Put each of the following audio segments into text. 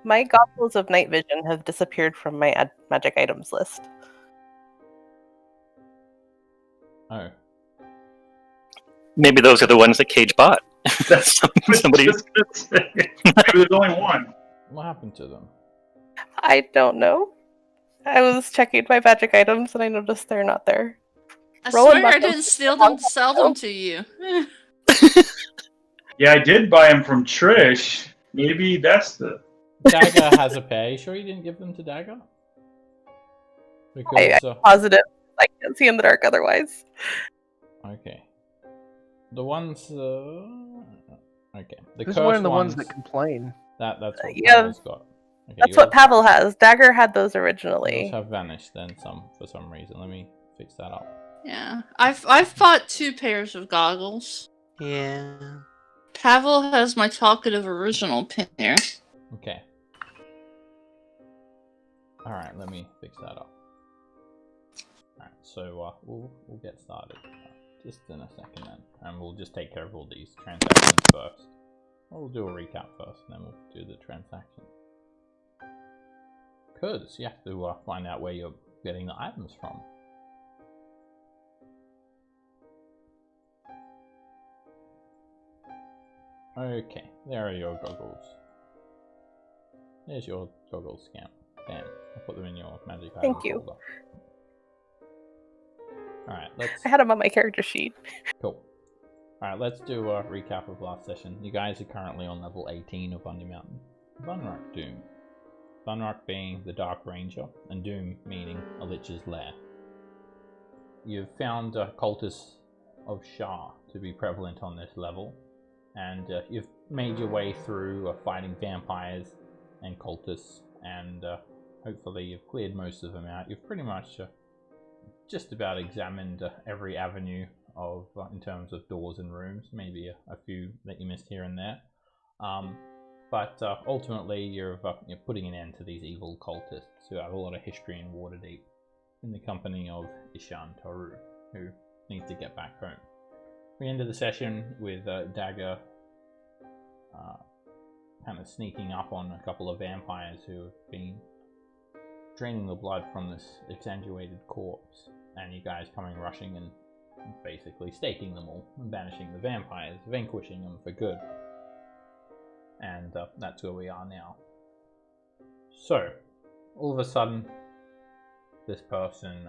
My goggles of night vision have disappeared from my magic items list. Oh. Maybe those are the ones that Cage bought. Somebody. There's only one. What happened to them? I don't know. I was checking my magic items and I noticed they're not there. I Roland swear I bought those didn't steal them to sell them to you. Yeah, I did buy them from Trish. Maybe that's the... Dagger has a pair. You sure you didn't give them to Dagger? Because, I'm positive. I can't see in the dark otherwise. Okay. The ones... Okay. Who's wearing the ones that complain? That's what yeah, Pavel's got. Okay, that's what Pavel has. Dagger had those originally. Those have vanished then for some reason. Let me fix that up. Yeah, I've bought 2 pairs of goggles. Yeah. Pavel has my talkative original pair. Okay. Alright, let me fix that up. Alright, so we'll get started. Just in a second then. And we'll just take care of all these transactions first. We'll do a recap first, and then we'll do the transaction. Because you have to find out where you're getting the items from. Okay, there are your goggles. There's your goggles, Scamp. Bam. I'll put them in your magic item Thank you. folder. Alright, let's... I had them on my character sheet. Cool. Alright, let's do a recap of last session. You guys are currently on level 18 of Undermountain. Bunrock Doom. Bunrock being the Dark Ranger, and Doom meaning a Lich's Lair. You've found cultists of Shar to be prevalent on this level, and you've made your way through fighting vampires and cultists, and hopefully you've cleared most of them out. You've pretty much just about examined every avenue of in terms of doors and rooms, maybe a few that you missed here and there. But ultimately you're putting an end to these evil cultists who have a lot of history in Waterdeep, in the company of Ishan Toru, who needs to get back home. We ended the session with Dagger kind of sneaking up on a couple of vampires who have been draining the blood from this exsanguinated corpse, and you guys coming rushing and basically staking them all and banishing the vampires, vanquishing them for good. And that's where we are now. So, all of a sudden, this person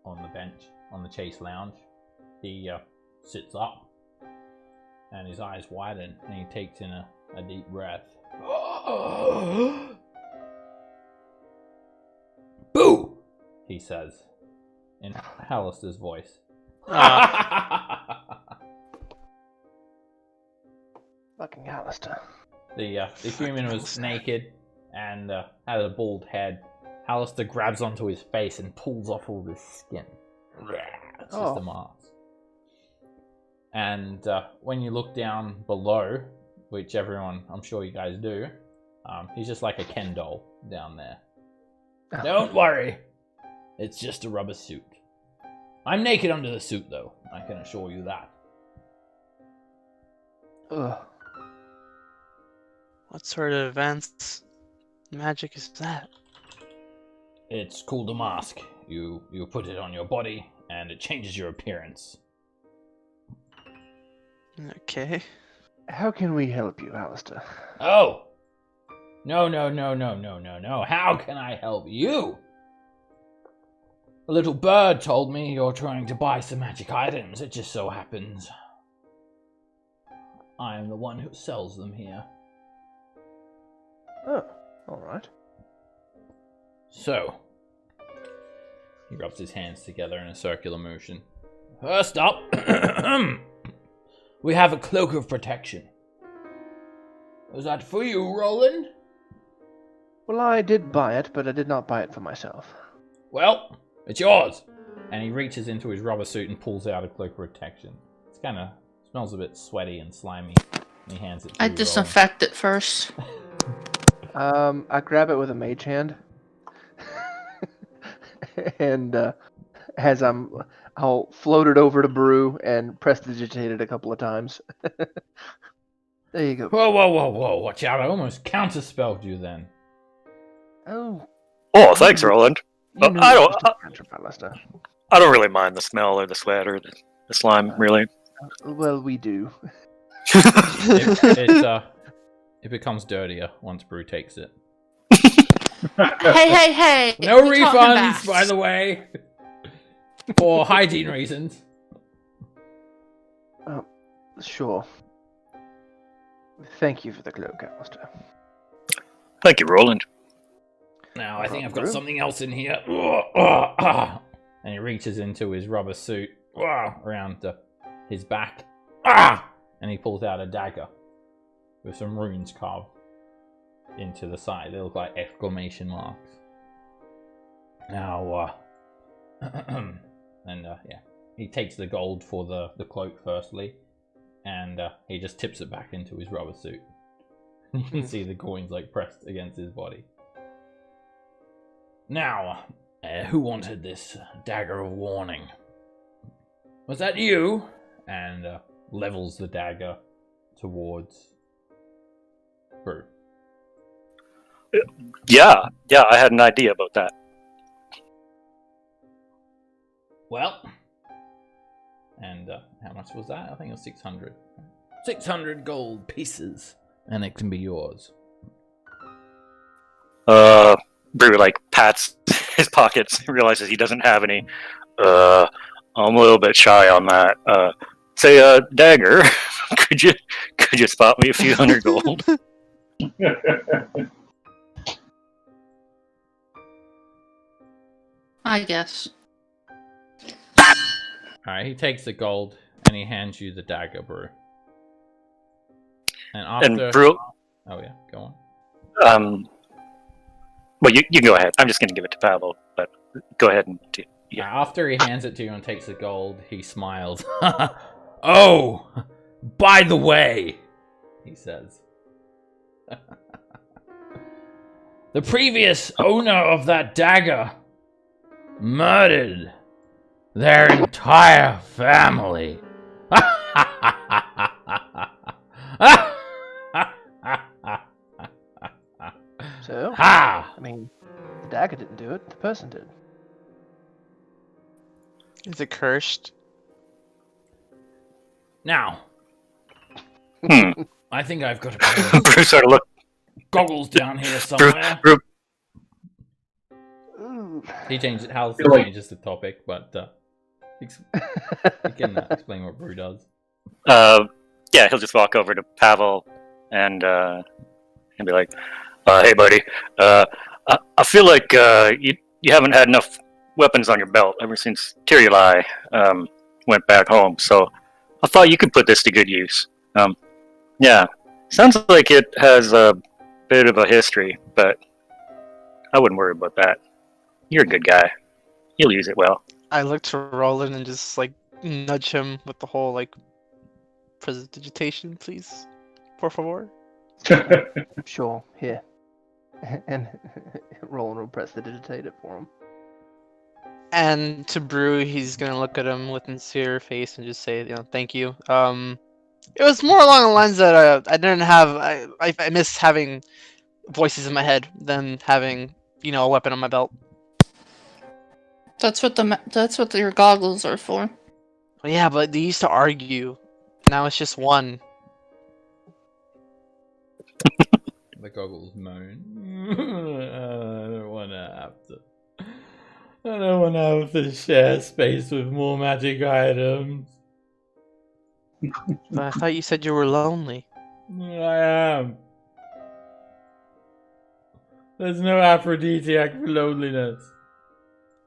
on the bench, on the Chase Lounge, he sits up, and his eyes widen, and he takes in a deep breath. Boo! He says, in Hallister's voice. Fucking Hallister. The human was naked and had a bald head. Hallister grabs onto his face and pulls off all his skin. It's just a mask. And when you look down below, which everyone, I'm sure you guys do, he's just like a Ken doll down there. Don't worry, it's just a rubber suit. I'm naked under the suit, though. I can assure you that. Ugh. What sort of advanced magic is that? It's called a mask. You put it on your body, and it changes your appearance. Okay. How can we help you, Alistair? Oh! No. How can I help you? A little bird told me you're trying to buy some magic items. It just so happens I am the one who sells them here. Oh, alright. So, he rubs his hands together in a circular motion. First up, we have a Cloak of Protection. Was that for you, Roland? Well, I did buy it, but I did not buy it for myself. Well, it's yours. And he reaches into his rubber suit and pulls out a Cloak of Protection. It's kind of smells a bit sweaty and slimy. And he hands it to I you, disinfect it first. I grab it with a mage hand. And as I'll float it over to Brew and prestidigitate it a couple of times. There you go. Whoa, whoa, whoa, whoa! Watch out! I almost counterspelled you then. Oh, Oh, thanks, Roland. you knew I it don't. was just a cantrip, Alistair. I don't really mind the smell or the sweat or the slime, really. Well, we do. It becomes dirtier once Brew takes it. Hey! No what are you talking refunds, about? by the way, for hygiene reasons. Sure. Thank you for the cloak, Alistair. Thank you, Roland. Now I think I've got Brew? something else in here. And he reaches into his rubber suit around his back, and he pulls out a dagger with some runes carved into the side. They look like exclamation marks. Now, he takes the gold for the cloak firstly, and he just tips it back into his rubber suit. You can see the coins like pressed against his body. Now, who wanted this dagger of warning? Was that you? And levels the dagger towards Brew. Yeah, I had an idea about that. Well, and how much was that? I think it was 600. 600 gold pieces, and it can be yours. Brew like pats his pockets, realizes he doesn't have any. I'm a little bit shy on that. Say, dagger, could you spot me a few hundred gold? I guess. Alright, he takes the gold, and he hands you the dagger, Brew. And after... And Brew, Oh yeah, go on. well, you go ahead. I'm just going to give it to Pavel, but go ahead and yeah. After he hands it to you and takes the gold, he smiles. Oh, by the way, he says. The previous owner of that dagger murdered their entire family. So, Ha! I mean, the dagger didn't do it, the person did. Is it cursed? Now, Hmm. I think I've got a pair of Brew sort of look. goggles down here somewhere. Brew, Ooh. He changes. Hal Feel like- changes the topic, but he can explain what Brew does. yeah, he'll just walk over to Pavel and be like, "Hey, buddy, I feel like you haven't had enough weapons on your belt ever since Tyrioli went back home. So I thought you could put this to good use. Yeah, sounds like it has a bit of a history, but I wouldn't worry about that. You're a good guy. You'll use it well." I look to Roland and just like nudge him with the whole like prestidigitation, please, por favor. Sure, here. And Roland will press the digitator for him. And to Brew, he's gonna look at him with a sincere face and just say, thank you. It was more along the lines that I didn't have. I miss having voices in my head than having a weapon on my belt. That's what your goggles are for. Well, yeah, but they used to argue. Now it's just one. The goggles moan. I don't want to have to share space with more magic items. But I thought you said you were lonely. I am. There's no aphrodisiac for loneliness.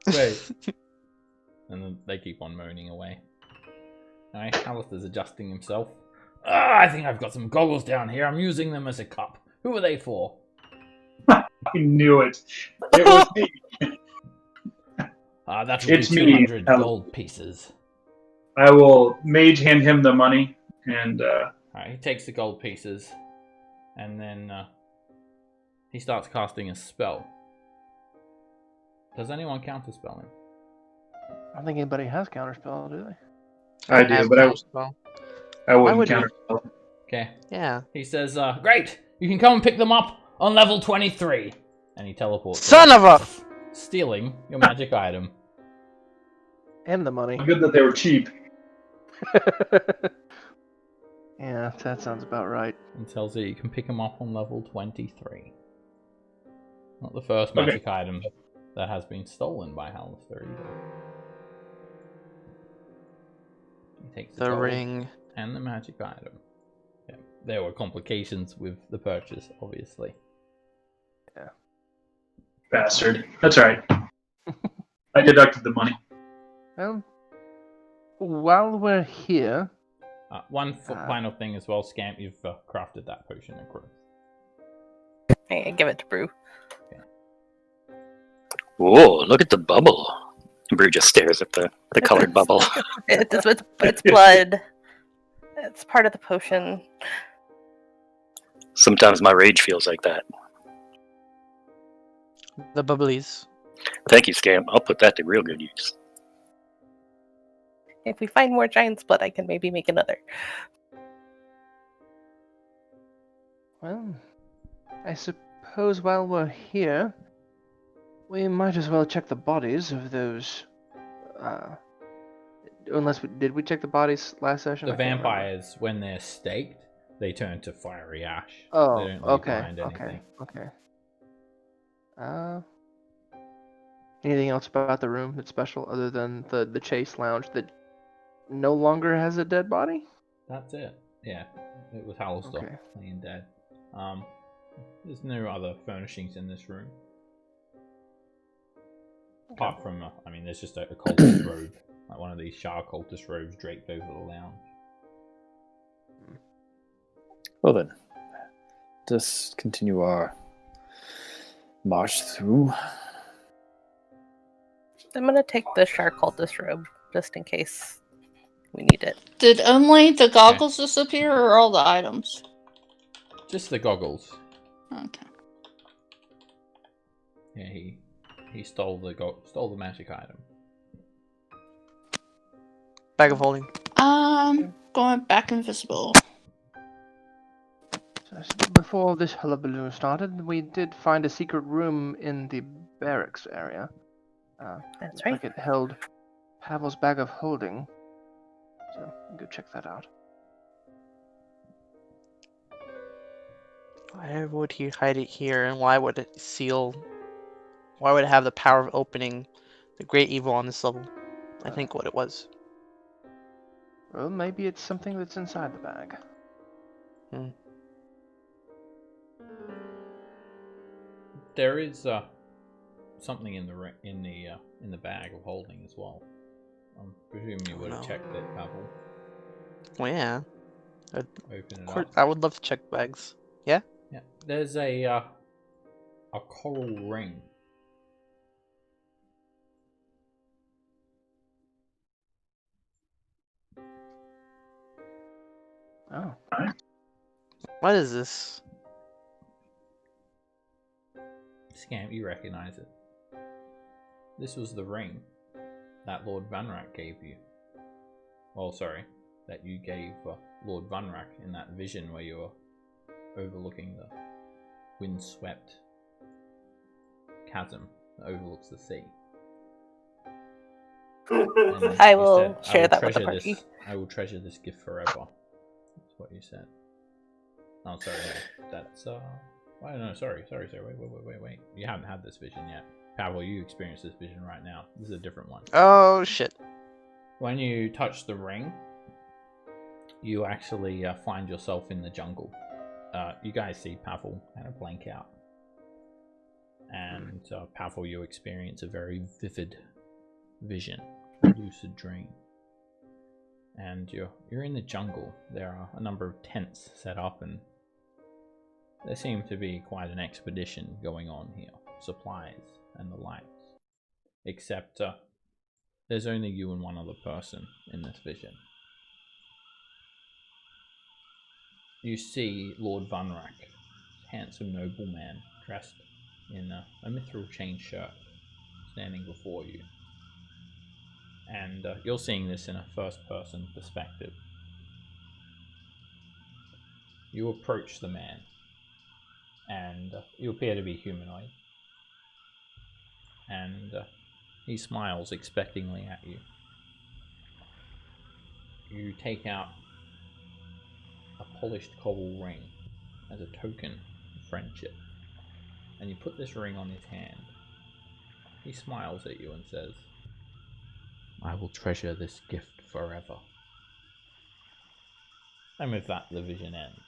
Wait. And then they keep on moaning away. Alright, Alistair's adjusting himself. I think I've got some goggles down here. I'm using them as a cup. Who are they for? I knew it. It was me. That'll be It's me, 200 Alistair. gold pieces. I will mage hand him the money, and Alright, he takes the gold pieces, and then he starts casting a spell. Does anyone counterspell him? I don't think anybody has counterspell, do they? I do, have but I counterspell. wouldn't would you? counter. Okay. Yeah. He says, great! You can come and pick them up on level 23! And he teleports Son away, of a! stealing your magic item. And the money. Good that they were cheap. Yeah, that sounds about right. And tells you can pick them up on level 23. Not the first Okay. magic item that has been stolen by Halister either. He takes the The gold ring. and the magic item. Yeah, there were complications with the purchase, obviously. Bastard. That's right. I deducted the money. Well, while we're here, One final thing as well, Scamp, you've crafted that potion of growth. I give it to Brew. Whoa, look at the bubble. And Brew just stares at the colored bubble. It's blood. It's part of the potion. Sometimes my rage feels like that. The bubblies. Thank you, Scam. I'll put that to real good use. If we find more giant's blood, I can maybe make another. well, I suppose while we're here, we might as well check the bodies of those. Did we check the bodies last session? The I can't remember. vampires, when they're staked, they turn to fiery ash. Oh, They don't leave okay, behind anything. okay. Anything else about the room that's special other than the chase lounge that no longer has a dead body? That's it. Yeah, it was Halister Okay. laying dead. There's no other furnishings in this room. Apart from, there's just a cultist robe. Like one of these Shar cultist robes draped over the lounge. Well then, let's continue our march through. I'm gonna take the Shar cultist robe just in case we need it. Did only the goggles disappear or all the items? Just the goggles. Okay. Yeah, he stole the magic item. Bag of holding. Going back invisible. Before this hullabaloo started, we did find a secret room in the barracks area. That's Looks right. like it held Pavel's bag of holding. So, go check that out. Why would he hide it here, and why would it seal? Why would it have the power of opening the great evil on this level? I think what it was. Well, maybe it's something that's inside the bag. There is something in the bag of holding as well. I presume you would have checked it, Pavel. Well, yeah. Open it Of course, up. I would love to check bags. Yeah. Yeah, there's a coral ring. Oh. What is this? Scamp, you recognize it. This was the ring that Lord Vanrak gave you. Well, sorry, that you gave Lord Vanrak in that vision where you were overlooking the windswept chasm that overlooks the sea. And I you will said, share that with the treasure party. I will treasure this gift forever. That's what you said. Oh, sorry, no, that's Wait, no, sorry, wait. You haven't had this vision yet. Pavel, you experience this vision right now. This is a different one. Oh shit. When you touch the ring, you actually find yourself in the jungle. You guys see Pavel kind of blank out. And Pavel, you experience a very vivid vision, lucid dream. And you're in the jungle. There are a number of tents set up, and there seems to be quite an expedition going on here. Supplies and the likes. Except there's only you and one other person in this vision. You see Lord Vanrak, handsome nobleman, dressed in a mithril chain shirt, standing before you. And you're seeing this in a first-person perspective. You approach the man, and you appear to be humanoid. And he smiles expectingly at you. You take out a polished coral ring as a token of friendship, and you put this ring on his hand. He smiles at you and says, "I will treasure this gift forever." And with that, the vision ends.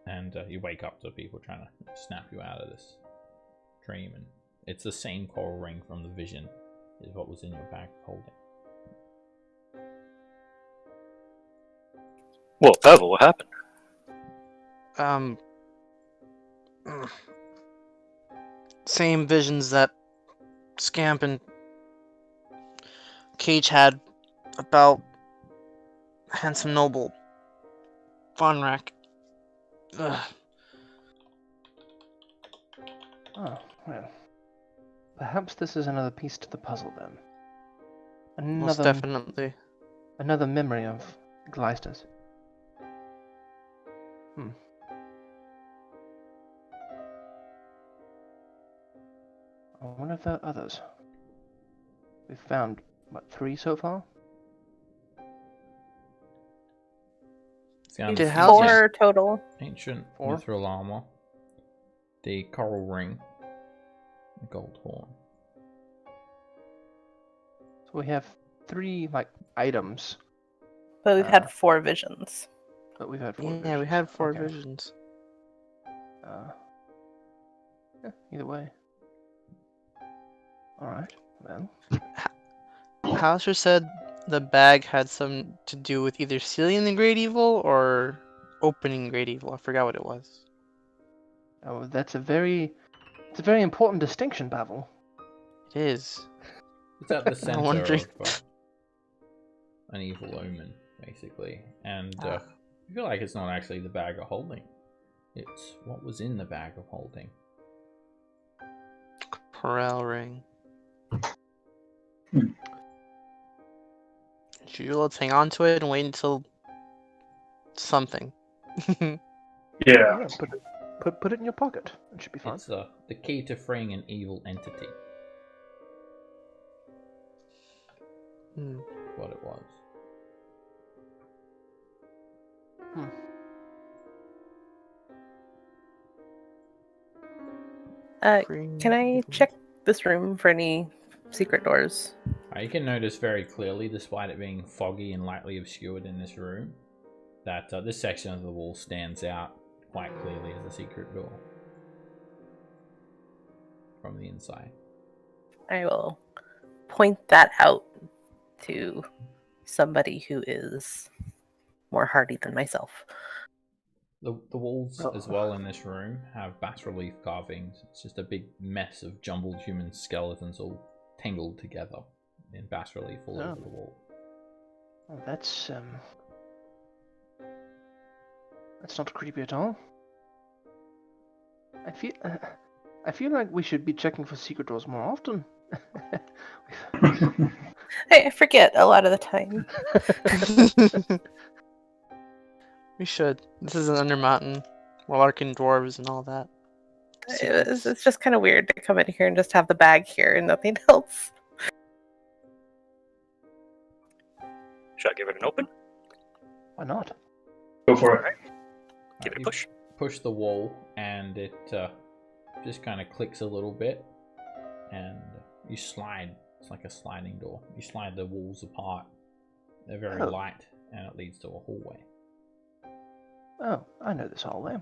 And you wake up to people trying to snap you out of this dream, and it's the same coral ring from the vision is what was in your bag of holding. Well, Pavel, what happened? Same visions that Scamp and Cage had about handsome noble Vonrak. Ugh. Oh, well. Perhaps this is another piece to the puzzle then. Most definitely. Another memory of Gleister's. I wonder if there are others. We've found, what, 3 so far? Found Did Hal just- 4 total. ancient 4? mithril armor, the coral ring, the gold horn. So we have 3, like, items, But we've had 4 visions. but we've had 4 Yeah, we visions. had 4 Okay. visions. Yeah, either way. Alright, well. Hauser said the bag had something to do with either sealing the Great Evil or opening Great Evil. I forgot what it was. Oh, it's a very important distinction, Pavel. It is. It's at the center wondering- of an evil omen, basically. And I feel like it's not actually the bag of holding. It's what was in the bag of holding. Corral ring. Hmm. Let's hang on to it and wait until something. Yeah. Put it in your pocket. It should be fine. It's the key to freeing an evil entity. Hmm. What it was. Can I check this room for any secret doors? You can notice very clearly, despite it being foggy and lightly obscured in this room, that this section of the wall stands out quite clearly as a secret door from the inside. I will point that out to somebody who is more hardy than myself. The walls as well in this room have bas-relief carvings. It's just a big mess of jumbled human skeletons all tangled together in bas-relief all over the wall. Oh, that's not creepy at all. I feel like we should be checking for secret doors more often. I forget a lot of the time. We should. This is an Undermountain. Larkin dwarves and all that. It's just kind of weird to come in here and just have the bag here and nothing else. Should I give it an open? Why not? Go for it. Give it a You push. push the wall and it just kind of clicks a little bit, and you slide. It's like a sliding door. You slide the walls apart. They're very light, and it leads to a hallway. Oh, I know this hallway.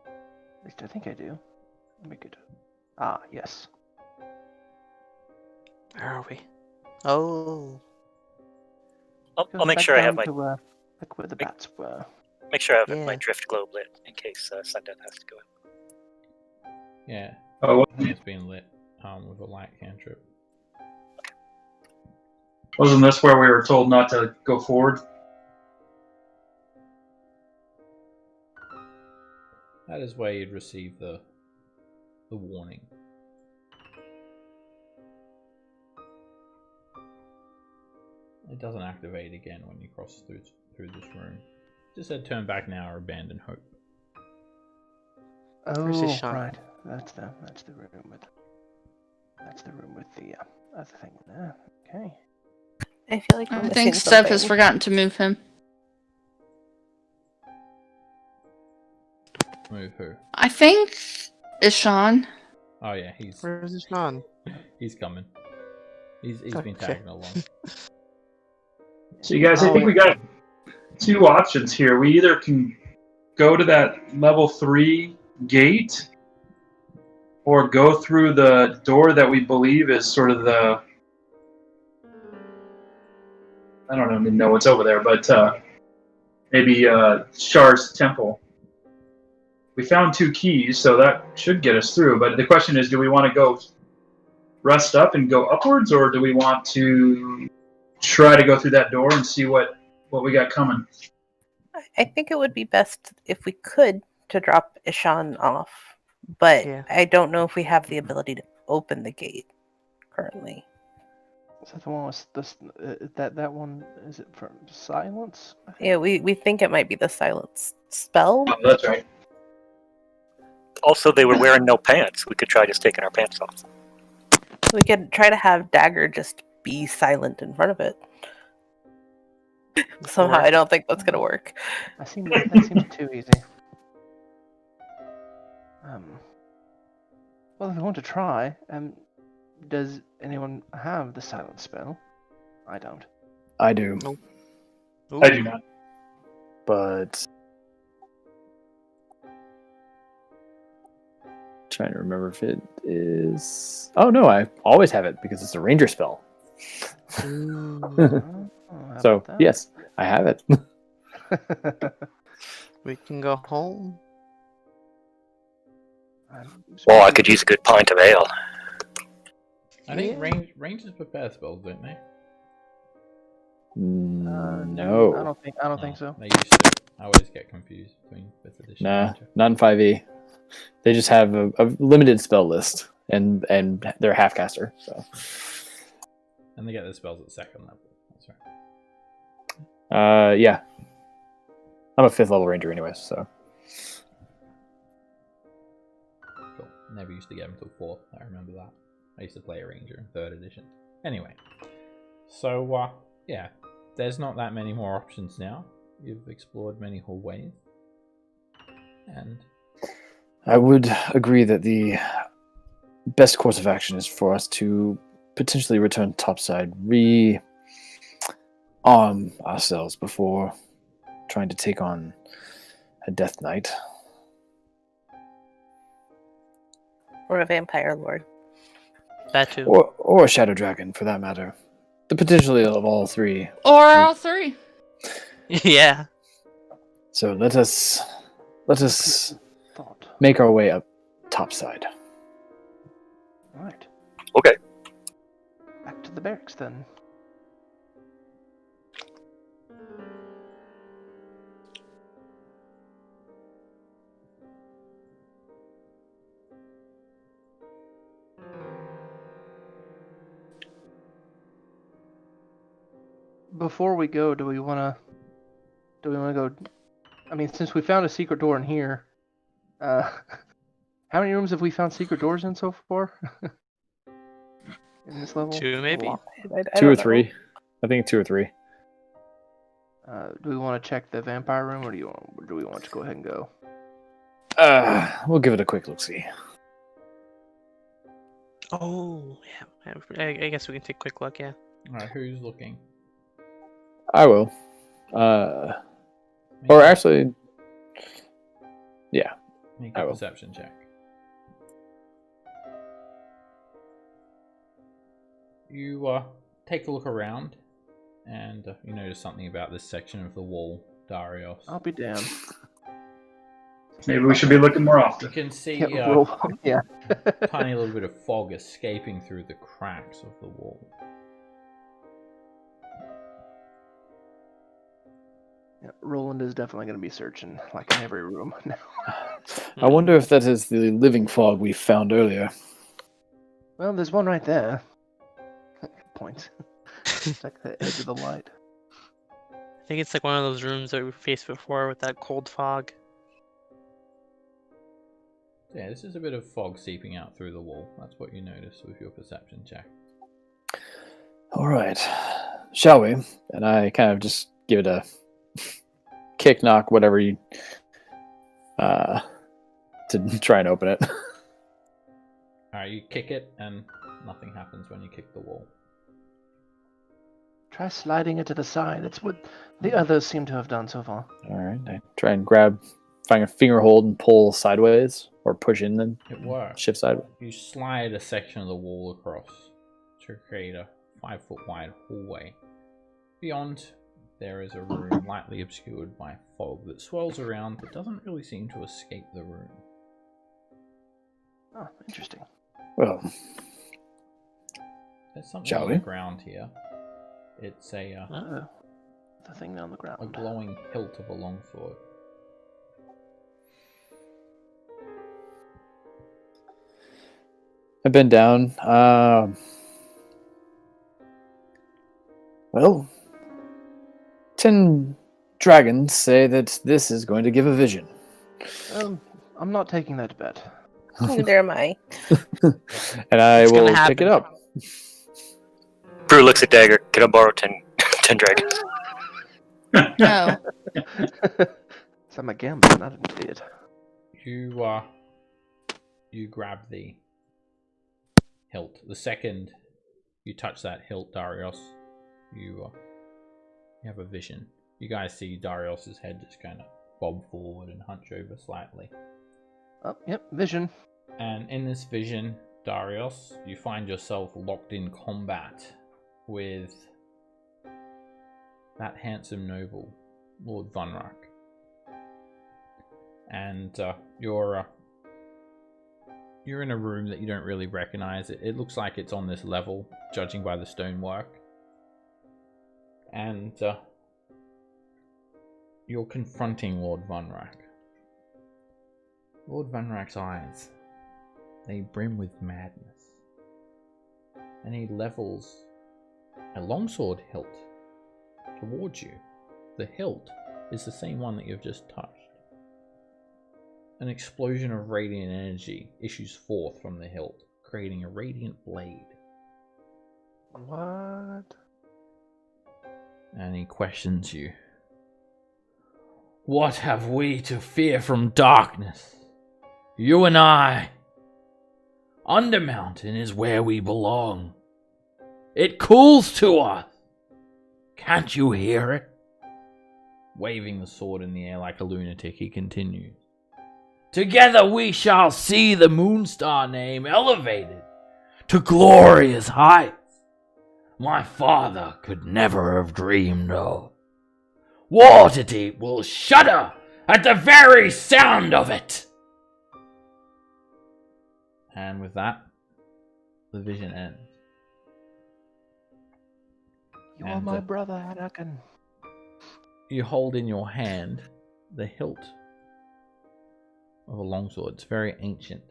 At least I think I do. Let me get. Ah, yes. Where are we? Oh. I'll Goes make back sure I have down my to, like where the bats were. make sure I have my Yeah. drift globe lit in case sundown has to go in. Yeah, Oh, it's been lit with a light cantrip. wasn't this where we were told not to go forward? That is where you'd receive the warning. It doesn't activate again when you cross through this room. Just said turn back now or abandon hope. Where's his Oh, shot? right. That's the room with the other thing there. Okay. I feel like we're I missing think Steph has something. forgotten to move him. Move who? I think Ishan. Oh yeah, he's Where's his Sean? he's coming. He's been Okay. tagging along. So you guys, I think we got two options here. We either can go to that level 3 gate, or go through the door that we believe is sort of the, I don't even know what's over there, but maybe Shar's temple. We found 2 keys, so that should get us through. But the question is, do we want to go rest up and go upwards, or do we want to try to go through that door and see what we got coming? I think it would be best if we could to drop Ishan off, but Yeah. I don't know if we have the ability to open the gate currently. Is that the one with this? That one, is it from silence? I think? Yeah, we think it might be the silence spell. Oh, that's right. Also, they were wearing no pants. We could try just taking our pants off. We could try to have Dagger just be silent in front of it. Somehow, I don't think that's gonna work. That seems too easy. Well, if we want to try, does anyone have the silence spell? I don't. I do, I do not. but trying to remember if it is. Oh no, I always have it because it's a ranger spell. How So about that? yes, I have it. We can go home. Well, I could use a good pint of ale. I think rangers prepare spells, don't they? No, I don't think Oh, so. They used to. I always get confused between 5th edition. nah, Ranger. not in 5e. They just have a limited spell list, and they're half caster. So And they get their spells at 2nd level. That's right. yeah, I'm a 5th level ranger anyway. So Cool. Never used to get them till 4th. I remember that. I used to play a ranger in 3rd edition. Anyway, so yeah, there's not that many more options now. You've explored many hallways, and I would agree that the best course of action is for us to potentially return topside, re-arm ourselves before trying to take on a Death Knight. Or a vampire lord. That too. Or a Shadow Dragon, for that matter. The potential of all 3. Or all 3. Yeah. So let us Thought. make our way up topside. Right. Okay. Back to the barracks then. Before we go, do we wanna go? I mean, since we found a secret door in here, how many rooms have we found secret doors in so far? In this level? 2 maybe. I 2 or don't know. 3. I think 2 or 3. Do we want to check the vampire room, or do we want to go ahead and go? We'll give it a quick look-see. Oh, yeah. I guess we can take a quick look, yeah. alright, who's looking? I will. Or actually, yeah. Make I a will. perception check. You take a look around, and you notice something about this section of the wall, Darius. I'll be damned. Maybe we should be looking more You often. can see Yeah, roll. Yeah. tiny little bit of fog escaping through the cracks of the wall. Yeah, Roland is definitely going to be searching like in every room now. I wonder if that is the living fog we found earlier. Well, there's one right there. Points. It's like the edge of the light. I think it's like one of those rooms that we faced before with that cold fog. Yeah, this is a bit of fog seeping out through the wall. That's what you notice with your perception check. All right, shall we? And I kind of just give it a kick, knock, whatever you, to try and open it. Alright, you kick it, and nothing happens when you kick the wall. Try sliding it to the side. That's what the others seem to have done so far. All right, I try and find a finger hold and pull sideways, or push in then It works. shift sideways. You slide a section of the wall across to create a 5-foot wide hallway. Beyond, there is a room lightly obscured by fog that swirls around but doesn't really seem to escape the room. Oh, interesting. Well, There's something Shall on we? the ground here. It's a Uh-oh. The thing on the ground. glowing hilt of a longsword. I've been down. Well, 10 dragons say that this is going to give a vision. I'm not taking that bet. Neither am I. And I It's gonna will pick happen. it up. Brew looks at Dagger. Can I borrow 10 dragons? No. So I'm a gambler, not an idiot. You grab the hilt. The second you touch that hilt, Darius, you have a vision. You guys see Darius's head just kind of bob forward and hunch over slightly. Oh, yep, vision. And in this vision, Darius, you find yourself locked in combat with that handsome noble, Lord Vunrak. And you're in a room that you don't really recognize. It looks like it's on this level, judging by the stonework. And you're confronting Lord Vunrak. Lord Vunrak's eyes, they brim with madness. And he levels a longsword hilt towards you. The hilt is the same one that you've just touched. An explosion of radiant energy issues forth from the hilt, creating a radiant blade. What? And he questions you. What have we to fear from darkness? You and I. Undermountain is where we belong. It calls to us. Can't you hear it? Waving the sword in the air like a lunatic, he continues. Together we shall see the Moonstar name elevated to glorious heights my father could never have dreamed of. Waterdeep will shudder at the very sound of it. And with that, the vision ends. You are And, my brother, Anakin. You hold in your hand the hilt of a longsword. It's very ancient.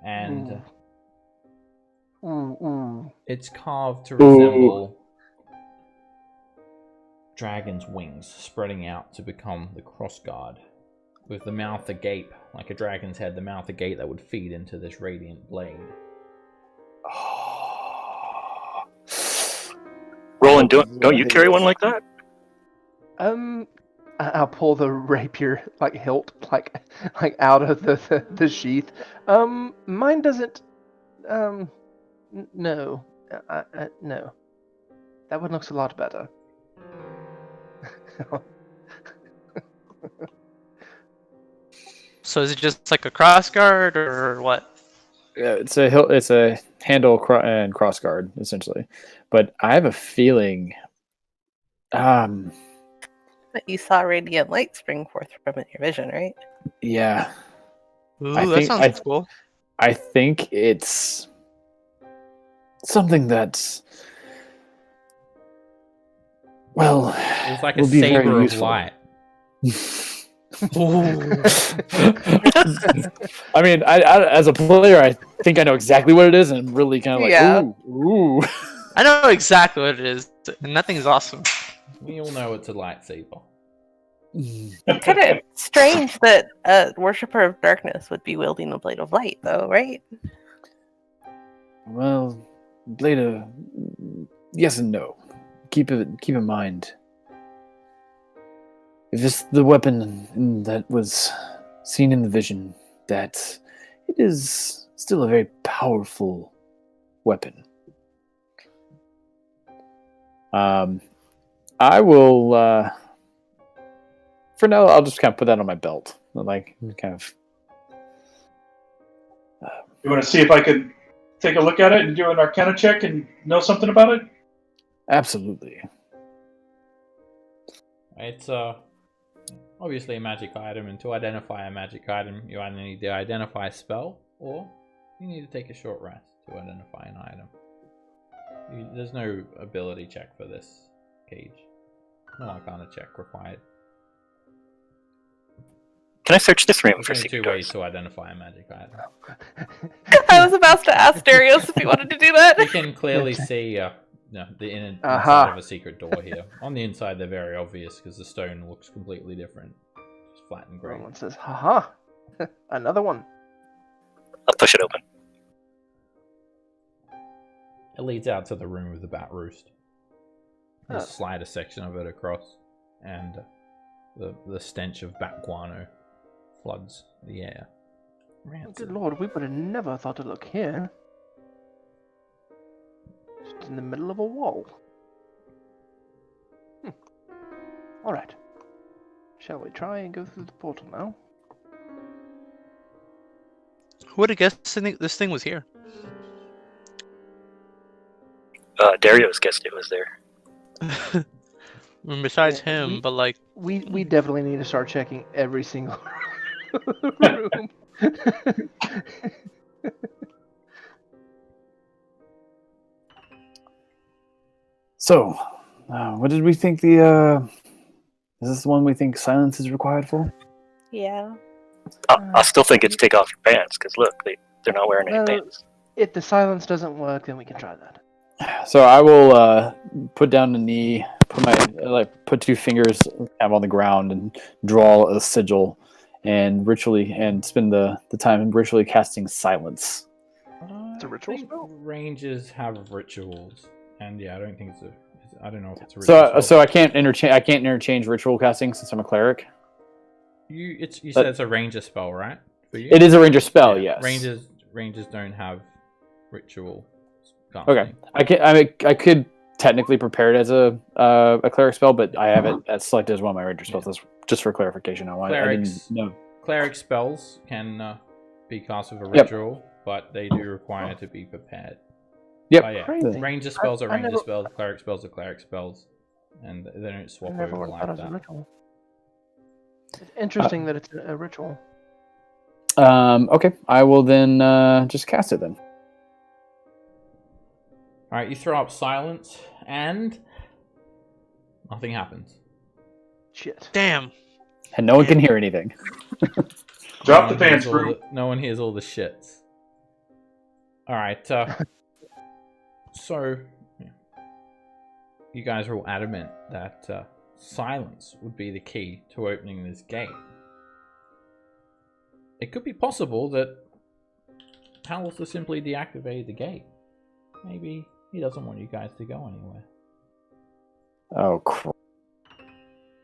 And it's carved to resemble dragon's wings spreading out to become the crossguard, with the mouth agape, like a dragon's head, the mouth agape that would feed into this radiant blade. Roland, don't you carry one like that? I'll pull the rapier hilt out of the sheath. Mine doesn't. No, no. That one looks a lot better. So is it just like a crossguard or what? Yeah, it's a hilt. It's a handle and crossguard essentially, but I have a feeling. But you saw radiant light spring forth from it in your vision, right? Yeah. Ooh, I that think- sounds cool. I think it's something that's, well, It's like a will be very saber of useful. light. I mean, I as a player, I think I know exactly what it is, and I'm really kind of like, Yeah. ooh. I know exactly what it is, and nothing's awesome. We all know it's a lightsaber. Kind of strange that a worshiper of darkness would be wielding a blade of light, though, right? Well, blade of yes and no. Keep in mind. If it's the weapon that was seen in the vision, that it is still a very powerful weapon. I will, for now, I'll just kind of put that on my belt. Like, kind of. You want to see if I could take a look at it and do an Arcana check and know something about it? Absolutely. It's obviously a magic item, and to identify a magic item, you either need to identify a spell, or you need to take a short rest to identify an item. There's no ability check for this cage. No Arcana check required. Can I search this room There's for only secret two ways doors? to identify a magic item. I was about to ask Darius if he wanted to do that. You can clearly see the inside of a secret door here. On the inside, they're very obvious because the stone looks completely different. It's flat and grey. Roland says, haha, another one. I'll push it open. It leads out to the room with the bat roost. You Oh. slide a section of it across, and the stench of bat guano floods the air. Good lord, we would have never thought to look here. Just in the middle of a wall. Alright. Shall we try and go through the portal now? Who would have guessed this thing was here? Dario's guessed it was there. And besides Yeah, him, but like, We definitely need to start checking every single room. So, what did we think the, is this the one we think silence is required for? Yeah. I still think it's take off your pants, because look, they're not wearing any Well, pants. If the silence doesn't work, then we can try that. So I will put down the knee, put two fingers kind of on the ground and draw a sigil, and spend the time ritually casting silence. It's a ritual I think spell? ranges have rituals, and yeah, I don't think I don't know if it's a ritual. So spell. I can't interchange ritual casting since I'm a clerik. You said it's a ranger spell, right? For you? It is a ranger spell, Yeah, yes. Rangers don't have ritual. Okay, I could technically prepare it as a cleric spell, but I have it as selected as one of my ranger spells. That's just for clarification. Now, I didn't know. Cleric spells can be cast with a ritual, but they do require to be prepared. Yep. Oh, yeah. Crazy. Ranger spells are I ranger never- spells, cleric spells are cleric spells, and they don't I swap never over would have thought like it was a that. ritual. It's interesting that it's a ritual. Okay, I will then just cast it then. Alright, you throw up silence, and nothing happens. Shit. damn. And no one can hear anything. Drop the No one pants, hears all Brew. no one hears all the shits. Alright, so you guys are all adamant that silence would be the key to opening this gate. It could be possible that Hal's has simply deactivated the gate. Maybe he doesn't want you guys to go anywhere. Oh, crap.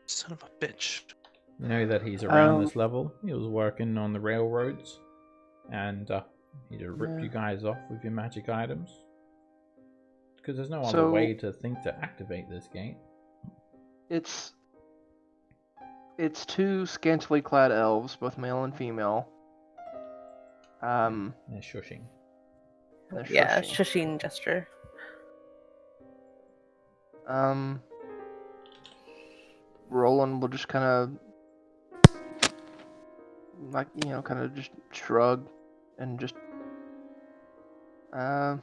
Son of a bitch. You know that he's around this level. He was working on the railroads, and he'd have ripped you guys off with your magic items. Because there's no other So- way to think to activate this gate. It's two scantily clad elves, both male and female. They're shushing. They're Yeah, shushing. shushing gesture. Roland will just kind of, like, kind of just shrug and just, oh,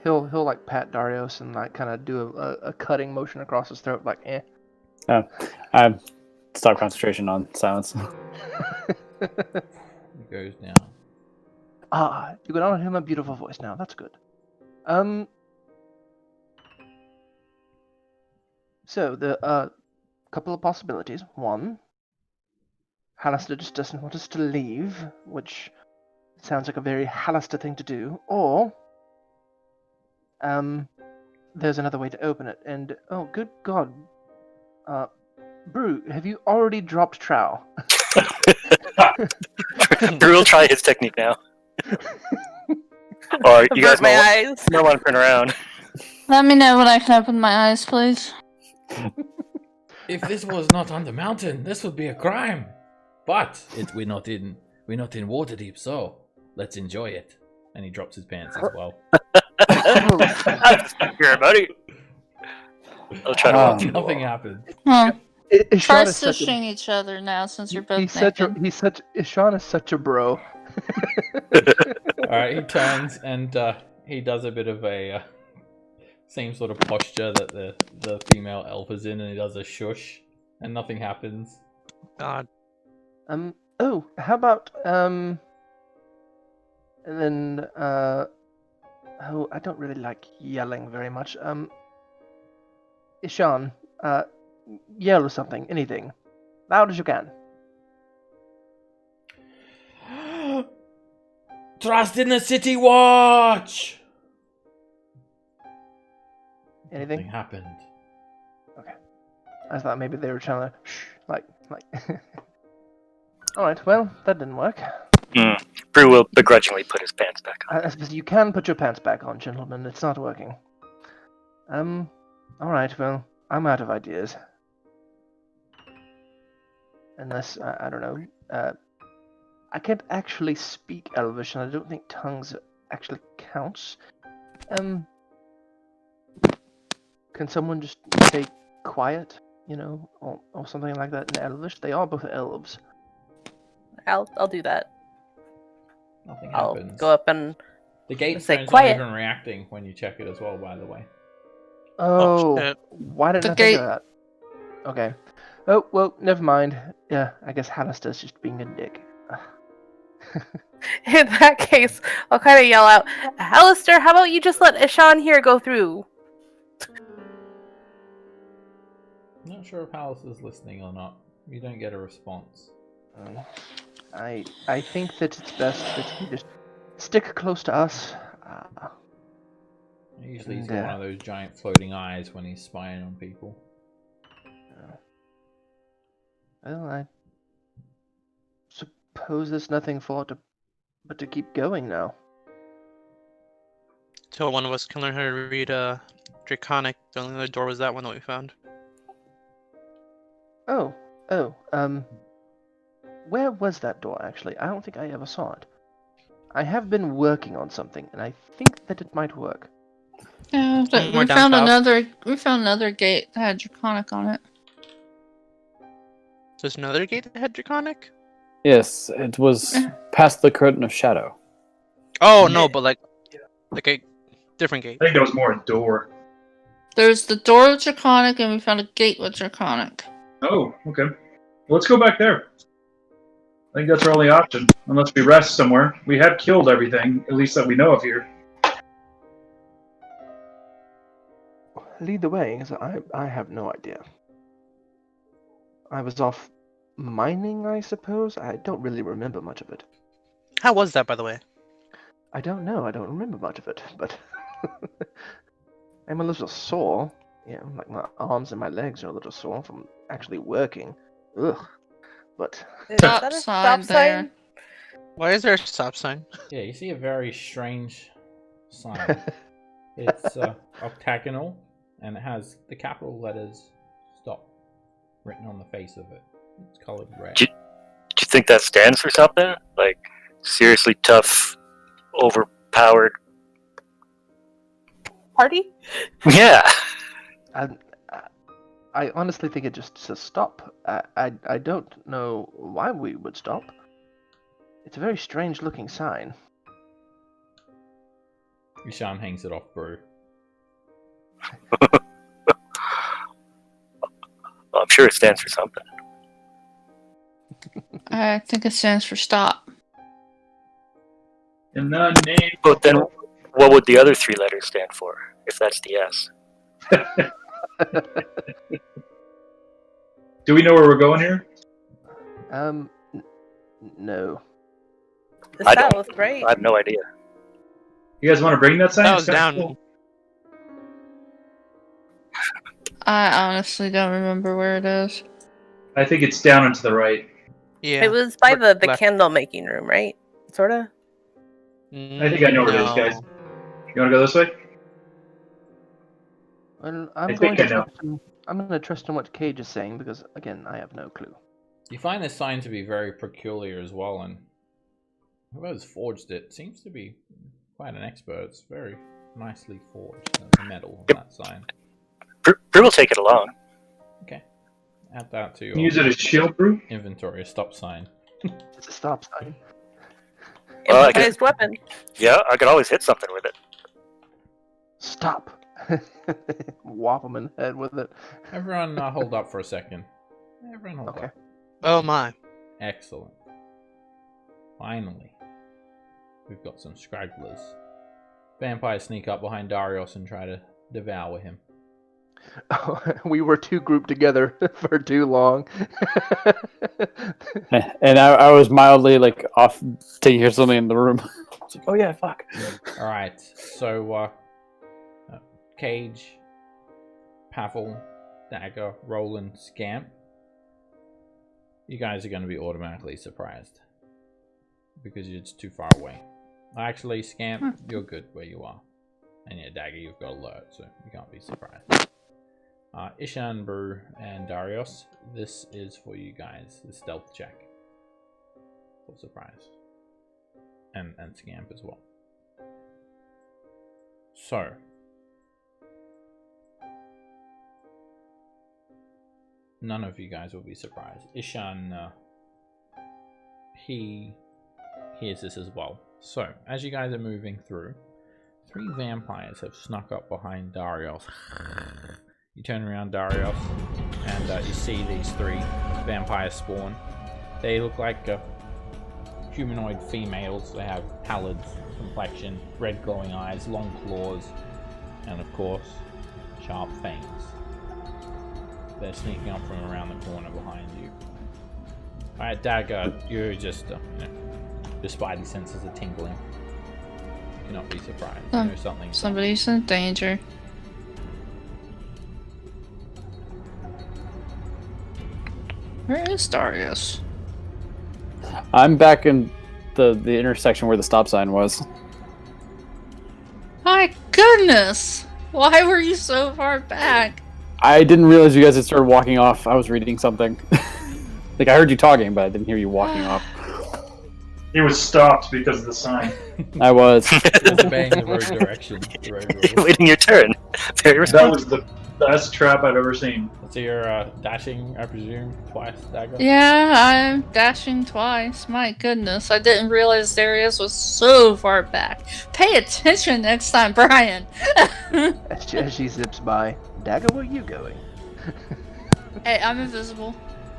he'll like pat Darius and like kind of do a cutting motion across his throat, like, eh. I stop concentration on silence. It goes down. You can honor him a beautiful voice now. That's good. So the couple of possibilities. One, Hallister just doesn't want us to leave, which sounds like a very Hallister thing to do. Or there's another way to open it. And oh, good God, Brew, have you already dropped trowel? Brew will try his technique now. Or you guys Avert my eyes. might want to turn around. Let me know when I can open my eyes, please. If this was not on the mountain, this would be a crime. But we're not in Waterdeep, so let's enjoy it. And he drops his pants as well. Here, buddy. I'll try to walk through the Nothing wall. happened. Huh. Try Ishan is such a, swishing each other now since you're both Ishan is such a bro. Alright, he turns and he does a bit of a same sort of posture that the female elf is in, and he does a shush, and nothing happens. God. Oh, how about and then oh, I don't really like yelling very much. Ishan, yell or something, anything, loud as you can. Trust in the city watch. Anything? Nothing happened. I thought maybe they were trying to shh, like. All right, well, that didn't work. Brew will begrudgingly put his pants back on. You can put your pants back on, gentlemen. It's not working. All right, well, I'm out of ideas. Unless, I don't know, I can't actually speak Elvish, and I don't think tongues actually counts. Can someone just say quiet, you know, or something like that in Elvish? They are both elves. I'll do that. Nothing I'll happens. go up and The gate say, phone's not "Quiet." even reacting when you check it as well, by the way. Oh, shit. why didn't The I think of gate- that? Okay. Oh, well, never mind. Yeah, I guess Hallister's just being a dick. in that case, I'll kind of yell out, "Alistair, how about you just let Ishan here go through?" I'm not sure if Alice is listening or not. You don't get a response. I think that it's best that you just stick close to us. Usually he's And, got one of those giant floating eyes when he's spying on people. Well, I suppose there's nothing for it but to keep going now. Till one of us can learn how to read Draconic. The only other door was that one that we found. Oh, where was that door actually? I don't think I ever saw it. I have been working on something, and I think that it might work. Yeah, More we down found south. we found another gate that had Draconic on it. There's another gate that had Draconic? Yes, it was past the curtain of shadow. Oh, no, but like a different gate. I think that was more a door. There's the door with Draconic, and we found a gate with Draconic. Oh, okay. Well, let's go back there. I think that's our only option, unless we rest somewhere. We have killed everything, at least that we know of here. Lead the way, because I have no idea. I was off mining, I suppose? I don't really remember much of it. How was that, by the way? I don't know, I don't remember much of it, but I'm a little sore. Yeah, like my arms and my legs are a little sore from actually working. Ugh. But Is Stop that a sign stop there. sign? Why is there a stop sign? Yeah, you see a very strange sign. It's octagonal, and it has the capital letters "stop" written on the face of it. It's colored red. Do you think that stands for something? Like, seriously tough, overpowered? Party? Yeah. I honestly think it just says stop. I don't know why we would stop. It's a very strange looking sign. Ishan hangs it off, bro. Well, I'm sure it stands for something. I think it stands for stop. In the name But then, what would the other 3 letters stand for, if that's the S? Do we know where we're going here? No. The I don't. south, right? I have no idea. You guys want to bring that sign? That It's was kinda down. cool. I honestly don't remember where it is. I think it's down and to the right. Yeah. It was by the Left. candle making room, right? Sorta. I think I know where it is, guys. You want to go this way? Well, I think I know. I'm going to trust in what Cage is saying because, again, I have no clue. You find this sign to be very peculiar as well, and whoever's forged it seems to be quite an expert. It's very nicely forged, the metal of that sign. Brew will take it along. Okay. Add that to your Use it as shield, Brew? inventory, a stop sign. It's a stop sign. Well, I Improvised weapon. Yeah, I could always hit something with it. Stop. Whop him in the head with it. Everyone hold up for a second. Everyone hold Okay. up. Oh my. Excellent. Finally. We've got some stragglers. Vampires sneak up behind Darius and try to devour him. We were too grouped together for too long. And I was mildly like off to hear something in the room. It's like, oh yeah, fuck. Alright, so Cage, Pavel, Dagger, Roland, Scamp. You guys are going to be automatically surprised. Because you're just too far away. Actually, Scamp, you're good where you are. And yeah, Dagger, you've got alert, so you can't be surprised. Ishan, Brew, and Darius, this is for you guys, the stealth check. For surprise. And Scamp as well. So. None of you guys will be surprised. Ishan, he hears this as well. So, as you guys are moving through, 3 vampires have snuck up behind Darius. You turn around, Darius, and you see these 3 vampires spawn. They look like humanoid females. They have pallid complexion, red glowing eyes, long claws, and of course, sharp fangs. They're sneaking up from around the corner behind you. Alright, Dagger, you're just, your spidey senses are tingling. You cannot be surprised. You know something's Somebody's in danger. Where is Darius? I'm back in the intersection where the stop sign was. My goodness! Why were you so far back? I didn't realize you guys had started walking off. I was reading something. Like, I heard you talking, but I didn't hear you walking off. He was stopped because of the sign. I was. obeying the road direction. The road rules. Waiting your turn. Very That responsible. was the best trap I've ever seen. So you're dashing, I presume, twice, Dagger? Yeah, I'm dashing twice. My goodness, I didn't realize Darius was so far back. Pay attention next time, Brian. As she zips by, Dagger, where are you going? Hey, I'm invisible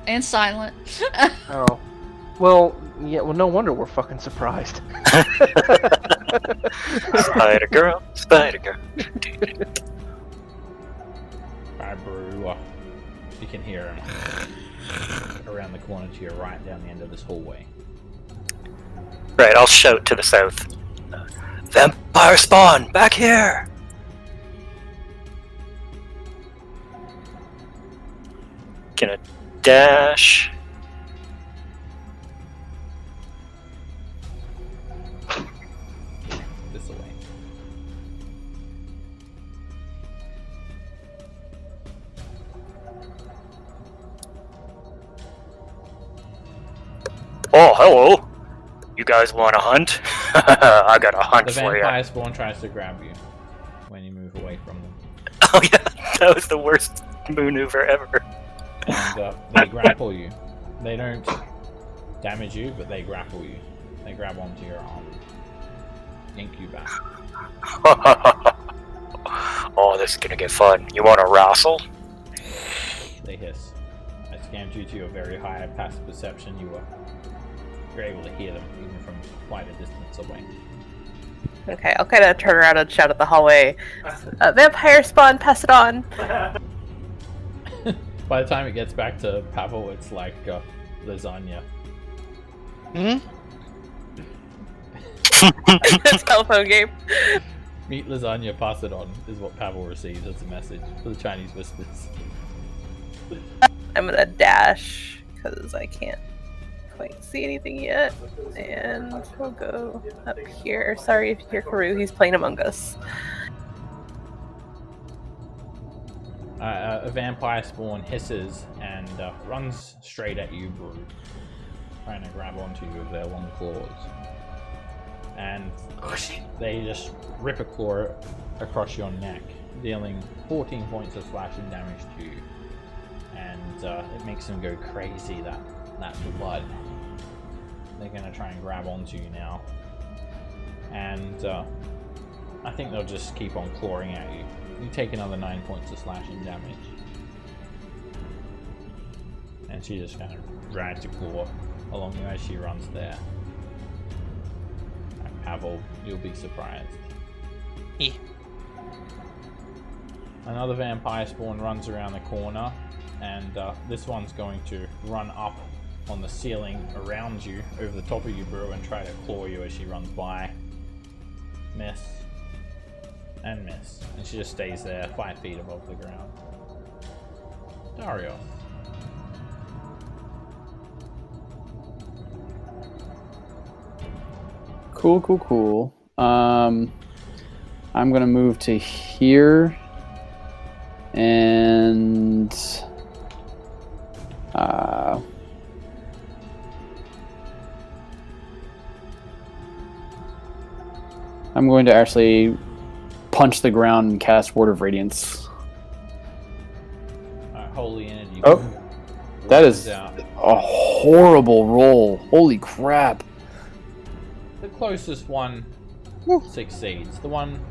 and silent. Oh. Well, yeah, well, no wonder we're fucking surprised. Spider girl, spider girl. Alright, Brew, you can hear him around the corner to your right down the end of this hallway. Right, I'll shout to the south. Vampire spawn, back here! Gonna dash. This way. Oh, hello. You guys want to hunt? I got a hunt The for you. vampire spawn tries to grab you when you move away from them. Oh yeah, that was the worst maneuver ever. And they grapple you. They don't damage you, but they grapple you. They grab onto your arm. Yank you back. Oh, this is gonna get fun. You want to wrestle? They hiss. I scanned due to your very high passive perception. You're able to hear them even from quite a distance away. Okay, I'll kind of turn around and shout at the hallway. Vampire spawn, pass it on. By the time it gets back to Pavel, it's like lasagna. Telephone game. Meet lasagna, pass it on, is what Pavel receives as a message for the Chinese whispers. I'm gonna dash because I can't quite see anything yet, and we'll go up here. Sorry if you hear Karoo, he's playing Among Us. A vampire spawn hisses and runs straight at you, Brew, trying to grab onto you with their long claws. And they just rip a claw across your neck, dealing 14 points of slashing damage to you. And it makes them go crazy, that blood. They're going to try and grab onto you now. And I think they'll just keep on clawing at you. You take another 9 points of slashing damage. And she just kind of drags a claw along you as she runs there. Pavel, you'll be surprised. Another vampire spawn runs around the corner, and this one's going to run up on the ceiling around you, over the top of you, Brew, and try to claw you as she runs by. Miss. And miss. And she just stays there, 5 feet above the ground. Dario. Cool. I'm gonna move to here, and I'm going to actually punch the ground and cast Word of Radiance. Holy energy. Oh, that is out. a horrible roll. Holy crap. The closest one succeeds. The one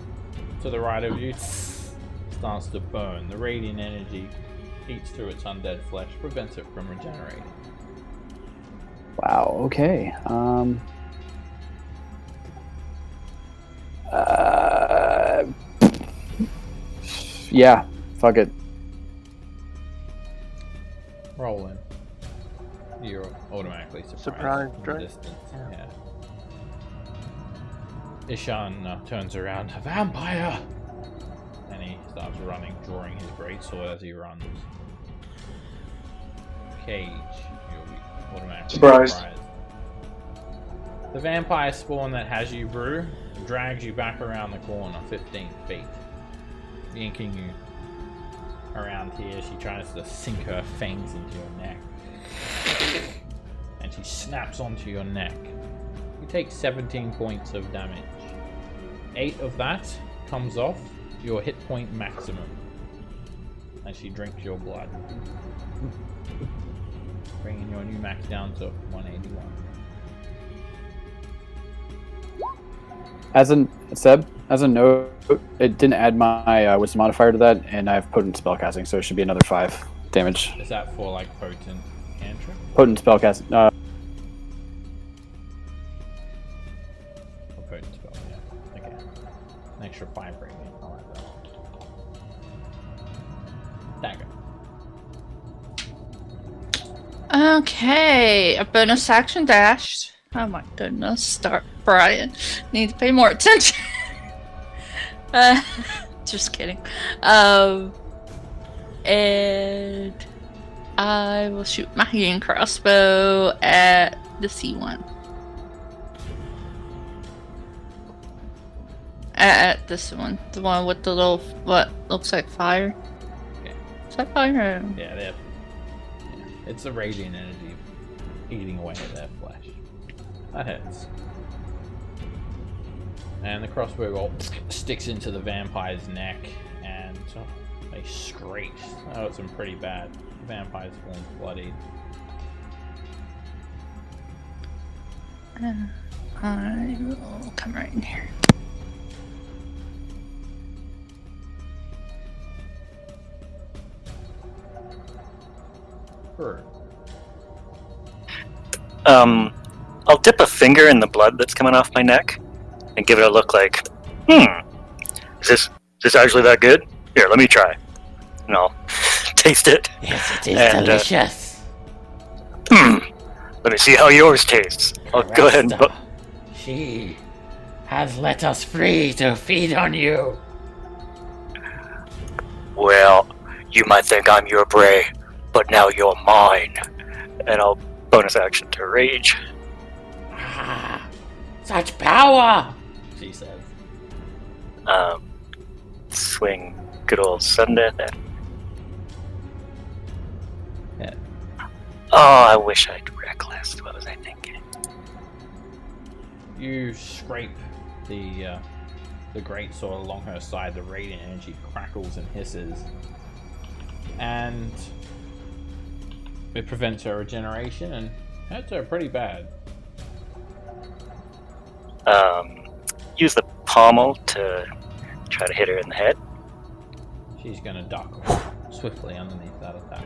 to the right of you starts to burn. The radiant energy eats through its undead flesh, prevents it from regenerating. Wow, okay. Yeah, fuck it. Roll in. You're automatically surprised Surprised, from the right? distance. Yeah. Ishan turns around. A vampire! And he starts running, drawing his greatsword as he runs. Cage, you'll be automatically Surprised. The vampire spawn that has you, Brew, drags you back around the corner 15 feet, yanking you around here. She tries to sink her fangs into your neck, and she snaps onto your neck. You take 17 points of damage. 8 of that comes off your hit point maximum, and she drinks your blood, bringing your new max down to 181. As a note, it didn't add my wisdom modifier to that, and I have potent spellcasting, so it should be another 5 damage. Is that for like potent cantrip? Potent spellcasting. For potent spell, yeah. Okay. An extra 5 radiant. I like that. Dagger. Okay, a bonus action dashed. Oh my goodness, start Brian. Need to pay more attention. Just kidding. And I will shoot my healing crossbow at the C1. At this one, the one with the little what looks like fire. Yeah. Is that fire? Yeah, it's the radiant energy eating away at their flesh. That hits. And the crossbow bolt sticks into the vampire's neck, and they screech. Oh, it's pretty bad. The vampire's falling bloodied. I will come right in here. Bird. I'll dip a finger in the blood that's coming off my neck and give it a look like Is this actually that good? Here, let me try. And I'll taste it. Yes, it is And, delicious. Let me see how yours tastes. I'll go ahead and... Resta, she has let us free to feed on you. Well, you might think I'm your prey, but now you're mine. And I'll bonus action to rage. Ah, such power, she says. Swing good old sudden death at... Yeah. Oh, I wish I'd reckless. What was I thinking? You scrape the great sword along her side. The radiant energy crackles and hisses, and it prevents her regeneration and hurts her pretty bad. Use the pommel to try to hit her in the head. She's gonna duck swiftly underneath that attack.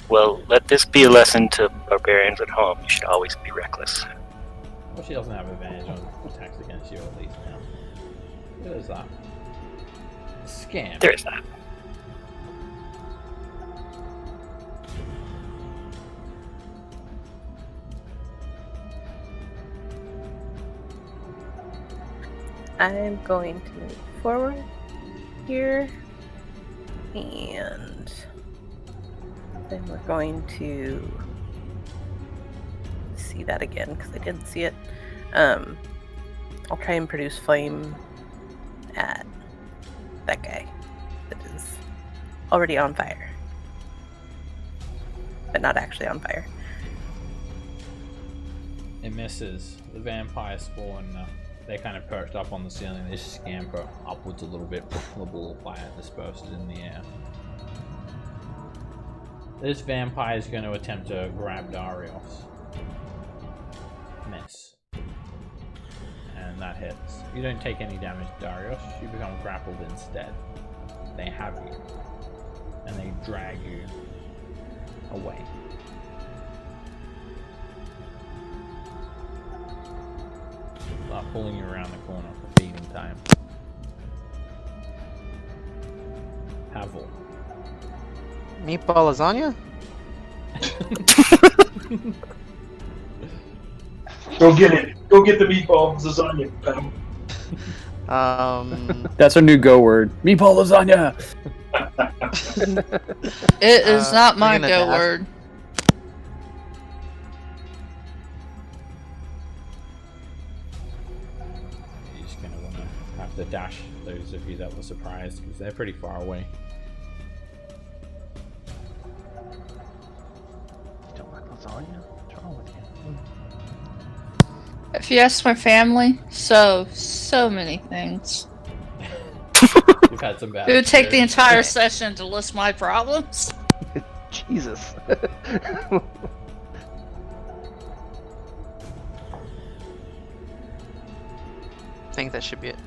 Well, let this be a lesson to barbarians at home. You should always be reckless. Well, she doesn't have advantage on attacks against you at least now. What is that? A scam. There is that. I'm going to move forward here, and then we're going to see that again because I didn't see it. I'll try and produce flame at that guy that is already on fire, but not actually on fire. It misses. The vampire spawn. They kind of perched up on the ceiling. They just scamper upwards a little bit. The ball of fire disperses in the air. This vampire is going to attempt to grab Darius. Miss. And that hits. You don't take any damage, Darius. You become grappled instead. They have you. And they drag you away. Start pulling you around the corner for feeding time. Havel. Meatball lasagna? Go get it. Go get the meatball lasagna, pal. That's our new go word. Meatball lasagna. It is not my I'm gonna go dash. word. You're just going to want to have to dash those of you that were surprised because they're pretty far away. You don't like lasagna? What's wrong with you? If you ask my family, so many things. You've had some bad It would take the experience. entire session to list my problems. Jesus. I think that should be it.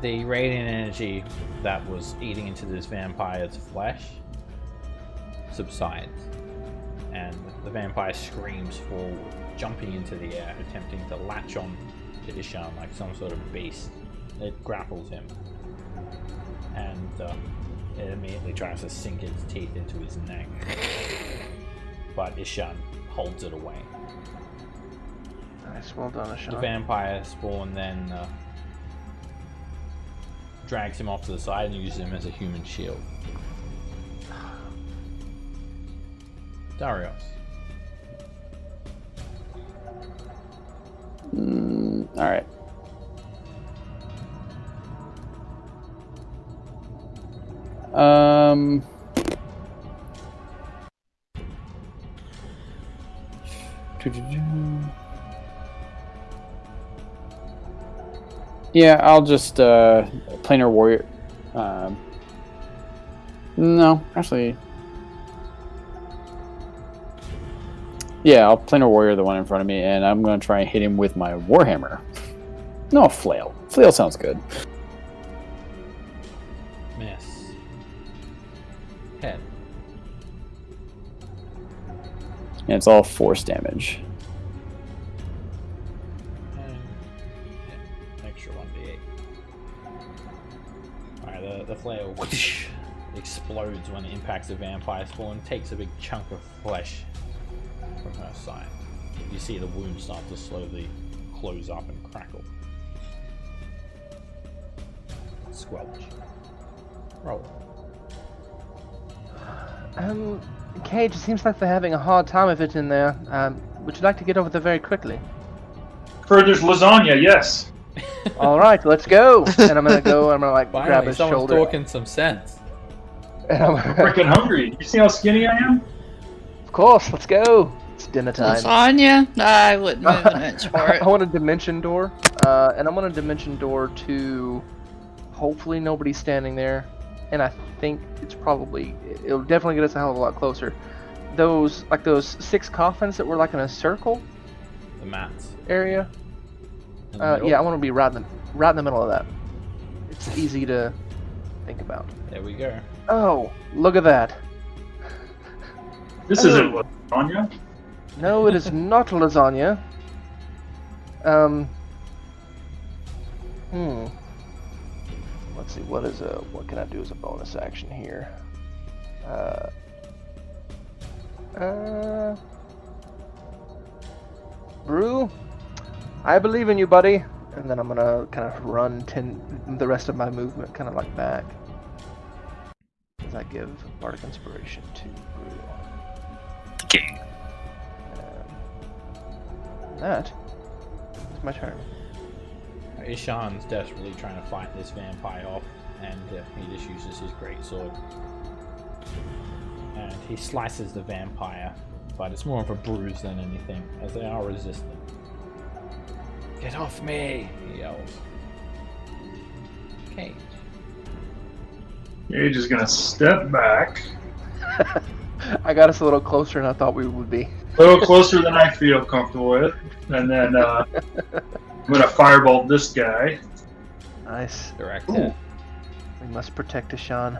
The radiant energy that was eating into this vampire's flesh subsides, and the vampire screams forward, jumping into the air, attempting to latch on to Ishan like some sort of beast. It grapples him, and it immediately tries to sink its teeth into his neck, but Ishan holds it away. Nice, well done, The Ashan. vampire spawn then drags him off to the side and uses him as a human shield. Darius. Alright. Yeah, I'll just planar warrior. No, actually. Yeah, I'll planar warrior the one in front of me, and I'm gonna try and hit him with my warhammer. No, flail. Flail sounds good. Miss. Head. And it's all force damage. Alright, the flare whoosh, explodes when it impacts the vampire spawn, takes a big chunk of flesh from her side. You see the wound start to slowly close up and crackle. Squelch. Roll. Cage, it seems like they're having a hard time of it in there. Would you like to get over there very quickly? Heard there's lasagna, yes. All right, let's go. And I'm gonna like Finally, grab his someone's shoulder. talking some sense. And I'm I'm freaking hungry. You see how skinny I am? Of course, let's go. It's dinner time. Lasagna? I wouldn't move an inch for it. I want a dimension door, and I want a dimension door to hopefully nobody's standing there, and I think it'll definitely get us a hell of a lot closer. Those 6 coffins that were like in a circle The mats. area. In the middle. Yeah, I want to be right in the middle of that. It's easy to think about. There we go. Oh, look at that. This isn't lasagna. No, it is not lasagna. Let's see. What can I do as a bonus action here? Brew, I believe in you, buddy. And then I'm gonna kind of run the rest of my movement kind of like back as I give Bardic Inspiration to Brew. Okay. That is my turn. Ishan's desperately trying to fight this vampire off, and he just uses his greatsword. And he slices the vampire, but it's more of a bruise than anything, as they are resistant. Get off me! He yells. Cage. You're just gonna step back. I got us a little closer than I thought we would be. A little closer than I feel comfortable with. And then I'm gonna firebolt this guy. Nice. Direct Ooh. hit. We must protect Ishan.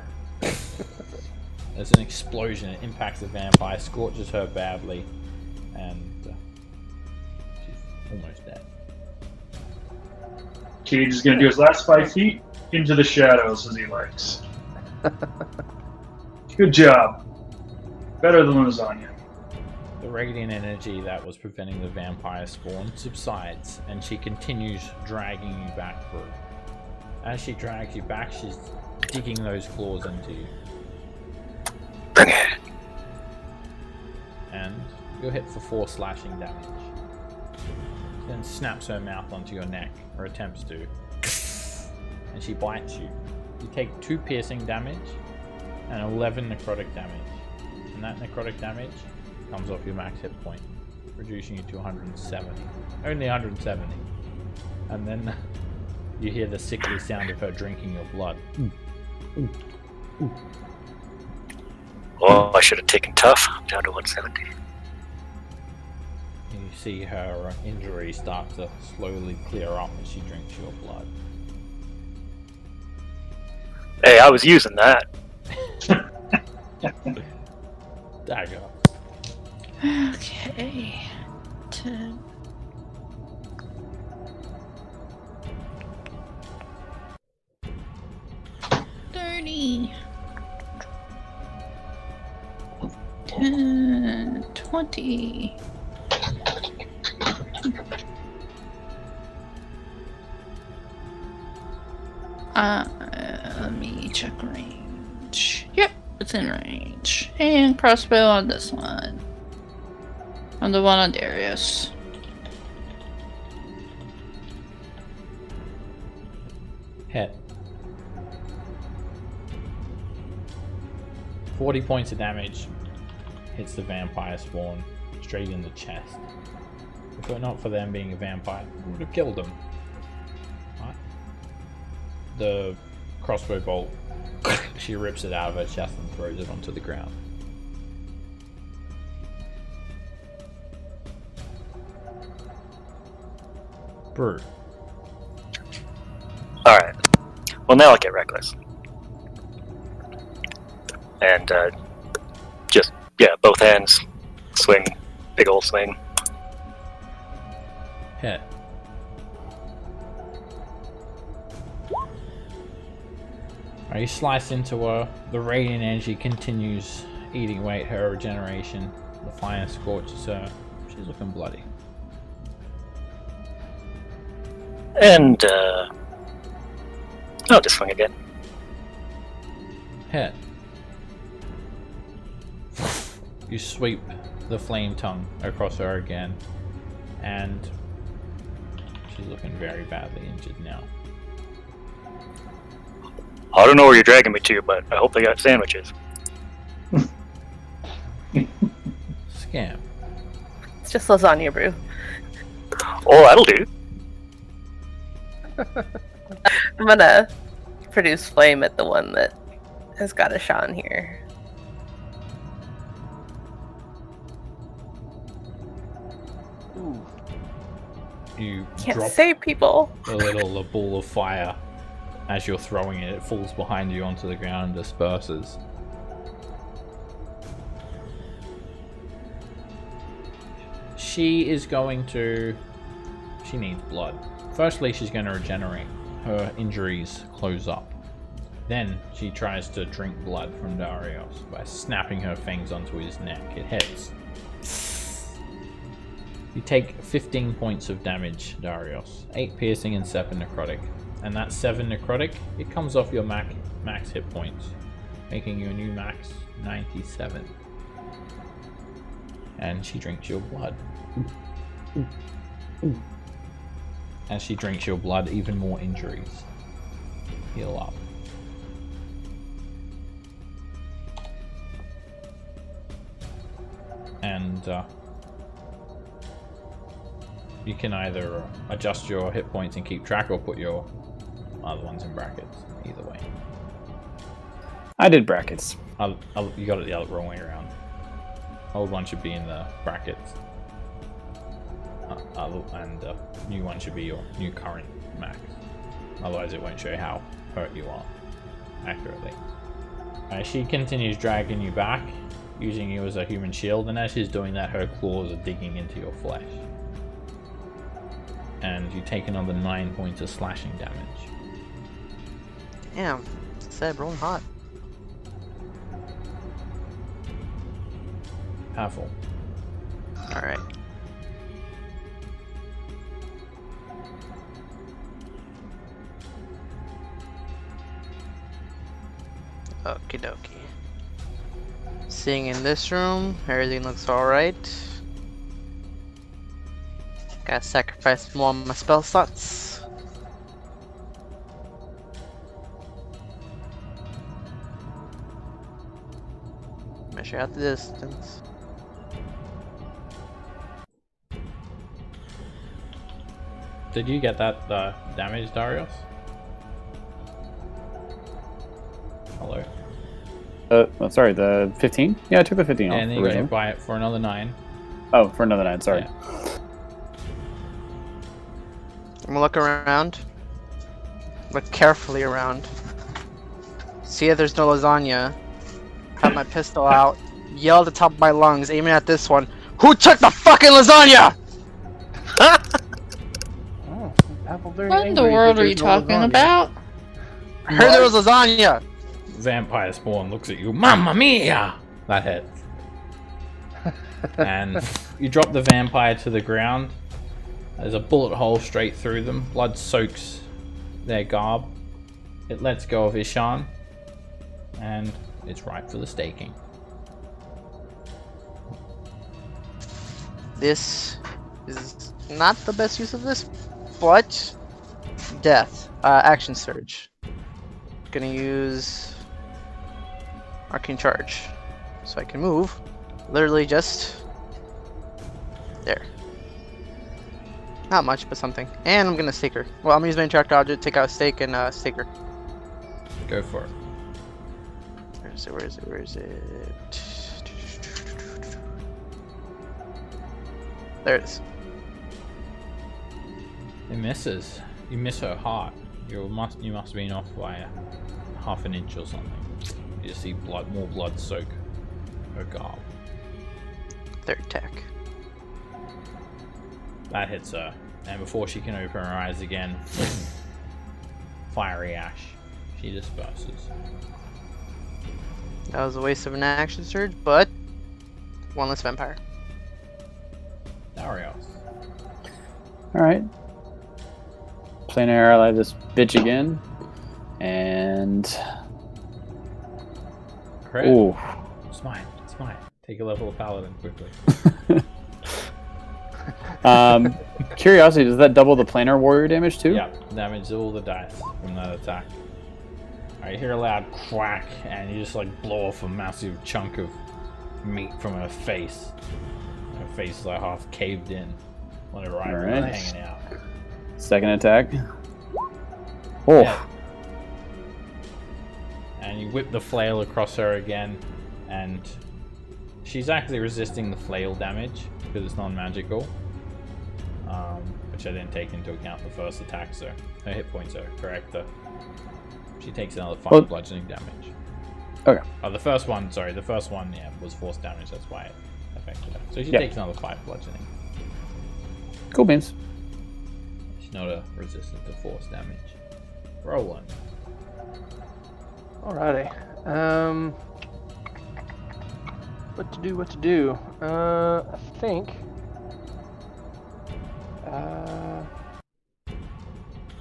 There's an explosion, it impacts the vampire, scorches her badly, and she's almost dead. Cage is gonna do his last 5 feet into the shadows as he likes. Good job. Better than lasagna. The radiant energy that was preventing the vampire spawn subsides, and she continues dragging you back through. As she drags you back, she's digging those claws into you. Bring it. And you're hit for 4 slashing damage. She then snaps her mouth onto your neck, or attempts to, and she bites you. You take 2 piercing damage and 11 necrotic damage. And that necrotic damage comes off your max hit point, reducing you to 170. Only 170. And then you hear the sickly sound of her drinking your blood. Oh, I should have taken tough. I'm down to 170. You see her injury start to slowly clear up as she drinks your blood. Hey, I was using that. Dagger. Okay. 10. $30. 10, 20. Let me check range. Yep, it's in range. And crossbow on this one. On the one on Darius. Hit. 40 points of damage hits the vampire spawn straight in the chest. If it were not for them being a vampire, it would have killed them. Right? The crossbow bolt, she rips it out of her chest and throws it onto the ground. Brew. Alright. Well, now I'll get reckless. And, both hands. Swing. Big old swing. Hit. You slice into her. The radiant energy continues eating away at her regeneration. The fire scorches her. She's looking bloody. And, I'll just swing again. Hit. You sweep the flame tongue across her again, and she's looking very badly injured now. I don't know where you're dragging me to, but I hope they got sandwiches. Scam. It's just lasagna brew. Oh, that'll do. I'm gonna produce flame at the one that has got a Sean here. Ooh. You Can't drop save people. a ball of fire. As you're throwing it, it falls behind you onto the ground and disperses. She is going to... She needs blood. Firstly, she's going to regenerate. Her injuries close up. Then, she tries to drink blood from Darius by snapping her fangs onto his neck. It hits. You take 15 points of damage, Darius. 8 piercing and 7 necrotic. And that 7 necrotic, it comes off your max hit points, making you a new max 97. And she drinks your blood. As she drinks your blood, even more injuries heal up. And you can either adjust your hit points and keep track, or put your other ones in brackets. Either way. I did brackets. You got it the other wrong way around. Old one should be in the brackets. And the new one should be your new current max. Otherwise it won't show you how hurt you are accurately. She continues dragging you back, using you as a human shield, and as she's doing that, her claws are digging into your flesh. And you take another 9 points of slashing damage. Damn, Seb, rolling hot. Powerful. Alright. Okie dokie. Seeing in this room, everything looks alright. Gotta sacrifice more of my spell slots. Measure out the distance. Did you get that damage, Darius? Hello? Sorry, the 15? Yeah, I took the 15 off. And then you got hit by it for another 9. Oh, for another 9, sorry. Yeah. I'm gonna look around. Look carefully around. See if there's no lasagna. Have my pistol out. Yell at the top of my lungs, aiming at this one. Who took the fucking lasagna? Oh, Apple very What in angry the world that are you there's no talking lasagna. about? I heard there was lasagna. Vampire spawn looks at you. Mamma mia! That hits. And you drop the vampire to the ground. There's a bullet hole straight through them. Blood soaks their garb. It lets go of Ishan. And it's ripe for the staking. This is not the best use of this, but death. Action surge. Gonna use arcane charge, so I can move. Literally just there. Not much, but something. And I'm gonna stake her. Well, I'm gonna use my interact object, take out a stake, and stake her. Go for it. Where is it? Where is it? Where is it? There it is. It misses. You miss her heart. You must have been off by half an inch or something. You just see more blood soak her garb. Third attack. That hits her, and before she can open her eyes again, fiery ash. She disperses. That was a waste of an action surge, but one less vampire. Darius. Alright. Planar arrow at this bitch again. And. Crit. Ooh. Smite. Take a level of paladin quickly. Curiosity, does that double the planar warrior damage too? Yeah, damage all the dice from that attack. Alright, you hear a loud crack, and you just like blow off a massive chunk of meat from her face. Her face is like half caved in. One of her eyebrows Alright. hanging out. Second attack. Oh. Yeah. And you whip the flail across her again, and she's actually resisting the flail damage because it's non-magical, which I didn't take into account the first attack, so her hit points are correct. She takes another 5 bludgeoning damage. Okay. Oh, the first one, yeah, was force damage, that's why it affected her. So she Yep. takes another 5 bludgeoning. Cool beans. She's not resistant to force damage. Roll 1. Alrighty. What to do? I think.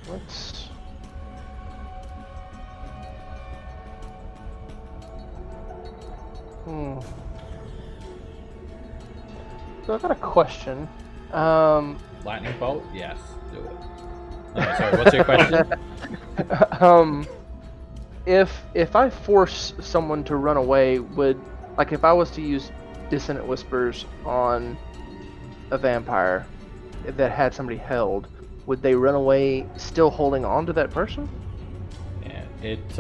Let's. So I've got a question. Lightning bolt? Yes, do it. No, sorry, what's your question? If I force someone to run away, would, like, if I was to use Dissonant Whispers on a vampire that had somebody held, would they run away still holding on to that person? Yeah, they'd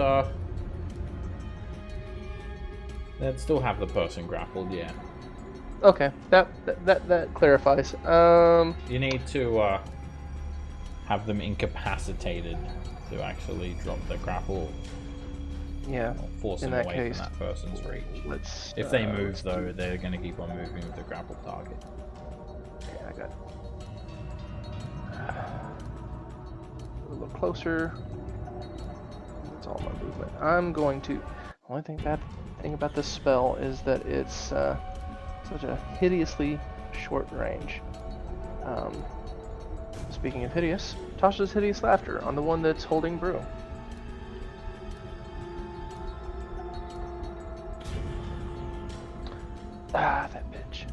still have the person grappled, yeah. Okay, that clarifies. You need to have them incapacitated to actually drop the grapple. Yeah. Or force in them that away case, from that person's reach. Let's. If they move, though, they're going to keep on moving with the grapple target. Okay, I got a little closer. That's all my movement. I'm going to. Only bad thing about this spell is that it's such a hideously short range. Speaking of hideous, Tasha's hideous laughter on the one that's holding Brew. Ah, that bitch.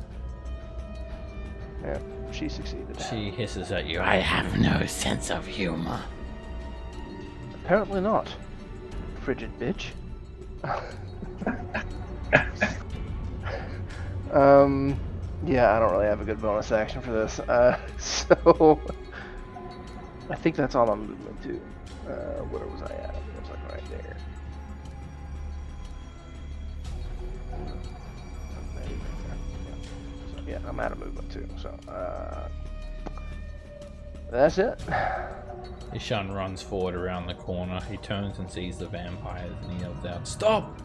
Yeah, she succeeded. She hisses at you. I have no sense of humor. Apparently not. Frigid bitch. Yeah, I don't really have a good bonus action for this. So I think that's all I'm movement to. Where was I at? It was like right there. So, yeah, I'm out of movement too. So that's it. Ishan runs forward around the corner. He turns and sees the vampires and he yells out, "Stop!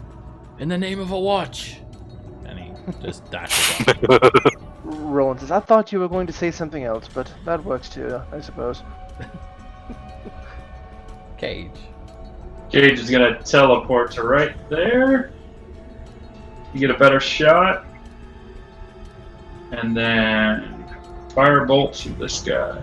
In the name of a watch!" And he just dashes on. Roland says, "I thought you were going to say something else, but that works too, I suppose." Cage. Cage is gonna teleport to right there. You get a better shot. And then fire bolts at this guy.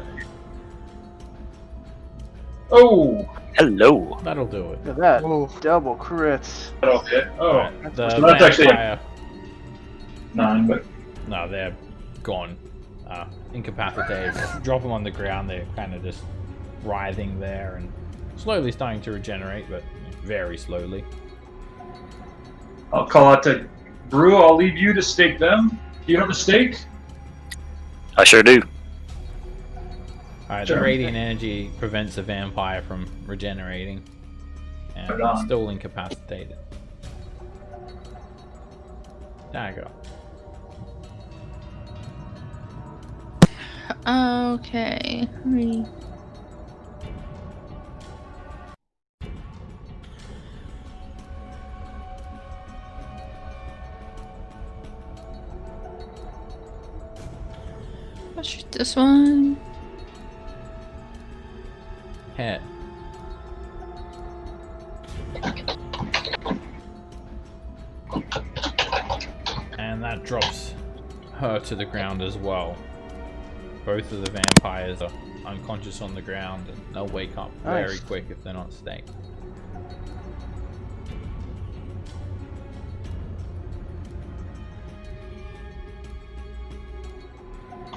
Oh! Hello. That'll do it. Look at that. Ooh. Double crits. That'll hit. Oh. Alright, the So that's actually a vampire... 9, but No, they're gone. Incapacitated. Drop them on the ground. They're kind of just writhing there and slowly starting to regenerate, but very slowly. I'll call out to Brew. I'll leave you to stake them. Do you have a stake? I sure do. Alright, Sure. the radiant energy prevents the vampire from regenerating. And Right on. it's still incapacitated. Dagger. Okay. I'll shoot this one. Hit. That drops her to the ground as well. Both of the vampires are unconscious on the ground, and they'll wake up very quick if they're not staying.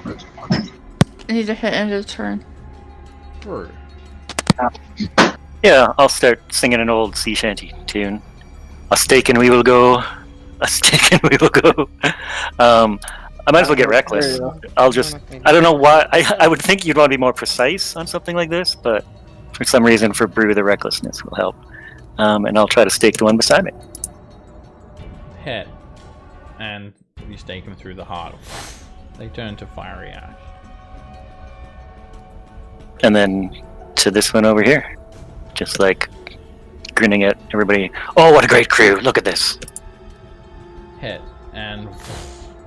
I need to hit end of turn. Brew. Yeah, I'll start singing an old sea shanty tune. A stake and we will go. A stake and we will go. I might as well get reckless. I'll just. I don't know why. I would think you'd want to be more precise on something like this, but for some reason, for Brew, the recklessness will help. And I'll try to stake the one beside me. Hit. And you stake them through the heart. They turn to fiery ash. And then to this one over here. Just like grinning at everybody. Oh, what a great crew. Look at this. Hit. And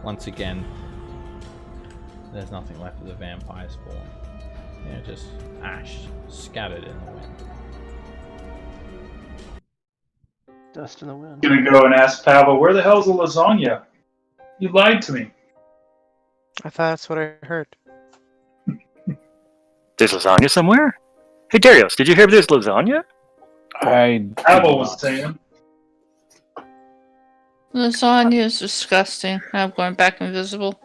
once again, there's nothing left of the vampire spawn. They're just ash scattered in the wind. Dust in the wind. I'm gonna go and ask Pavel, where the hell's the lasagna? You lied to me. I thought that's what I heard. There's lasagna somewhere? Hey, Darius, did you hear there's lasagna? Pavel was saying. Lasagna is disgusting. I'm going back invisible.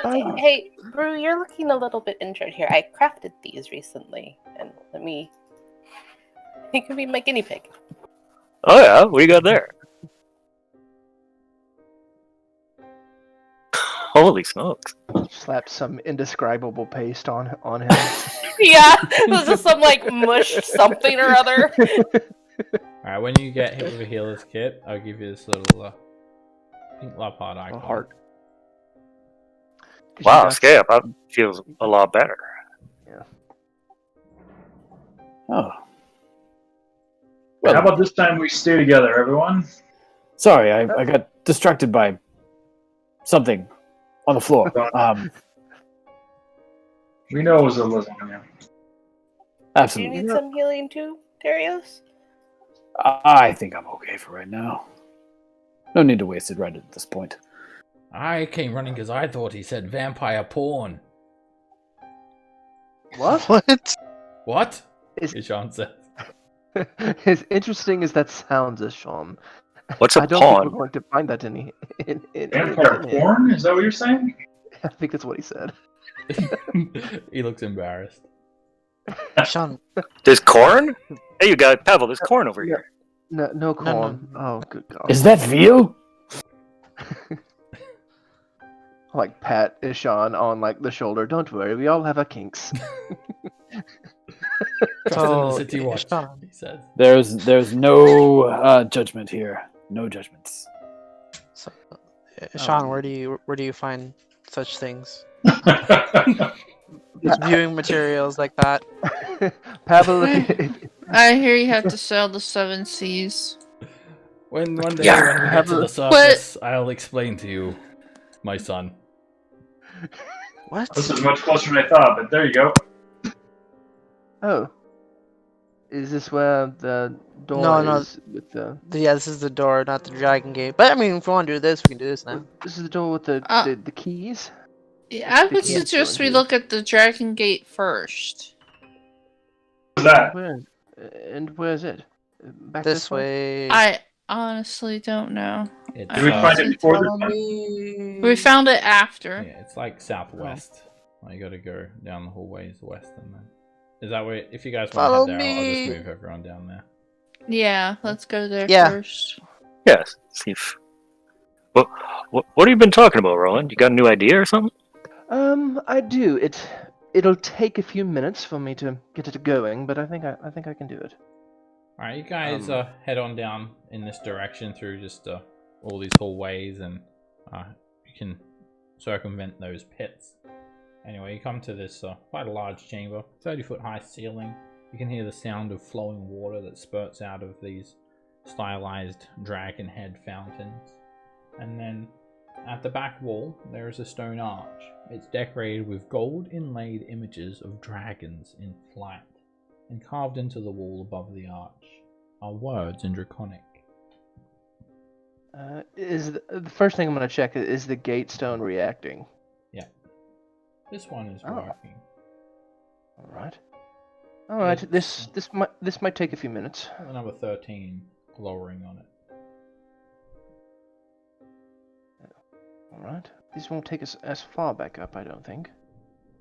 Hey, Brew, you're looking a little bit injured here. I crafted these recently, and you can be my guinea pig. Oh yeah, what do you got there? Holy smokes. Slapped some indescribable paste on him. Yeah, it was just some like mush something or other. Alright, when you get hit with a healer's kit, I'll give you this little pink leopard icon. A heart. Wow, scale up. That feels a lot better. Yeah. Oh. Well, how about this time we stay together, everyone? Sorry, I got distracted by something on the floor. We know it was a lasagna. Do you Absolutely. need some healing too, Darius? I think I'm okay for right now. No need to waste it right at this point. I came running because I thought he said vampire porn. What? What? What? Is- Ishan says. As interesting as that sounds, Sean. What's a I don't think pawn? we're going to find that in Vampire porn? Is that what you're saying? I think that's what he said. He looks embarrassed. Sean, There's corn? Hey, you got Pavel, there's corn over here. No corn. Oh, good God. Is that veal? Like pat Ishan on like the shoulder. Don't worry, we all have our kinks. Trust in the city watch, Sean, he says. There's no judgment here. No judgments. so, Sean, where do you find such things? Viewing materials like that. Pavel, I hear you have to sail the 7 seas. One day Yeah. when we get to the surface, I'll explain to you, my son. What? This is much closer than I thought, but there you go. oh, is this where the door No. is with the? Yeah, this is the door, not the dragon gate. But I mean, if we want to do this, we can do this now. This is the door with the keys. Yeah, I would The key suggest door we here. look at the Dragon Gate first. What's that? Where is it? Back This way. I honestly don't know. It's, Did we find it before this Follow one? me. We found it after. Yeah, it's like southwest. You gotta go down the hallways west and then. Is that where? If you guys want Follow to head there, I'll me. just move everyone down there. Yeah, let's go there Yeah. first. Yes. See if. What have you been talking about, Roland? You got a new idea or something? I do. It'll take a few minutes for me to get it going, but I think I can do it. Alright, you guys head on down in this direction through just all these hallways, and you can circumvent those pits. Anyway, you come to this quite a large chamber, 30-foot high ceiling. You can hear the sound of flowing water that spurts out of these stylized dragon head fountains. And then at the back wall, there is a stone arch. It's decorated with gold inlaid images of dragons in flight. And carved into the wall above the arch are words in Draconic. Is the first thing I'm gonna check is the gate stone reacting? This one is Oh. working. All right. All right. It's- This might take a few minutes. Number 13 glowering on it. All right. These won't take us as far back up, I don't think.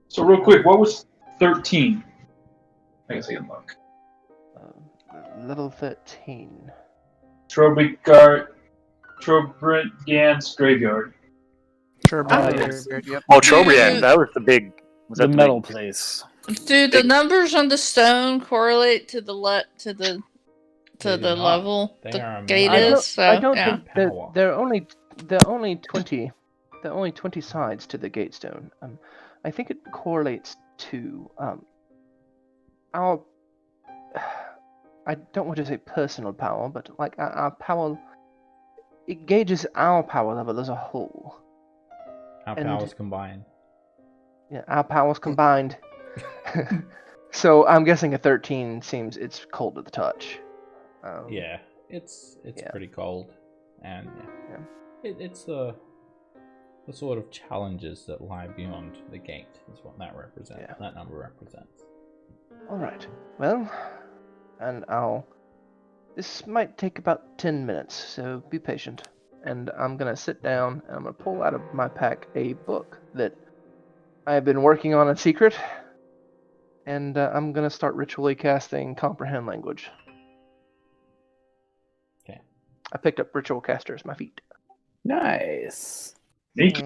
So real quick, what was 13? I guess I can look. Level 13. Trobriand's graveyard. Sure, yes. Yep. Oh, Trobriand, that was the big. Was The that metal big- place. Do the numbers on the stone correlate to the They do level not. They the are gate metal. is? So, I don't yeah. think that Power. there are only 20. There are only 20 sides to the gate stone. I think it correlates to our. I don't want to say personal power, but like our power. It gauges our power level as a whole. Our And- powers combined. Yeah, our powers combined. So I'm guessing a 13 seems it's cold to the touch. Yeah, it's yeah. pretty cold, and Yeah. it's the sort of challenges that lie beyond the gate is what that represents. Yeah. That number represents. All right. Well, and this might take about 10 minutes, so be patient. And I'm gonna sit down and I'm gonna pull out of my pack a book that I have been working on in secret, and I'm gonna start ritually casting Comprehend Language. Okay. I picked up Ritual Caster as my feat. Nice. Sneaky.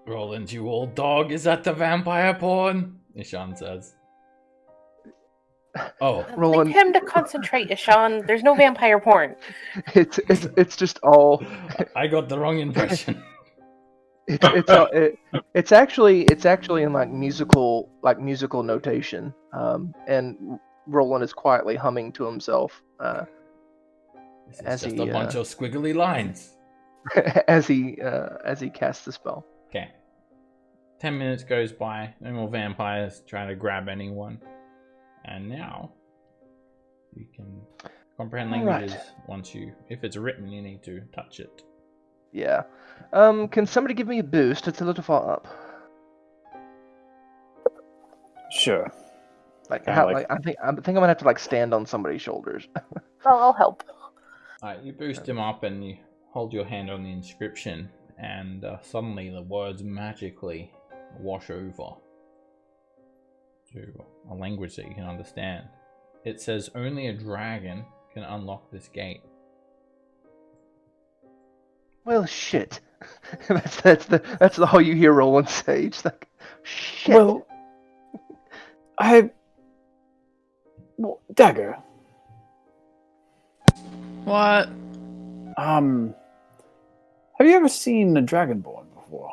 Roland, you old dog, is that the vampire porn? Ishan says. Oh, Roland, Leave him to concentrate, Ishan. There's no vampire porn. it's just all I got the wrong impression. it's actually in like musical notation, and Roland is quietly humming to himself This is as just he, a bunch of squiggly lines. as he casts the spell. Okay. 10 minutes goes by. No more vampires trying to grab anyone. And now you can comprehend languages once you, if it's written, you need to touch it. Yeah. Can somebody give me a boost? It's a little far up. Sure. Like Kinda how? like- Like I think I'm gonna have to like stand on somebody's shoulders. Well, I'll help. Alright, you boost him up and you hold your hand on the inscription, and suddenly the words magically wash over to a language that you can understand. It says only a dragon can unlock this gate. Well, shit. that's all you hear Roland say. It's like, shit. Well, Dagger. What? Have you ever seen a Dragonborn before?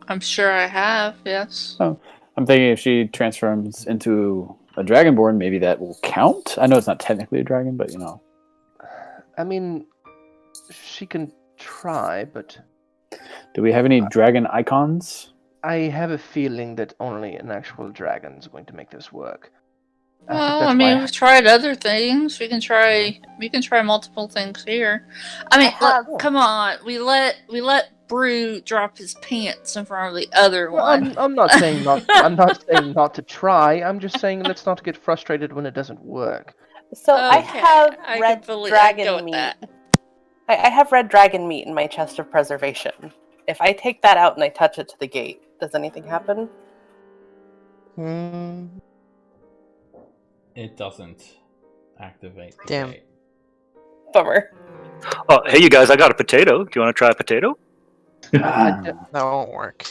I'm sure I have. Yes. I'm thinking if she transforms into a Dragonborn, maybe that will count. I know it's not technically a dragon, but you know. I mean, she can try, but Do we have any dragon icons? I have a feeling that only an actual dragon is going to make this work. think Well, that's I mean, why we've tried other things. We can try multiple things here. I mean, come on. We let Brew drop his pants in front of the other Well, one. I'm not saying not. I'm not saying not to try. I'm just saying let's not get frustrated when it doesn't work. So I Okay, have I red can go dragon with meat. that. I have red dragon meat in my chest of preservation. If I take that out and I touch it to the gate, does anything happen? It doesn't activate the Damn. gate. Bummer. Oh, hey, you guys! I got a potato. Do you want to try a potato? That won't work.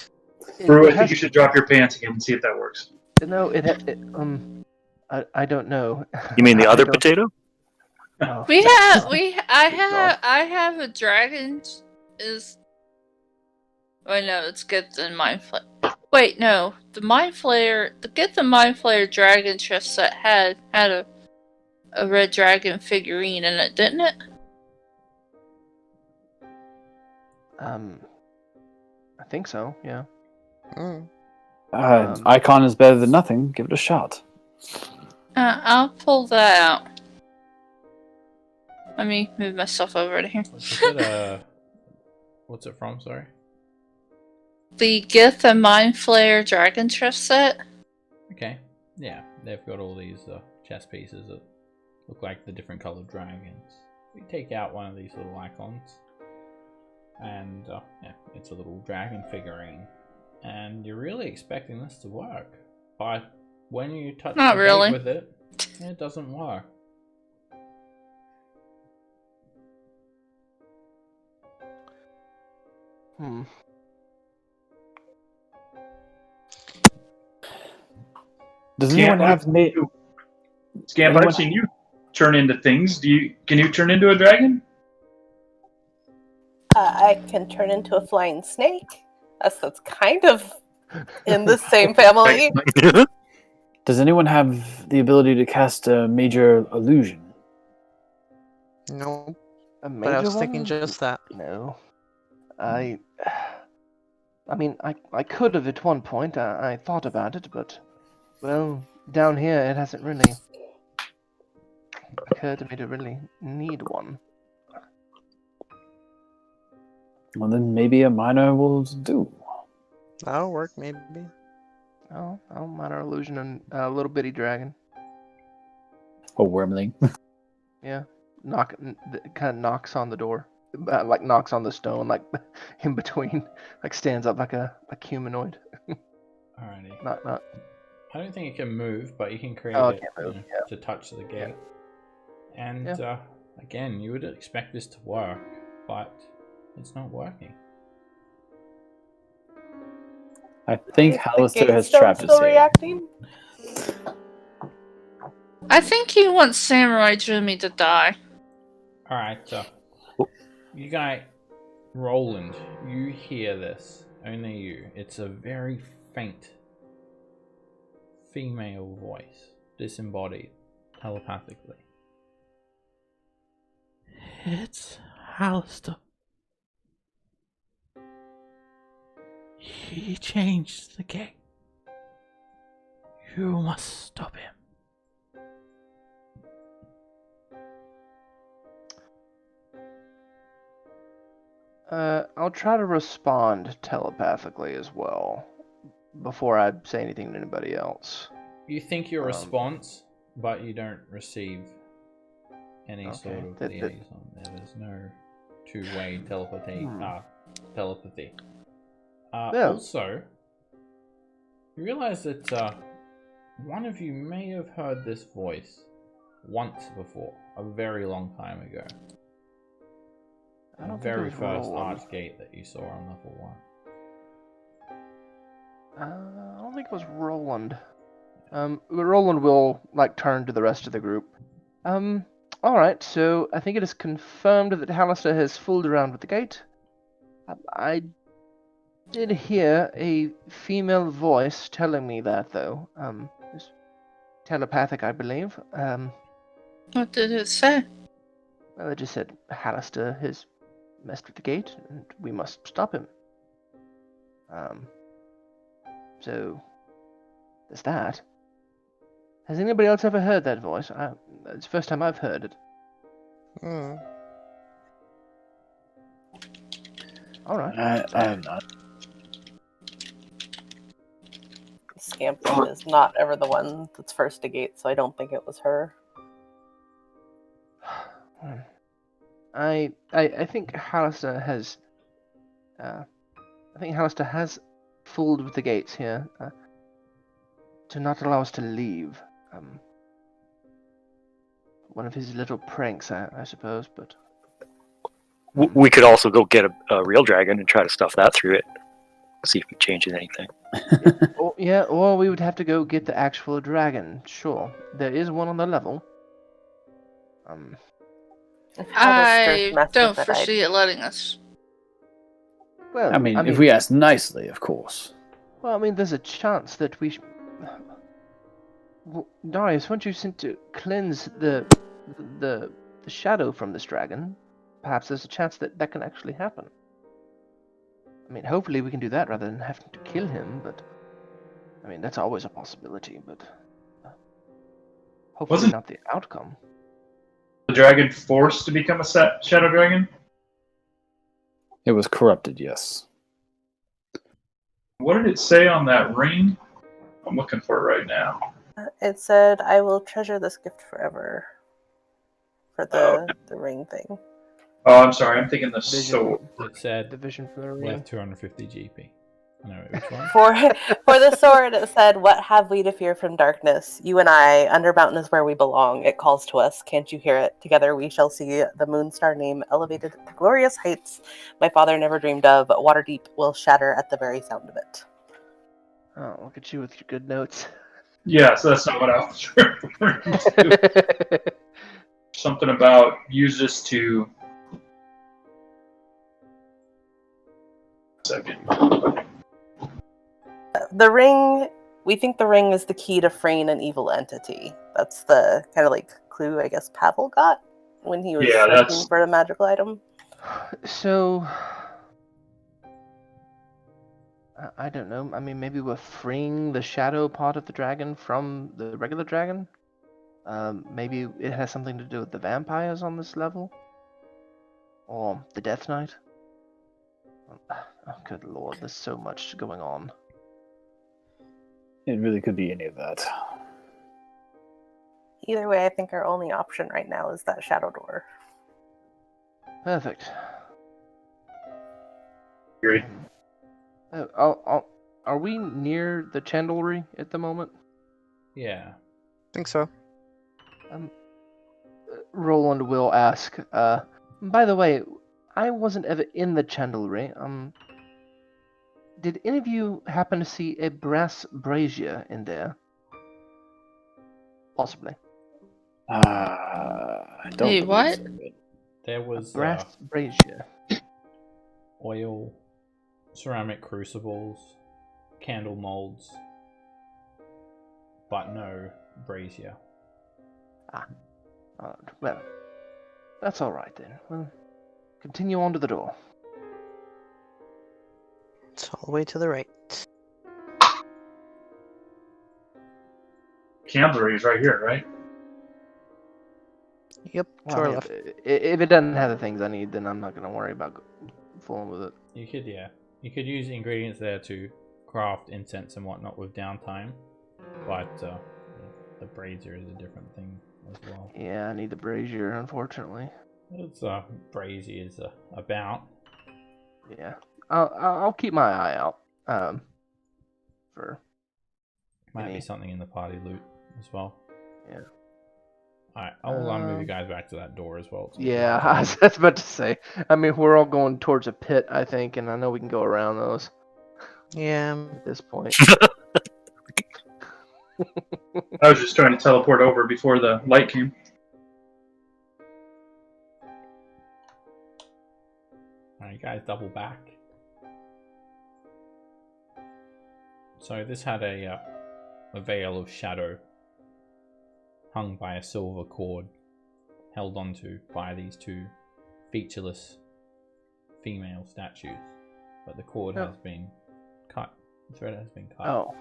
Brew, I think you should drop your pants again and see if that works. No, I don't know. You mean the I other don't- potato? Oh, I have a dragon is. Wait, no, it's Get the Mind Flayer. Wait, no, the Mind Flayer, the Get the Mind Flayer dragon chest set had a red dragon figurine in it, didn't it? I think so. Yeah. Mm. Icon is better than nothing. Give it a shot. I'll pull that out. Let me move myself over to here. Is it what's it from? Sorry. The Get the Mind Flayer Dragon chest set. Okay. Yeah, they've got all these chess pieces that look like the different colored dragons. We take out one of these little icons, and yeah, it's a little dragon figurine. And you're really expecting this to work, but when you touch Not the really. gate with it, it doesn't work. Does anyone have Scamp, I've seen you turn into things. Can you turn into a dragon? I can turn into a flying snake. That's kind of in the same family. Does anyone have the ability to cast a major illusion? No, A but I major was thinking one? just that. No. I mean, I could have at one point. I thought about it, but, well, down here it hasn't really occurred to me to really need one. Well, then maybe a minor will do. That'll work, maybe. Oh, minor illusion and a little bitty dragon. A wormling. Yeah, kind of knocks on the door, like knocks on the stone, like in between, like stands up like a humanoid. Alrighty. Not. I don't think it can move, but you can create Oh, it, it can't move, you know, to touch the gate. And again, you would expect this to work, but it's not working. I think Is the Hallister gate has stone trapped us still here. reacting? I think he wants Samurai Jimmy to die. Alright, you guys, Roland, you hear this. Only you. It's a very faint female voice, disembodied, telepathically. It's Hallister. He changed the game. You must stop him. I'll try to respond telepathically as well before I say anything to anybody else. You think your response, but you don't receive any sort of liaison. There's no two-way telepathy. Also, you realize that one of you may have heard this voice once before, a very long time ago. The very first arch gate that you saw on level 1. I don't think it was Roland. Roland will turn to the rest of the group. Alright, so I think it is confirmed that Hallister has fooled around with the gate. I did hear a female voice telling me that, though. It's telepathic, I believe. What did it say? Well, it just said Hallister has messed with the gate, and we must stop him. So there's that. Has anybody else ever heard that voice? It's the first time I've heard it. Alright. I have not. Scamp is not ever the one that's first to gate, so I don't think it was her. I think Hallister has fooled with the gates here to not allow us to leave. One of his little pranks, I suppose, but We could also go get a real dragon and try to stuff that through it. See if it changes anything. or we would have to go get the actual dragon. Sure, there is one on the level. I don't foresee it letting us. Well, I mean, if we ask nicely, of course. Well, I mean, there's a chance that we. Darius, weren't you sent to cleanse the shadow from this dragon? Perhaps there's a chance that that can actually happen. I mean, hopefully we can do that rather than having to kill him. But I mean, that's always a possibility. But Hopefully Wasn't- not the outcome. The dragon forced to become a shadow dragon? It was corrupted, yes. What did it say on that ring? I'm looking for it right now. It said, "I will treasure this gift forever." For the ring thing. Oh, I'm sorry. I'm thinking the Vision. sword. It said The vision for the ring. worth 250 GP. No, which one? For the sword, it said, "What have we to fear from darkness? You and I, Undermountain is where we belong. It calls to us. Can't you hear it? Together we shall see the Moonstar name elevated to glorious heights my father never dreamed of. Waterdeep will shatter at the very sound of it." Oh, look at you with your good notes. Yeah, so that's not what I was referring to. Something about use this to. Second. The ring, we think the ring is the key to freeing an evil entity. That's the kind of like clue I guess Pavel got when he was Yeah, searching that's- for a magical item. So, I don't know. I mean, maybe we're freeing the shadow part of the dragon from the regular dragon. Maybe it has something to do with the vampires on this level, or the Death Knight. Oh, good lord, there's so much going on. It really could be any of that. Either way, I think our only option right now is that shadow door. Perfect. Agreed. Are we near the chandlery at the moment? Yeah. think so. Roland will ask. By the way, I wasn't ever in the chandlery. Did any of you happen to see a brass brazier in there? Possibly. I don't Wait, believe what? so, but There A was brass brazier. oil, ceramic crucibles, candle molds, but no brazier. Well, that's all right then. Well, continue on to the door. It's all the way to the right. Candlery is right here, right? Yep, to Well, our I mean, left. if it doesn't have the things I need, then I'm not going to worry about fooling with it. You could use the ingredients there to craft incense and whatnot with downtime, but the brazier is a different thing as well. Yeah, I need the brazier, unfortunately. It's brazier is about. Yeah, I'll keep my eye out. For Might any- be something in the party loot as well. Yeah. Alright, I'll move you guys back to that door as well. Yeah, I was about to say. I mean, we're all going towards a pit, I think, and I know we can go around those Yeah. at this point. I was just trying to teleport over before the light came. Alright, guys, double back. So this had a veil of shadow hung by a silver cord, held onto by these two featureless female statues. But the cord has been cut. The thread has been cut. Oh,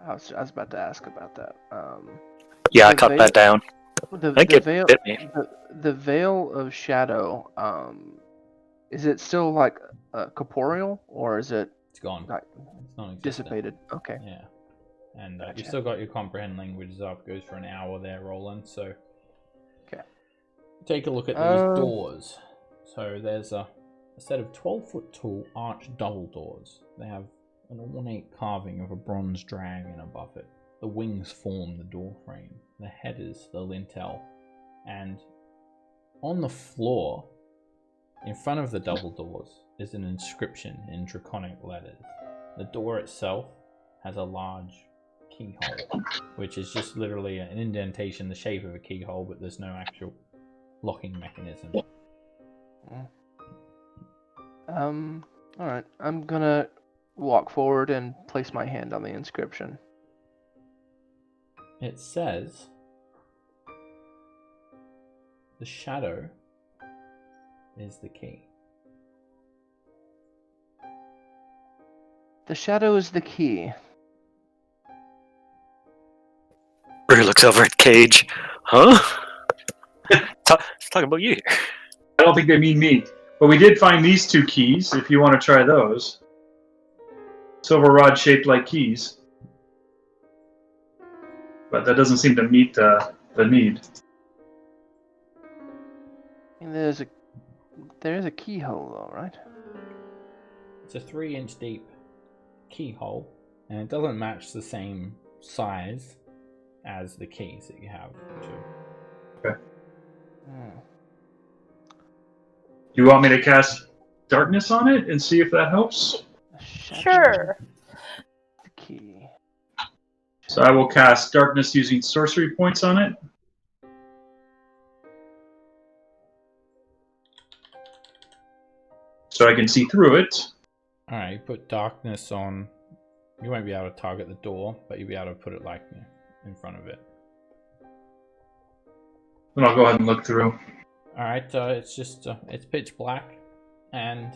I was about to ask about that. Yeah, I The cut veil- that down. The, I think the it veil, bit me. the veil of shadow. Is it still like corporeal, or is it It's gone. like It's non-existent. dissipated? Okay. Yeah. And Gotcha. you've still got your comprehend languages up. Goes for an hour there, Roland. So Okay. take a look at these doors. So there's a set of 12-foot tall arched double doors. They have an ornate carving of a bronze dragon above it. The wings form the door frame. The head is the lintel. And on the floor, in front of the double doors, is an inscription in draconic letters. The door itself has a large keyhole, which is just literally an indentation the shape of a keyhole, but there's no actual locking mechanism. All right. I'm gonna walk forward and place my hand on the inscription. It says, "The shadow is the key." The shadow is the key. Brew looks over at Cage. Huh? Let's talk about you here. I don't think they mean me. But we did find these 2 keys, if you want to try those. Silver rod shaped like keys. But that doesn't seem to meet the need. And there's a keyhole though, right? It's a 3-inch deep keyhole, and it doesn't match the same size as the keys that you have too. Okay. Do you want me to cast darkness on it and see if that helps? Sure. The key. So I will cast darkness using sorcery points on it. So I can see through it. Alright, you put darkness on. You won't be able to target the door, but you'll be able to put it like in front of it. Then I'll go ahead and look through. Alright, it's just it's pitch black, and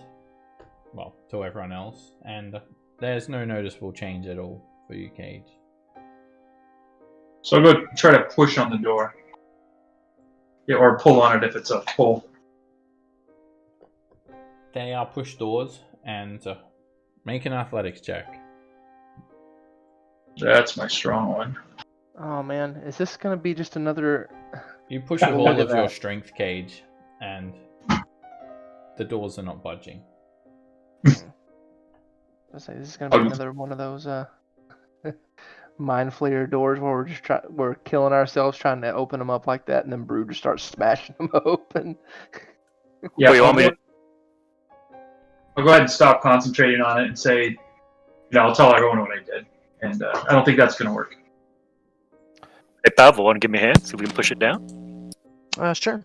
well, to everyone else, and there's no noticeable change at all for you, Cage. So I'll go try to push on the door. Yeah, or pull on it if it's a pull. They are push doors, and make an athletics check. That's my strong one. Oh man, is this gonna be just another? You push with all Look of at your that. strength, Cage, and the doors are not budging. I say this is gonna be another one of those mind flayer doors where we're killing ourselves trying to open them up like that, and then Brew just starts smashing them open. Yeah, Wait, you want me to? I'll go ahead and stop concentrating on it and say, I'll tell everyone what I did. And I don't think that's going to work. Hey, Pavel, want to give me a hand? See if we can push it down? Sure.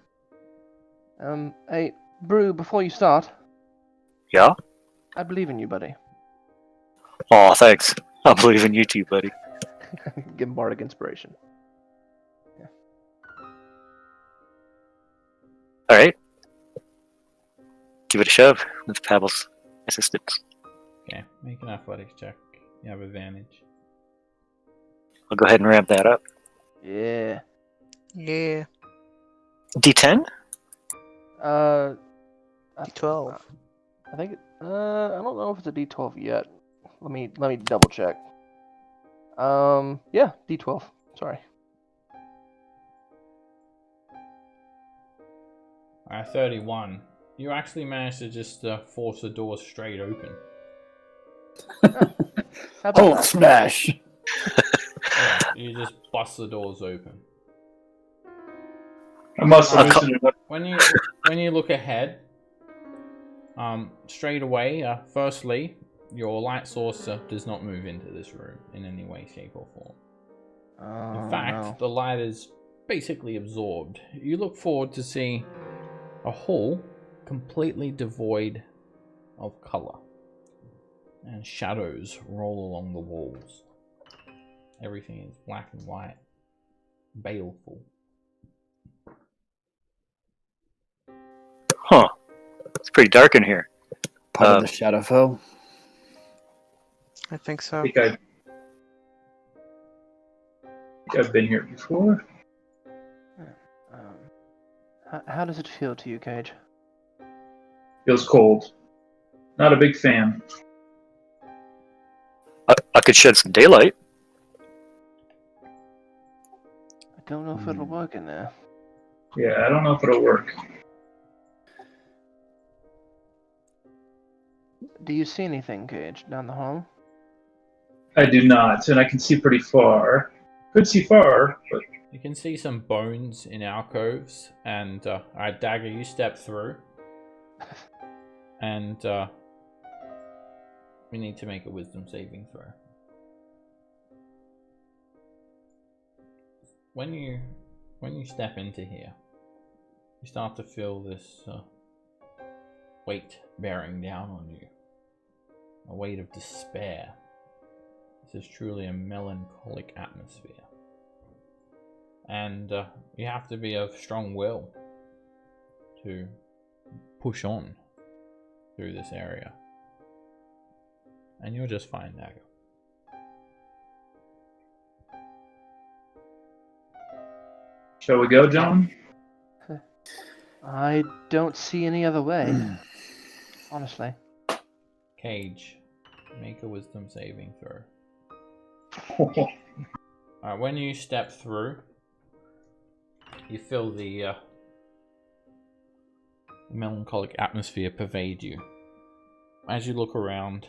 Hey, Brew, before you start, Yeah? I believe in you, buddy. Oh, thanks. I believe in you too, buddy. Give him bardic inspiration. Alright. Give it a shove with Pavel's assistance. Okay, make an athletics check. You have advantage. I'll go ahead and ramp that up. Yeah. Yeah. D10? D12. I think. I don't know if it's a D12 yet. Let me double check. Yeah, D12. Sorry. Alright, 31. You actually managed to just force the door straight open. How about Hulk that? smash! Yeah, you just bust the doors open. I must have Alright. listened to When you look ahead, straight away, firstly, your light source does not move into this room in any way, shape, or form. Oh, In fact, no. the light is basically absorbed. You look forward to see a hall completely devoid of color, and shadows roll along the walls. Everything is black and white, baleful. Huh. It's pretty dark in here. Part of the Shadowfell. I think I so. think I've been here before. How does it feel to you, Cage? Feels cold. Not a big fan. I could shed some daylight. I don't know if it'll work in there. Yeah, I don't know if it'll work. Do you see anything, Cage, down the hall? I do not, and I can see pretty far. Could see far, but You can see some bones in alcoves, and alright, Dagger, you step through, and we need to make a wisdom saving throw. When you step into here, you start to feel this weight bearing down on you, a weight of despair. This is truly a melancholic atmosphere. And you have to be of strong will to push on through this area. And you'll just find Dagger. Shall we go, John? I don't see any other way. Honestly. Cage, make a wisdom saving throw. Alright, when you step through, you feel the melancholic atmosphere pervade you. As you look around,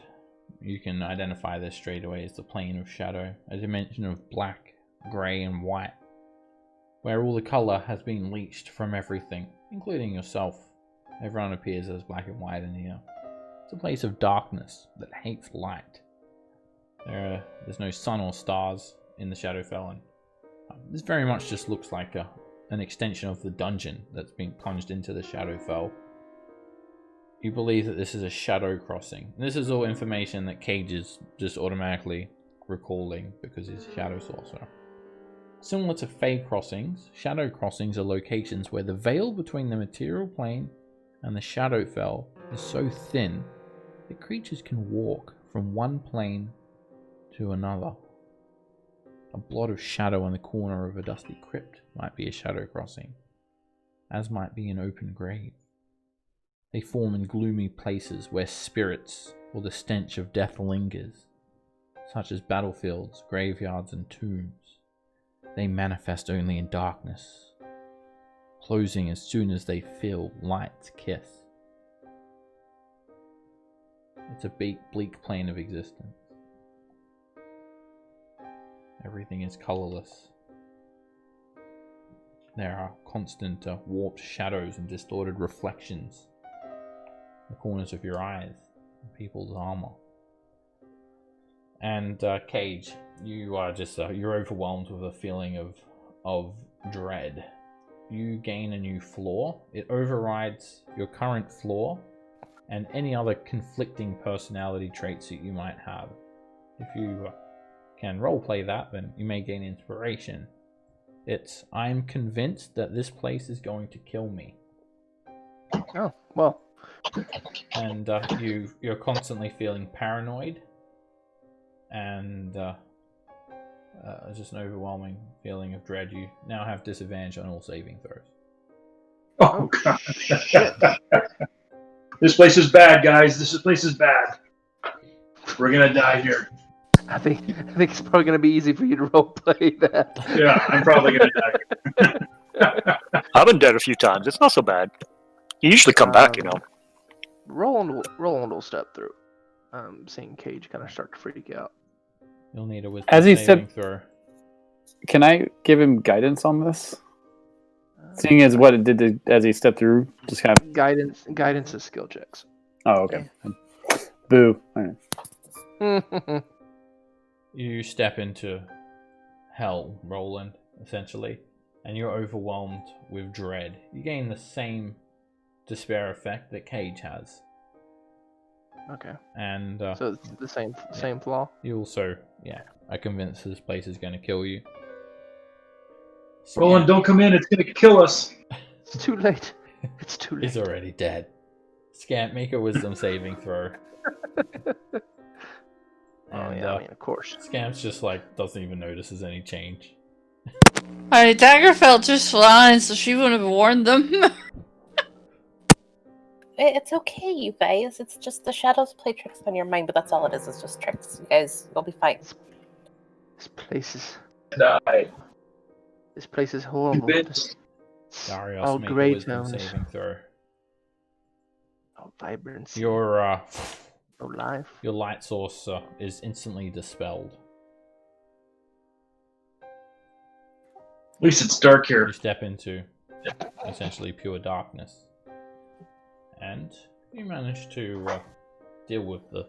you can identify this straight away as the plane of shadow, a dimension of black, grey and white, where all the colour has been leached from everything, including yourself. Everyone appears as black and white in here. It's a place of darkness that hates light. There's no sun or stars in the Shadowfell, and this very much just looks like an extension of the dungeon that's been plunged into the Shadowfell. You believe that this is a shadow crossing. And this is all information that Cage is just automatically recalling because he's a shadow sorcerer. Similar to Fey crossings, shadow crossings are locations where the veil between the material plane and the Shadowfell is so thin that creatures can walk from one plane to another. A blot of shadow in the corner of a dusty crypt might be a shadow crossing, as might be an open grave. They form in gloomy places where spirits or the stench of death lingers, such as battlefields, graveyards, and tombs. They manifest only in darkness, closing as soon as they feel light's kiss. It's a bleak plane of existence. Everything is colourless. There are constant warped shadows and distorted reflections in the corners of your eyes and people's armour. And Cage, you are just you're overwhelmed with a feeling of dread. You gain a new flaw. It overrides your current flaw and any other conflicting personality traits that you might have. If you can roleplay that, then you may gain inspiration. It's, I'm convinced that this place is going to kill me. Oh, well. And you're constantly feeling paranoid. And just an overwhelming feeling of dread. You now have disadvantage on all saving throws. Oh, God. This place is bad, guys. This place is bad. We're going to die here. I think it's probably going to be easy for you to roleplay that. Yeah, I'm probably going to die. I've been dead a few times. It's not so bad. You usually come back, you know. Roland will step through. Seeing Cage kind of start to freak out. You'll need a wisdom As he saving said- throw. Can I give him guidance on this? Seeing as what it did as he stepped through, just kind of Guidance is skill checks. Oh, okay. Boo. All right. You step into hell, Roland, essentially, and you're overwhelmed with dread. You gain the same despair effect that Cage has. Okay. And so it's the same flaw. you also, are convinced this place is going to kill you. Roland, don't come in. It's going to kill us. It's too late. It's too late. He's already dead. Scamp, make a wisdom saving throw. And, I mean, of course. Scamp's just doesn't even notice there's any change. I mean, Daggerfell just fine, so she wouldn't have warned them. It's okay, you guys. It's just the shadows play tricks on your mind, but that's all it is. It's just tricks. You guys, you'll be fine. This place is. Die. This place is horrible. Darius, all make a grey wisdom tones. saving throw. Oh, vibrancy. Your No life. your light source is instantly dispelled. At least it's dark here. You step into essentially pure darkness, and you manage to deal with the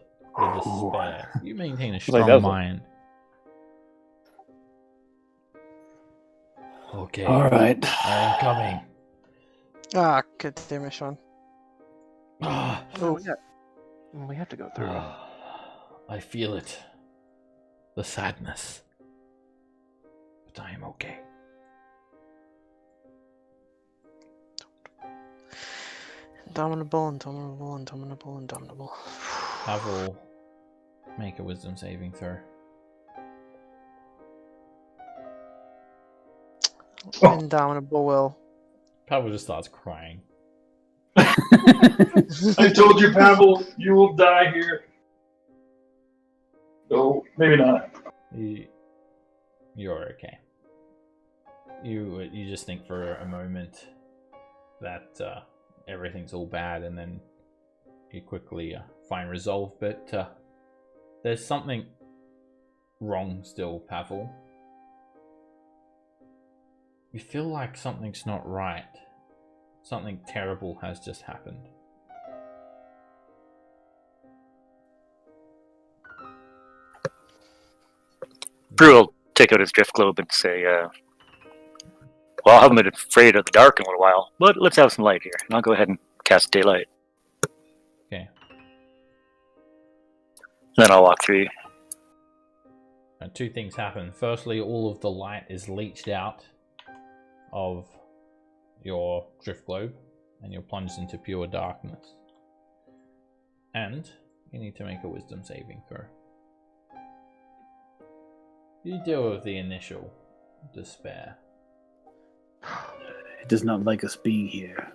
despair. You maintain a strong mind. Okay. All right. I am coming. Ah, good damn it, Sean. Ah, Oh, we have to go through. I feel it. The sadness. But I am okay. Indomitable. Pavel, make a wisdom saving throw. Indomitable will. Pavel just starts crying. I told you, Pavel, you will die here. No, maybe not. You're okay. You just think for a moment that everything's all bad, and then you quickly find resolve. But there's something wrong still, Pavel. You feel like something's not right. Something terrible has just happened. Brew will take out his drift globe and say, well, I haven't been afraid of the dark in a little while, but let's have some light here. And I'll go ahead and cast daylight. Okay. Then I'll walk through. Two things happen. Firstly, all of the light is leached out of your drift globe, and you're plunged into pure darkness. And you need to make a wisdom saving throw. You deal with the initial despair. It does not like us being here.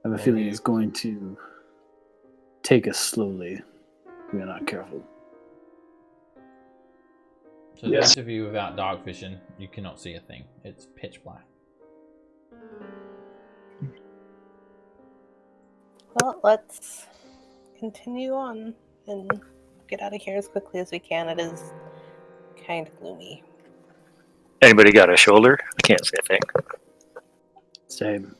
I have a feeling it's going to take us slowly if we are not careful. So those of you without dark vision, you cannot see a thing. It's pitch black. Well, let's continue on and get out of here as quickly as we can. It is kind of gloomy. Anybody got a shoulder? I can't see a thing. Same.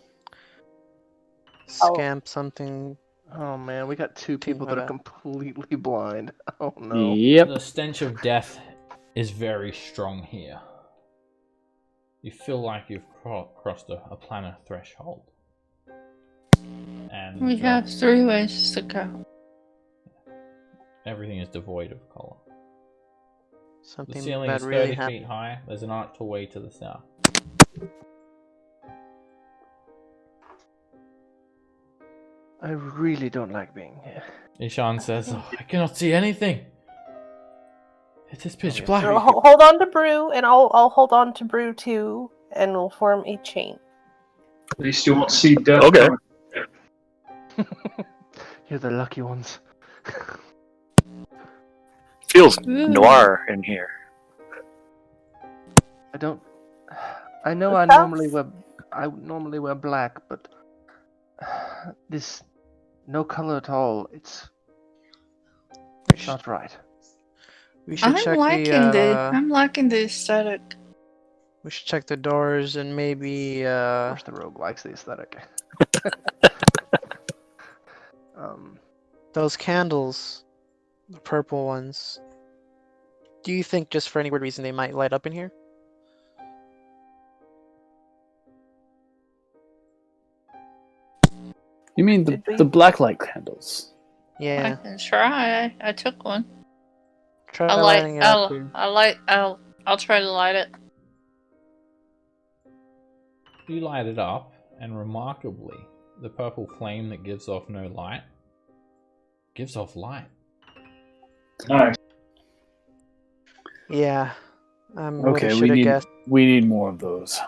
Scamp something. Oh man, we got two people that are completely blind. Oh no. Yep. The stench of death is very strong here. You feel like you've crossed a planet threshold. And We have 3 ways to go. everything is devoid of color. The Something ceiling bad is 30 really feet happened. high. There's an archway to the south. I really don't like being here. Ishan says, oh, I cannot see anything. It is pitch black. Hold on to Brew, and I'll hold on to Brew too, and we'll form a chain. At least you won't see death. Okay. You're the lucky ones. Feels noir in here. I know I normally wear black, but this no color at all. It's not right. We should check I'm liking the aesthetic. We should check the doors and maybe Of course, the rogue likes the aesthetic. those candles, the purple ones. Do you think just for any weird reason they might light up in here? You mean the blacklight candles? I Yeah. can try. I took one. Try lighting it up here. I'll try to light it. You light it up, and remarkably, the purple flame that gives off no light gives off light. Nice. Yeah. Okay, should have guessed. we need more of those.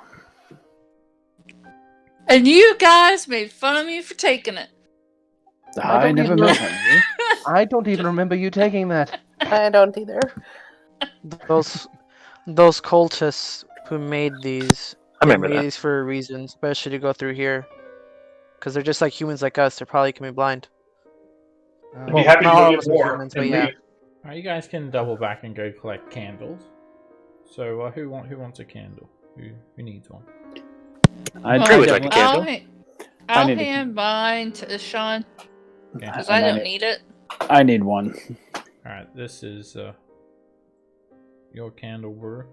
And you guys made fun of me for taking it. I never met you. I don't even remember you taking that. I don't either. Those cultists who made these. I remember made that. these for a reason, especially to go through here. Because they're just like humans like us. They're probably can be blind. I'd be happy to not go all get of us are more humans, and but yeah. leave. Alright, you guys can double back and go collect candles. So, who wants a candle? Who needs one? Drew would like a candle. I'll need a- hand mine to Sean Okay. because I don't need it. I need one. Alright, this is your candle, Brew.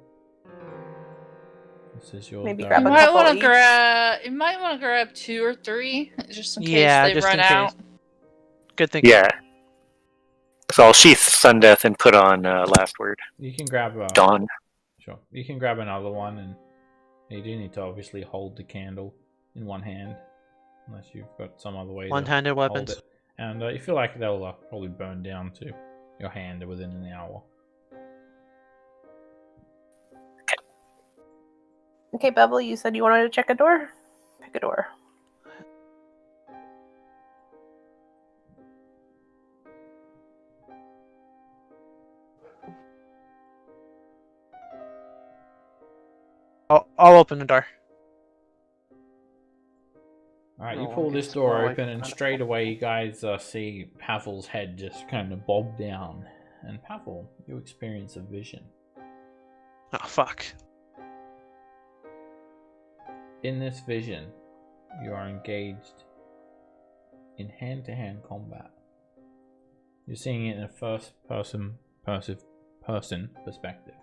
This is your Maybe dark. grab You a might couple want to each. grab. You might want to grab 2 or 3 just in case Yeah, they just run in case. out. Good thing. Yeah. So I'll sheath Sundeath and put on Last Word. You can grab Dawn. Sure. You can grab another one, and you do need to obviously hold the candle in one hand, unless you've got some other way One-handed to hold weapons. it. And you feel like they'll probably burn down to your hand within an hour. Okay, Bevel, you said you wanted to check a door? Pick a door. I'll open the door. Alright, No, you I'll pull get this some door more open, and light. straight away you guys see Pavel's head just kind of bob down. And Pavel, you experience a vision. Oh fuck. In this vision, you are engaged in hand-to-hand combat. You're seeing it in a first-person perspective.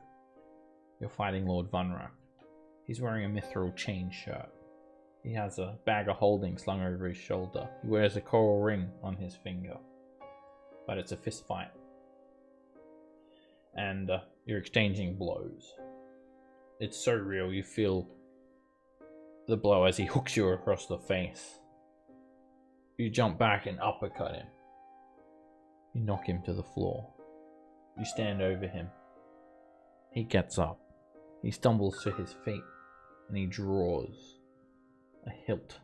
You're fighting Lord Vunrak. He's wearing a mithril chain shirt. He has a bag of holding slung over his shoulder. He wears a coral ring on his finger. But it's a fist fight. And you're exchanging blows. It's so real, you feel the blow as he hooks you across the face. You jump back and uppercut him. You knock him to the floor. You stand over him. He gets up. He stumbles to his feet and he draws a hilt.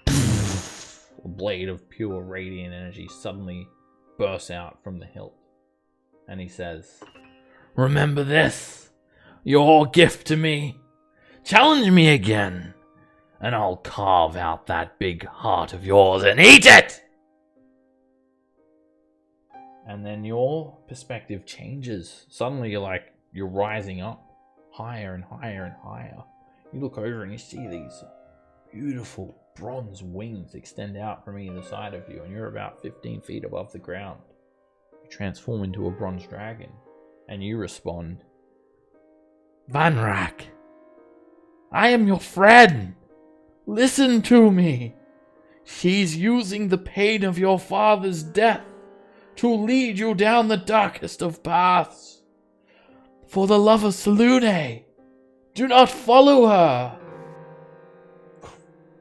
A blade of pure radiant energy suddenly bursts out from the hilt. And he says, "Remember this, your gift to me. Challenge me again, and I'll carve out that big heart of yours and eat it!" And then your perspective changes. Suddenly you're rising up higher and higher and higher. You look over and you see these beautiful bronze wings extend out from either side of you, and you're about 15 feet above the ground. You transform into a bronze dragon, and you respond, "Vunrak, I am your friend. Listen to me. She's using the pain of your father's death to lead you down the darkest of paths. For the love of Selune, do not follow her."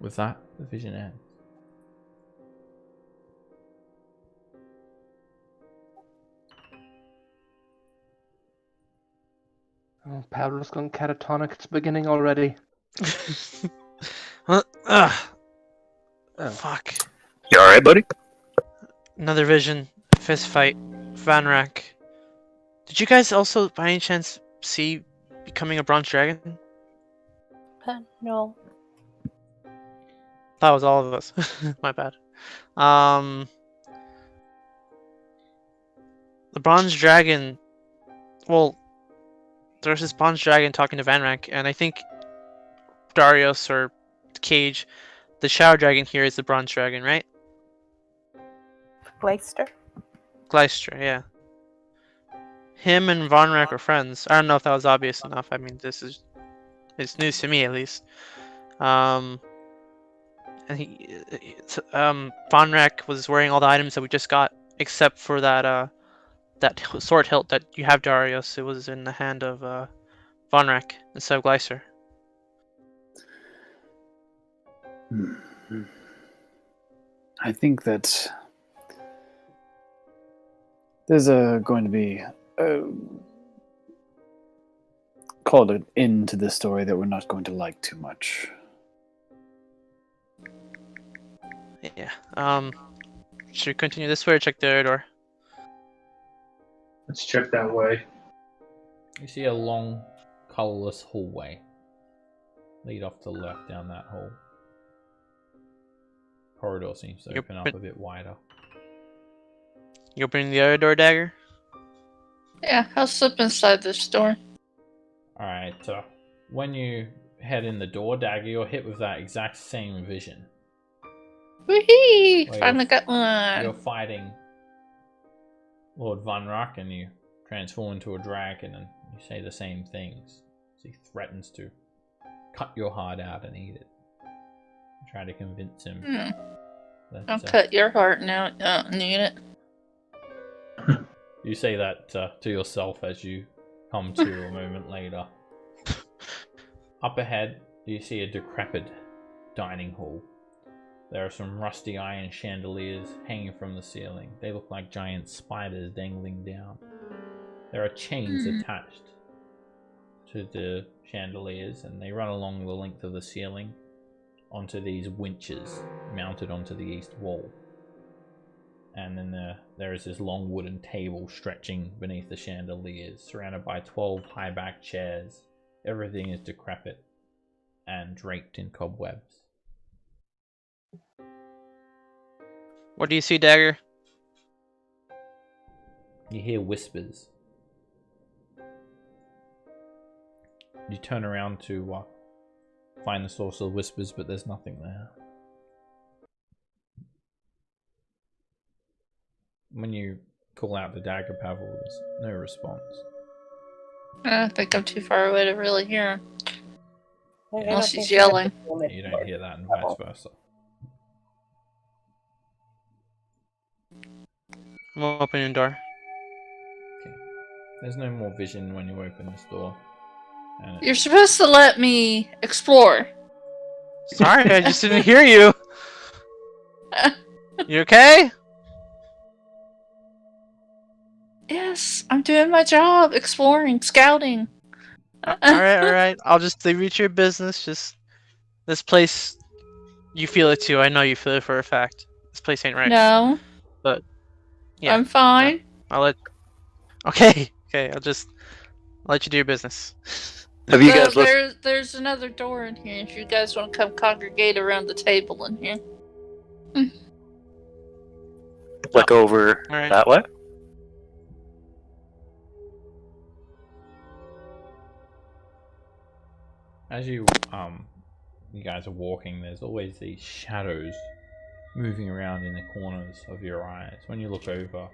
With that, the vision ends. Oh, Pavel's gone catatonic. It's beginning already. Oh. Fuck. You alright, buddy? Another vision. Fist fight. Vanrak. Did you guys also, by any chance, see becoming a bronze dragon? No. That was all of us. My bad. The bronze dragon. Well, there's this bronze dragon talking to Vanrak, and I think Darius or Cage, the shadow dragon here, is the bronze dragon, right? Gleister? Gleister, yeah. Him and Vanrak are friends. I don't know if that was obvious enough. I mean, it's news to me at least. And Vanrak was wearing all the items that we just got, except for that sword hilt that you have, Darius. It was in the hand of Vanrak instead of Gleister. I think that there's going to be called an end to this story that we're not going to like too much. Yeah. Should we continue this way or check the other door? Let's check that way. You see a long, colorless hallway lead off to the left down that hall. Corridor seems to open up a bit wider. You opening the other door, Dagger? Yeah, I'll slip inside this door. Alright, when you head in the door, Dagger, you're hit with that exact same vision. Whee! Where Finally got one. You're fighting Lord Vunrak, and you transform into a dragon, and you say the same things. So he threatens to cut your heart out and eat it. You try to convince him. That, I'll cut your heart now. I don't need it. You say that to yourself as you come to a moment later. Up ahead, you see a decrepit dining hall. There are some rusty iron chandeliers hanging from the ceiling. They look like giant spiders dangling down. There are chains attached to the chandeliers, and they run along the length of the ceiling onto these winches mounted onto the east wall. And then there is this long wooden table stretching beneath the chandeliers, surrounded by 12 high-backed chairs. Everything is decrepit and draped in cobwebs. What do you see, Dagger? You hear whispers. You turn around to find the source of the whispers, but there's nothing there. When you call out the dagger, Pavel, there's no response. I think I'm too far away to really hear him. I don't Unless think he's we have yelling. to film it. You don't hear that, and vice versa. I'm opening the door. Okay. There's no more vision when you open this door. And You're supposed to let me explore. Sorry, I just didn't hear you. You okay? Yes, I'm doing my job, exploring, scouting. Alright. I'll just leave you to your business. Just this place, you feel it too. I know you feel it for a fact. This place ain't right. No. But yeah, I'm fine. I'll let. Okay. I'll let you do your business. Have you guys looked? There's another door in here if you guys want to come congregate around the table in here. Look over Alright. that way? as you guys are walking, there's always these shadows moving around in the corners of your eyes. When you look over,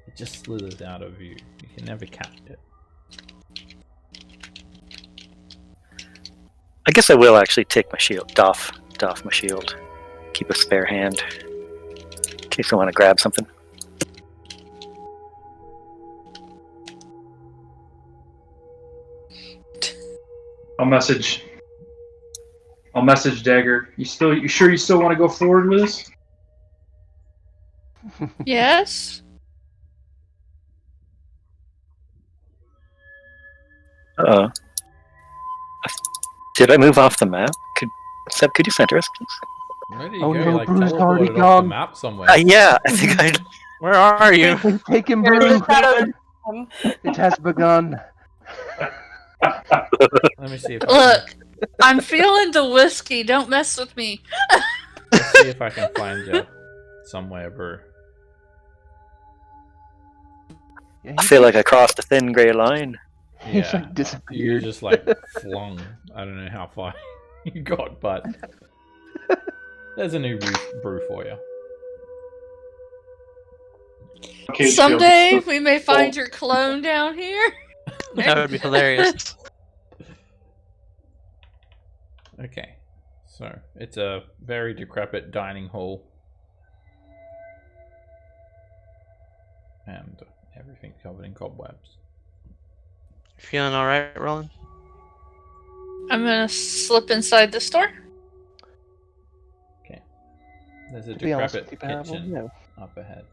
it just slithers out of view. You can never catch it. I guess I will actually take my shield, doff my shield. Keep a spare hand. In case I want to grab something. I'll message Dagger. You sure you still want to go forward with this? Yes? Uh-oh. Did I move off the map? Seb, could you center us, please? Where did you Oh go? no, You, like, Brew's already teleported off the gone. map somewhere. Yeah, I think I... Where are you? Take him, There's Brew. a shadow. It has begun. Let me see if Look, I'm feeling the whiskey. Don't mess with me. let's see if I can find you somewhere, Brew. Yeah, I feel like I crossed a thin grey line. He's Yeah, like you disappeared. just like flung. I don't know how far you got, but there's a new brew for you. Okay, Someday we may find your clone down here. That would be hilarious. Okay, so it's a very decrepit dining hall, and everything's covered in cobwebs. Feeling alright, Roland? I'm gonna slip inside the store. Okay, there's a To be honest decrepit with you, Pavel, kitchen no. up ahead.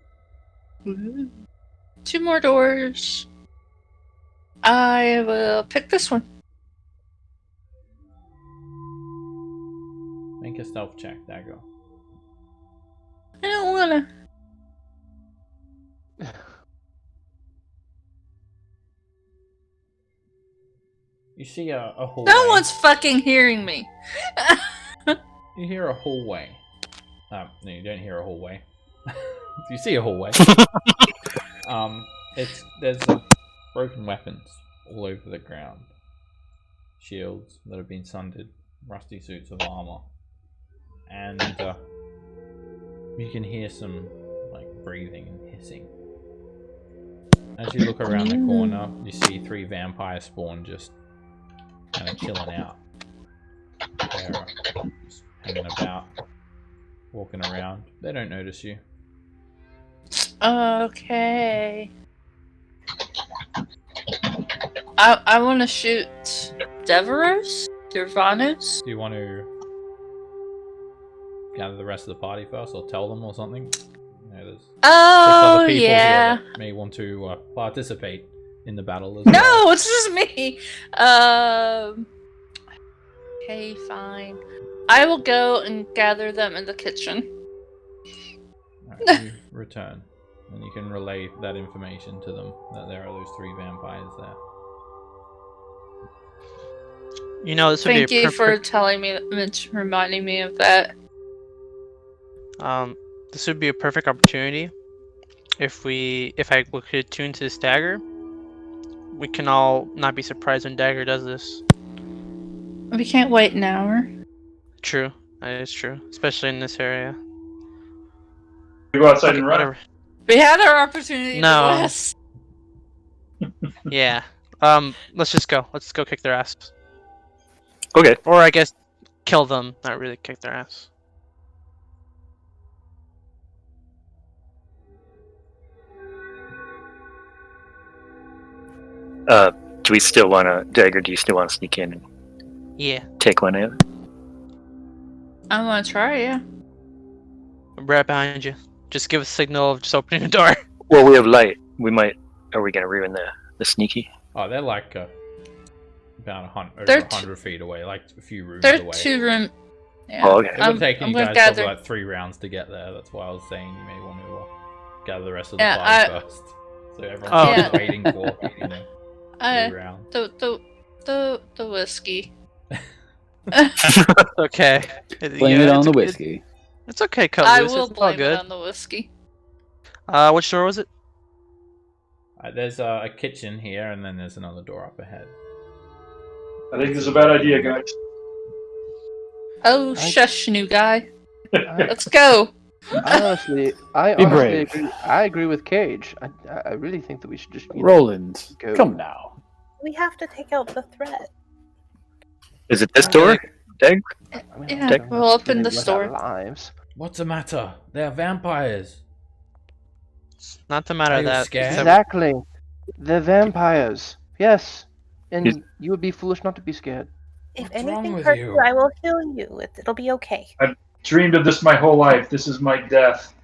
2 more doors. I will pick this one. Make a stealth check, Dagger. I don't wanna. You see a hallway. No one's fucking hearing me. You hear a hallway. No, you don't hear a hallway. You see a hallway. There's broken weapons all over the ground. Shields that have been sundered, rusty suits of armor, and you can hear some like breathing and hissing. As you look around the corner, you see 3 vampire spawn just kind of chilling out. They're just hanging about, walking around. They don't notice you. Okay. I want to shoot Deveros? Dervanus? Do you want to gather the rest of the party first, or tell them, or something? You know, there's 6 Oh, other people yeah. here that may want to participate in the battle as well. No, it's just me. Okay, fine. I will go and gather them in the kitchen. Alright, you return, and you can relay that information to them, that there are those 3 vampires there. You know, this would Thank be a you for perfect, telling me, reminding me of that. this would be a perfect opportunity. If I could attune to this dagger, we can all not be surprised when Dagger does this. We can't wait an hour. True, that is true, especially in this area. You go outside Okay, and run. whatever. We had our opportunity in No. the West. Yeah. Let's just go. Let's go kick their ass. Okay. Or I guess kill them, not really kick their ass. Do we still want to, Dagger, do you still want to sneak in and Yeah. take one out? I want to try, yeah. I'm right behind you. Just give a signal of just opening the door. Well, we have light. We might. Are we going to ruin the sneaky? Oh, they're like about 100, They're over 100 feet away, like a few rooms They're away. 2 room. Yeah. Oh, okay. It would take you I'm guys gonna probably gather. like 3 rounds to get there. That's why I was saying you may want to gather the rest of the Yeah, party first. So everyone's Oh. just waiting for, 3 rounds. The whiskey. Okay. Blame it on the whiskey. It's okay, cut I loose. will It's all blame good. it on the whiskey. Which door was it? There's a kitchen here, and then there's another door up ahead. I think this is a bad idea, guys. Oh, shush, new guy. I, Let's go. I honestly brave. agree. I agree with Cage. I really think that we should just Roland, go. come now. We have to take out the threat. Is it this door, Dag? I mean, Yeah, I don't we'll know, open really the let store. our lives. What's the matter? They're vampires. Not the matter Are of you that. scared? except- Exactly. The vampires. Yes. And Is- you would be foolish not to be scared. If What's wrong anything with hurts you? you, I will heal you. It'll be okay. Dreamed of this my whole life. This is my death.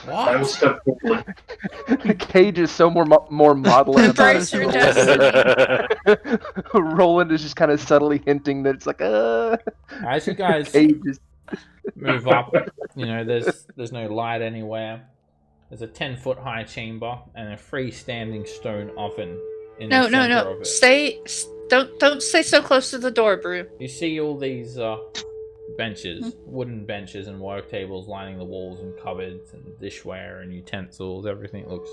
I will What? step forward. Cage is so more maudlin about Embrace it. your destiny. Roland is just kind of subtly hinting that it's like, As you guys Cage is. move up, there's no light anywhere. There's a 10-foot high chamber and a freestanding stone oven in the No, center of it. Don't stay so close to the door, Brew. You see all these benches, wooden benches and work tables lining the walls and cupboards and dishware and utensils. Everything looks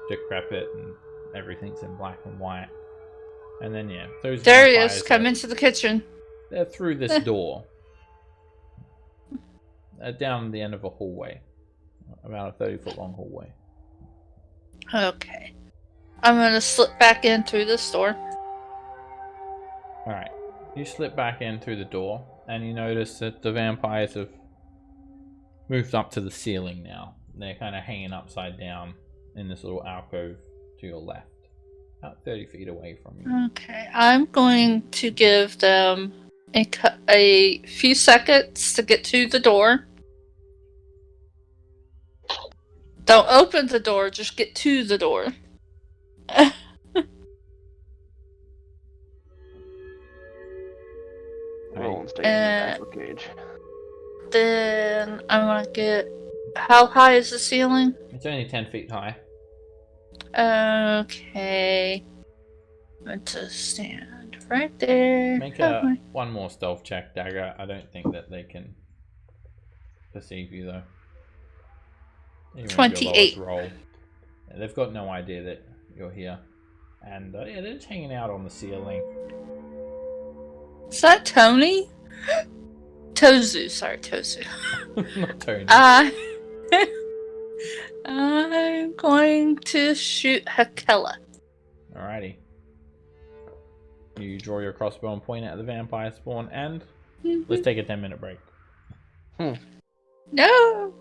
decrepit and everything's in black and white. And then those There he vampires is. Come are- into the kitchen. They're through this door. Down the end of a hallway. About a 30-foot long hallway. Okay. I'm gonna slip back in through this door. Alright. You slip back in through the door, and you notice that the vampires have moved up to the ceiling now. They're kind of hanging upside down in this little alcove to your left. About 30 feet away from you. Okay. I'm going to give them a few seconds to get to the door. Don't open the door, just get to the door. Roland's taking the battle Cage. Then I'm gonna get. How high is the ceiling? It's only 10 feet high. Okay. I'm going to stand right there. Make Okay. one more stealth check, Dagger. I don't think that they can perceive you, though. Even with your 28. lowest roll. Yeah, they've got no idea that you're here. And they're just hanging out on the ceiling. Is that Tony? Tozu, sorry, Tozu. Not Tony. I'm going to shoot Hakela. Alrighty. You draw your crossbow and point it at the vampire spawn, and let's take a 10-minute break. No!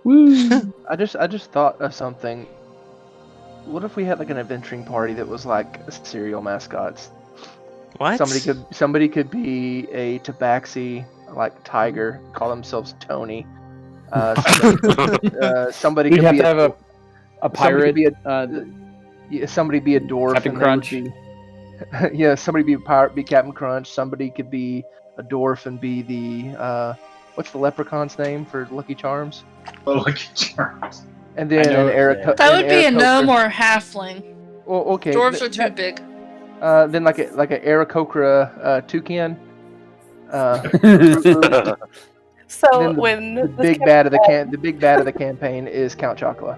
Woo! I just thought of something. What if we had like an adventuring party that was like cereal mascots? What? Somebody could be a tabaxi like tiger, call themselves Tony. Somebody We'd could have be to have a somebody could pirate. be somebody be a dwarf. Captain and they would Crunch. Be, yeah, somebody be a pirate, be Captain Crunch. Somebody could be a dwarf and be the what's the leprechaun's name for Lucky Charms? Oh, Lucky Charms. And then know, an Eric. yeah. That would be a gnome or a halfling. Well, okay. Dwarves are too big. Then like a Aarakocra toucan. So Then when the this big bad of the big bad of the campaign is Count Chocula.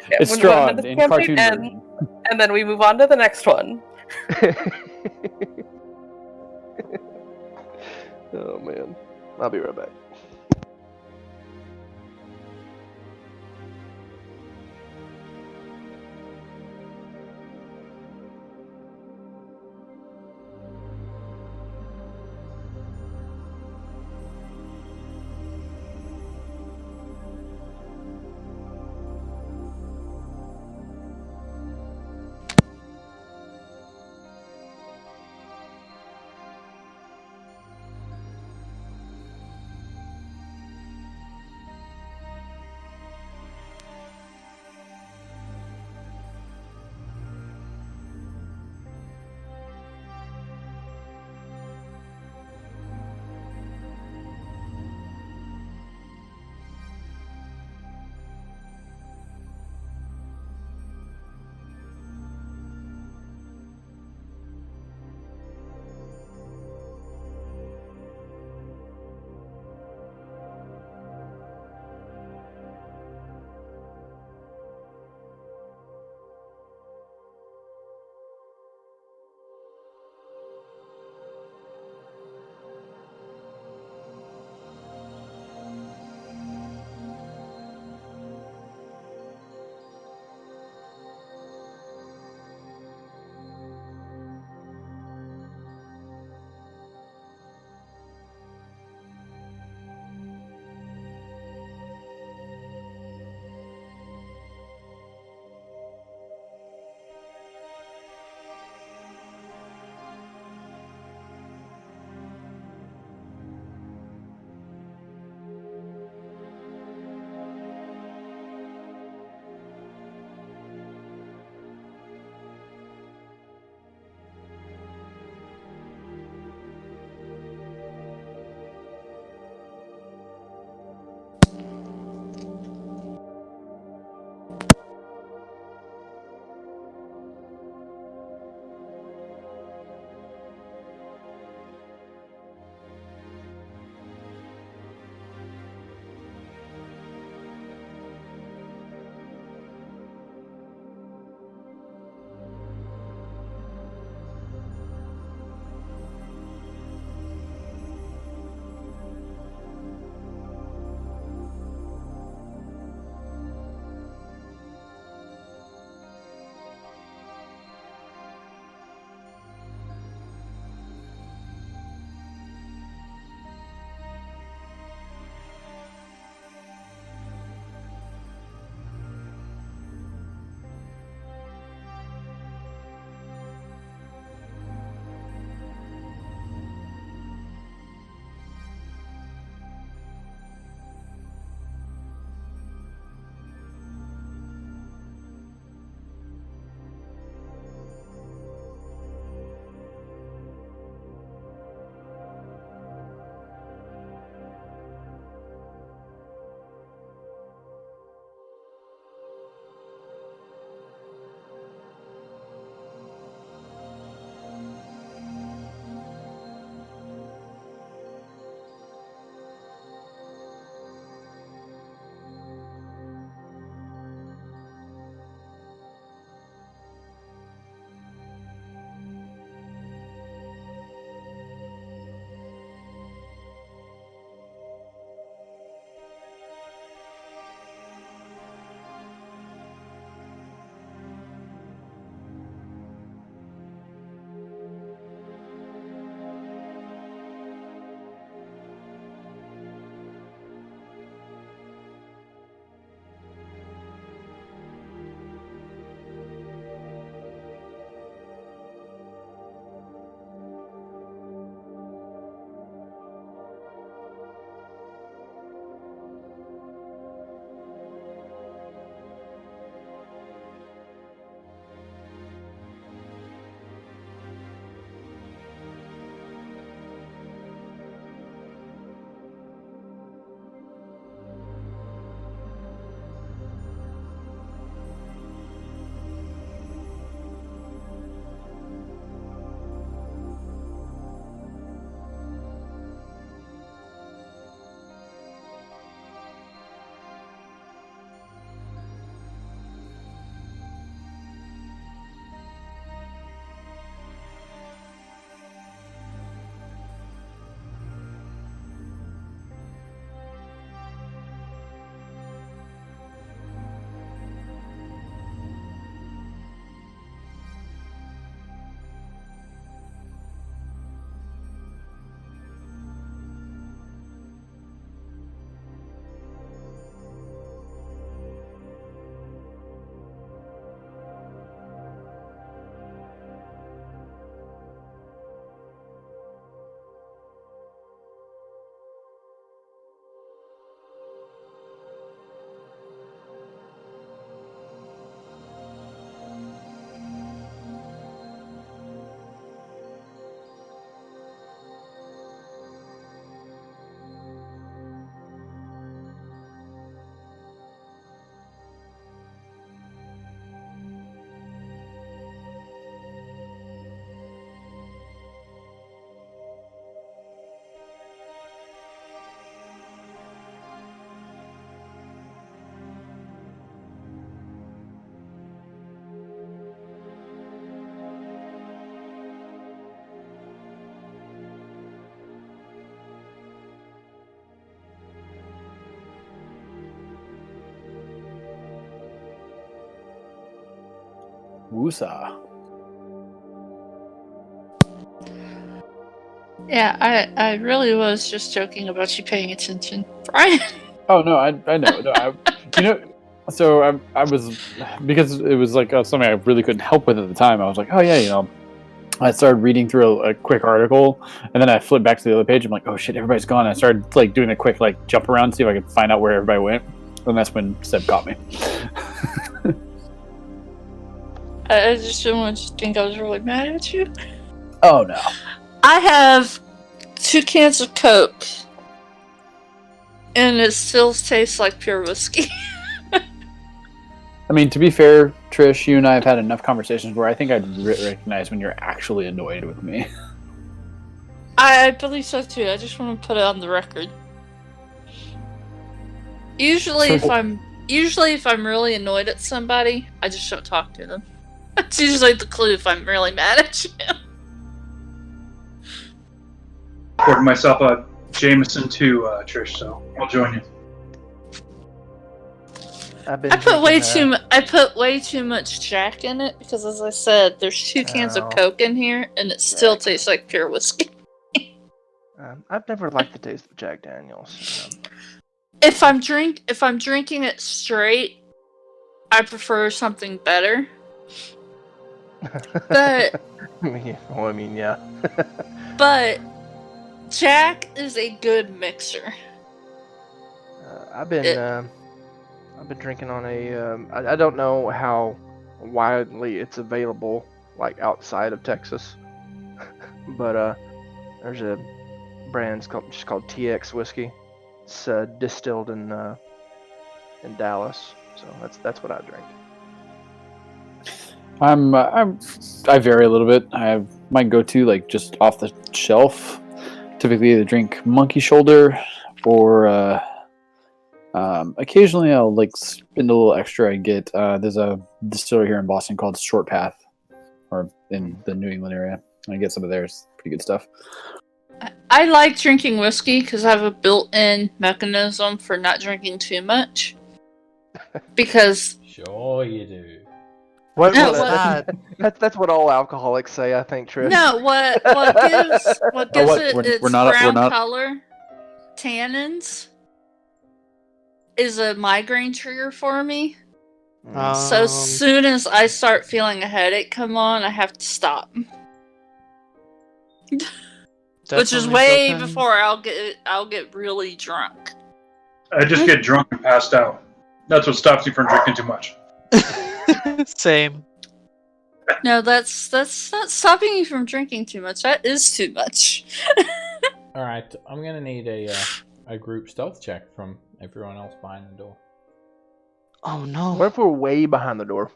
It's when strong this in campaign cartoon ends, version. and then we move on to the next one. Oh man, I'll be right back. Woosa. Yeah, I really was just joking about you paying attention, Brian. Oh no, I know. No, so I was, because it was like something I really couldn't help with at the time. I was like, oh yeah, I started reading through a quick article, and then I flipped back to the other page. I'm like, oh shit, everybody's gone. I started like doing a quick like jump around to see if I could find out where everybody went, and that's when Seb caught me. I just didn't want you to think I was really mad at you. Oh no. I have 2 cans of Coke, and it still tastes like pure whiskey. I mean, to be fair, Trish, you and I have had enough conversations where I think I'd recognize when you're actually annoyed with me. I believe so too. I just want to put it on the record. Usually, if I'm really annoyed at somebody, I just don't talk to them. That's usually the clue if I'm really mad at you. Poured myself a Jameson too, Trish. So I'll join you. I put way too much Jack in it because, as I said, there's 2 cans of Coke in here, and it still tastes like pure whiskey. I've never liked the taste of Jack Daniels. If I'm drinking it straight, I prefer something better. But yeah. But Jack is a good mixer. I've been drinking on a. I don't know how widely it's available, like outside of Texas, but there's a brand called TX whiskey. It's distilled in Dallas, so that's what I drink. I vary a little bit. I have my go-to like just off the shelf. Typically, either drink Monkey Shoulder or occasionally I'll like spend a little extra. I get there's a distillery here in Boston called Short Path, or in the New England area. I get some of theirs. Pretty good stuff. I like drinking whiskey because I have a built-in mechanism for not drinking too much. Because sure you do. That's what all alcoholics say, I think, Trish. No, what gives it its brown color, tannins, is a migraine trigger for me. So as soon as I start feeling a headache come on, I have to stop. Which is way before I'll get really drunk. I just get drunk and passed out. That's what stops you from drinking too much. Same. No, that's not stopping you from drinking too much. That is too much. Alright, I'm gonna need a group stealth check from everyone else behind the door. Oh no. What if we're way behind the door?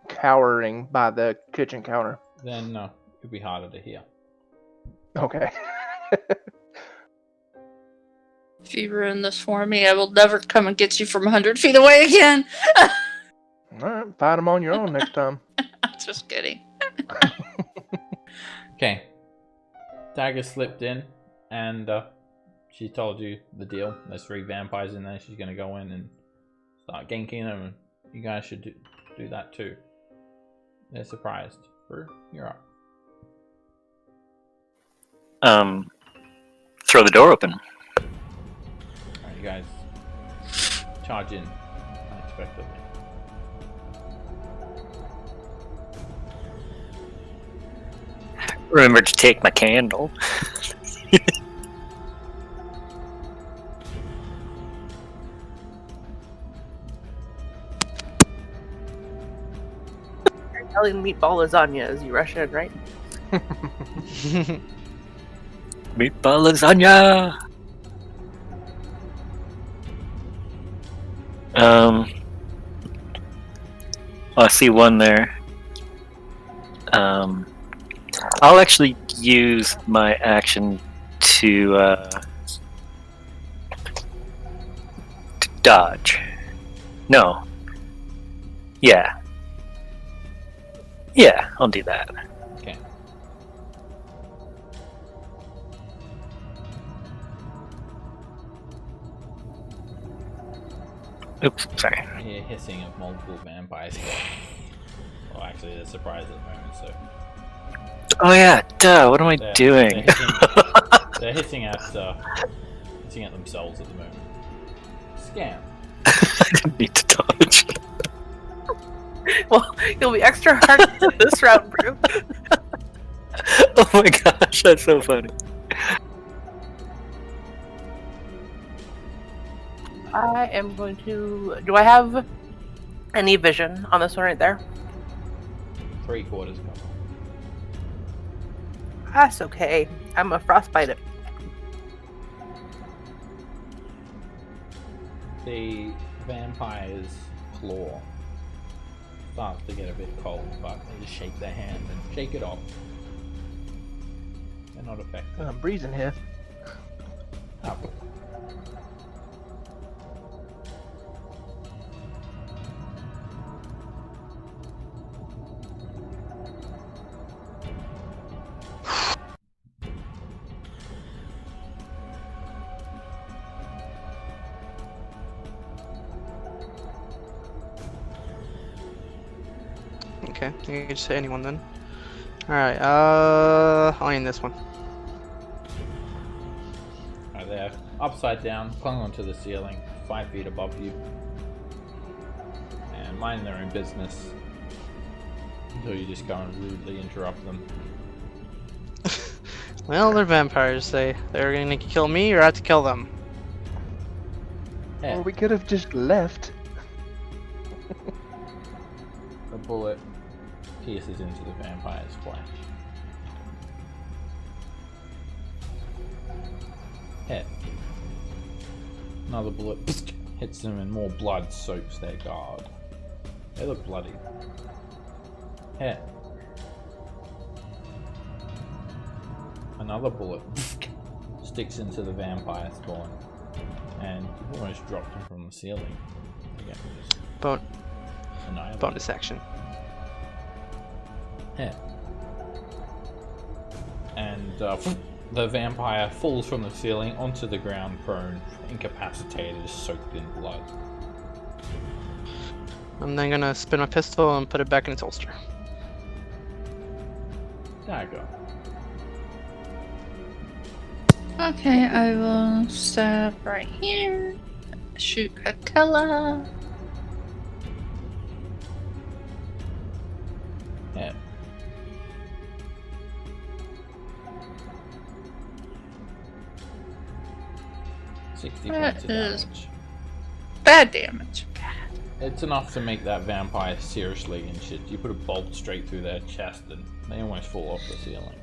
Cowering by the kitchen counter. Then no, it'd be harder to hear. Okay. If you ruin this for me, I will never come and get you from 100 feet away again. Alright, fight them on your own next time. I'm just kidding. Okay. Dagger slipped in, and she told you the deal. There's 3 vampires in there. She's going to go in and start ganking them, and you guys should do that too. They're surprised. Brew, you're up. Throw the door open. Alright, you guys charge in unexpectedly. Remember to take my candle. You're telling meatball lasagna as you rush in, right? Meatball lasagna. I see one there. I'll actually use my action to dodge. No. Yeah, I'll do that. Okay. Oops, sorry. I hear hissing of multiple vampires. Well, actually, actually their surprise at the moment, so Oh yeah, duh. What am I doing? they're hitting at themselves at the moment. Scam. I didn't need to dodge. Well, you'll be extra hard this round, Brew. Oh my gosh, that's so funny. I am going to. Do I have any vision on this one right there? 3/4 cover. That's okay. I'm a frostbite it. The vampire's claw starts to get a bit cold, but they just shake their hand and shake it off. They're not affected. I'm breezing here. Oh. Okay, you can just say anyone then. Alright, I'll aim this one. Right there, upside down, clung onto the ceiling, 5 feet above you, and mind their own business until you just go and rudely interrupt them. Well, they're vampires. They're gonna kill me, or I have to kill them. Yeah. Or we could have just left. The bullet pierces into the vampire's flesh. Hit. Another bullet hits them and more blood soaks their guard. They look bloody. Hit. Another bullet sticks into the vampire's spawn, and you almost dropped him from the ceiling. Again, just annihilate. Bonus action. Hit. And the vampire falls from the ceiling onto the ground, prone, incapacitated, soaked in blood. I'm then gonna spin my pistol and put it back in its holster. Dagger. Okay, I will stop right here. Shoot Kakela. Hit. That 60 points of is- damage. Bad damage. It's enough to make that vampire seriously injured. You put a bolt straight through their chest and they almost fall off the ceiling.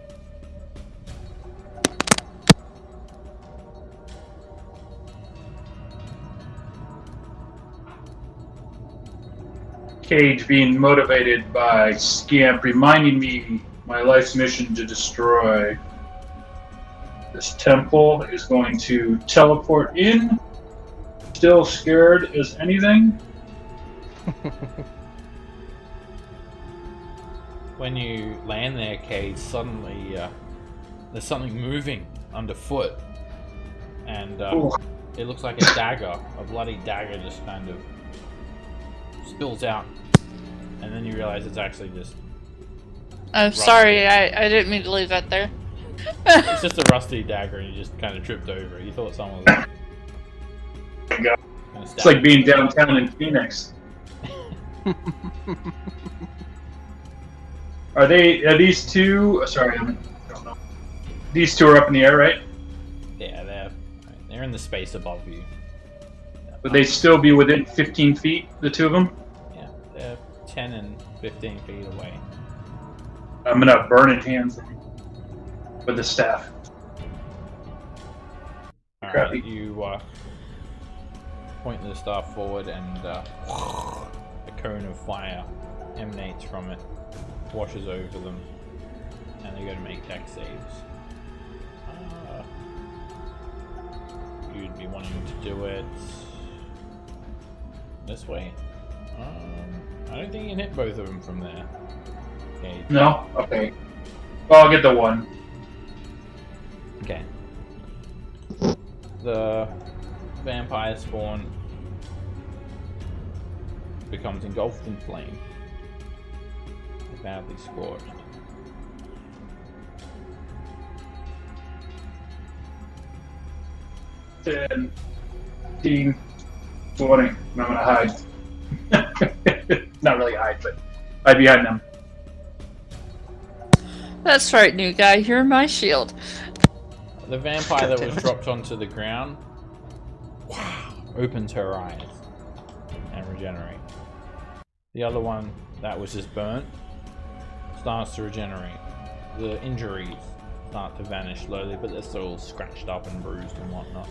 Cage being motivated by Scamp, reminding me my life's mission to destroy this temple, is going to teleport in. Still scared as anything. When you land there, Cade, suddenly there's something moving underfoot, and it looks like a dagger, a bloody dagger, just kind of spills out, and then you realize it's actually just. I'm sorry, I didn't mean to leave that there. It's just a rusty dagger, and you just kind of tripped over it. You thought someone was. It's like being downtown in Phoenix. Are these two? Sorry, I don't know. These two are up in the air, right? Yeah, they're in the space above you. Would they still be within 15 feet, the two of them? Yeah, they're 10 and 15 feet away. I'm gonna burn in hands with the staff. Crappy. You point the staff forward, and a cone of fire emanates from it, washes over them, and they go to make dex saves. You'd be wanting to do it this way. I don't think you can hit both of them from there. Okay. No? Okay. Well, I'll get the one. Okay. The vampire spawn becomes engulfed in flame. Badly scorched. Ten, 15, 20. I'm gonna hide. Not really hide, but hide behind them. That's right, new guy. You're my shield. The vampire that was dropped onto the ground opens her eyes and regenerates. The other one that was just burnt starts to regenerate. The injuries start to vanish slowly, but they're still scratched up and bruised and whatnot.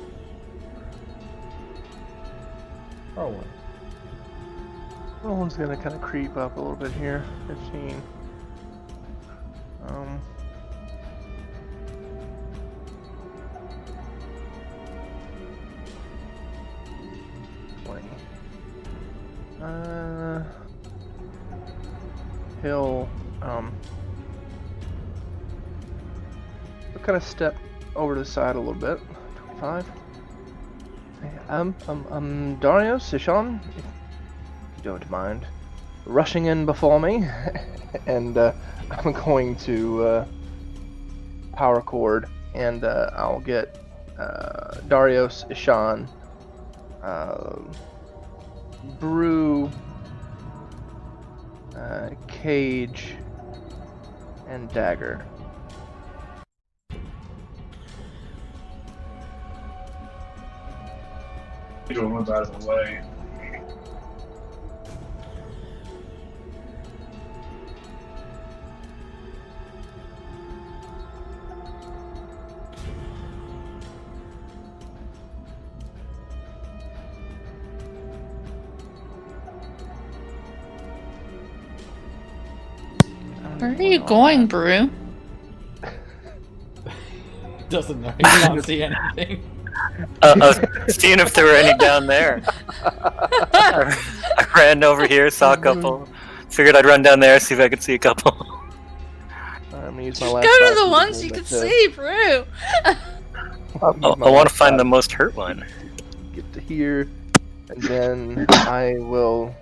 Roland. Roland's gonna kind of creep up a little bit here. 15. 20. He'll kind of step over to the side a little bit. 25. Darius, Ishan, if you don't mind rushing in before me, and I'm going to power chord, and I'll get Darius, Ishan, Brew, Cage, and Dagger. Angel moves out of the way. Where are you going, Brew? Doesn't know. He can't see anything. I was seeing if there were any down there. I ran over here, saw a couple. Figured I'd run down there, see if I could see a couple. I'm gonna use my Just last go to action the ones to you move can it to- see, Brew. I want to find the most hurt one. Get to here, and then I will.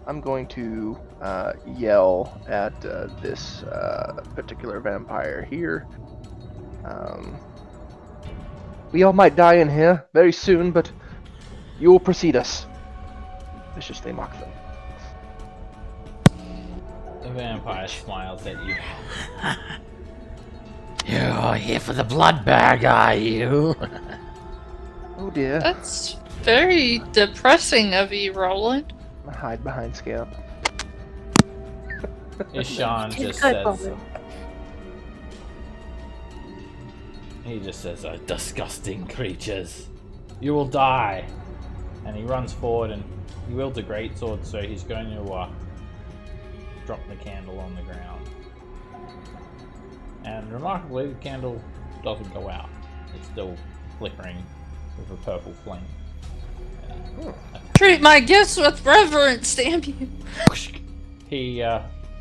I'm going to yell at this particular vampire here. We all might die in here very soon, but you will precede us. Viciously mock them. The vampire smiles at you. You're here for the blood bag, are you? Oh dear. That's very depressing of you, Roland. I hide behind Scamp. Ishan just Good, says, Roland. he just says, disgusting creatures. You will die. And he runs forward and he wields a greatsword, so he's going to drop the candle on the ground. And remarkably, the candle doesn't go out. It's still flickering with a purple flame. Treat my gifts with reverence, damn you. He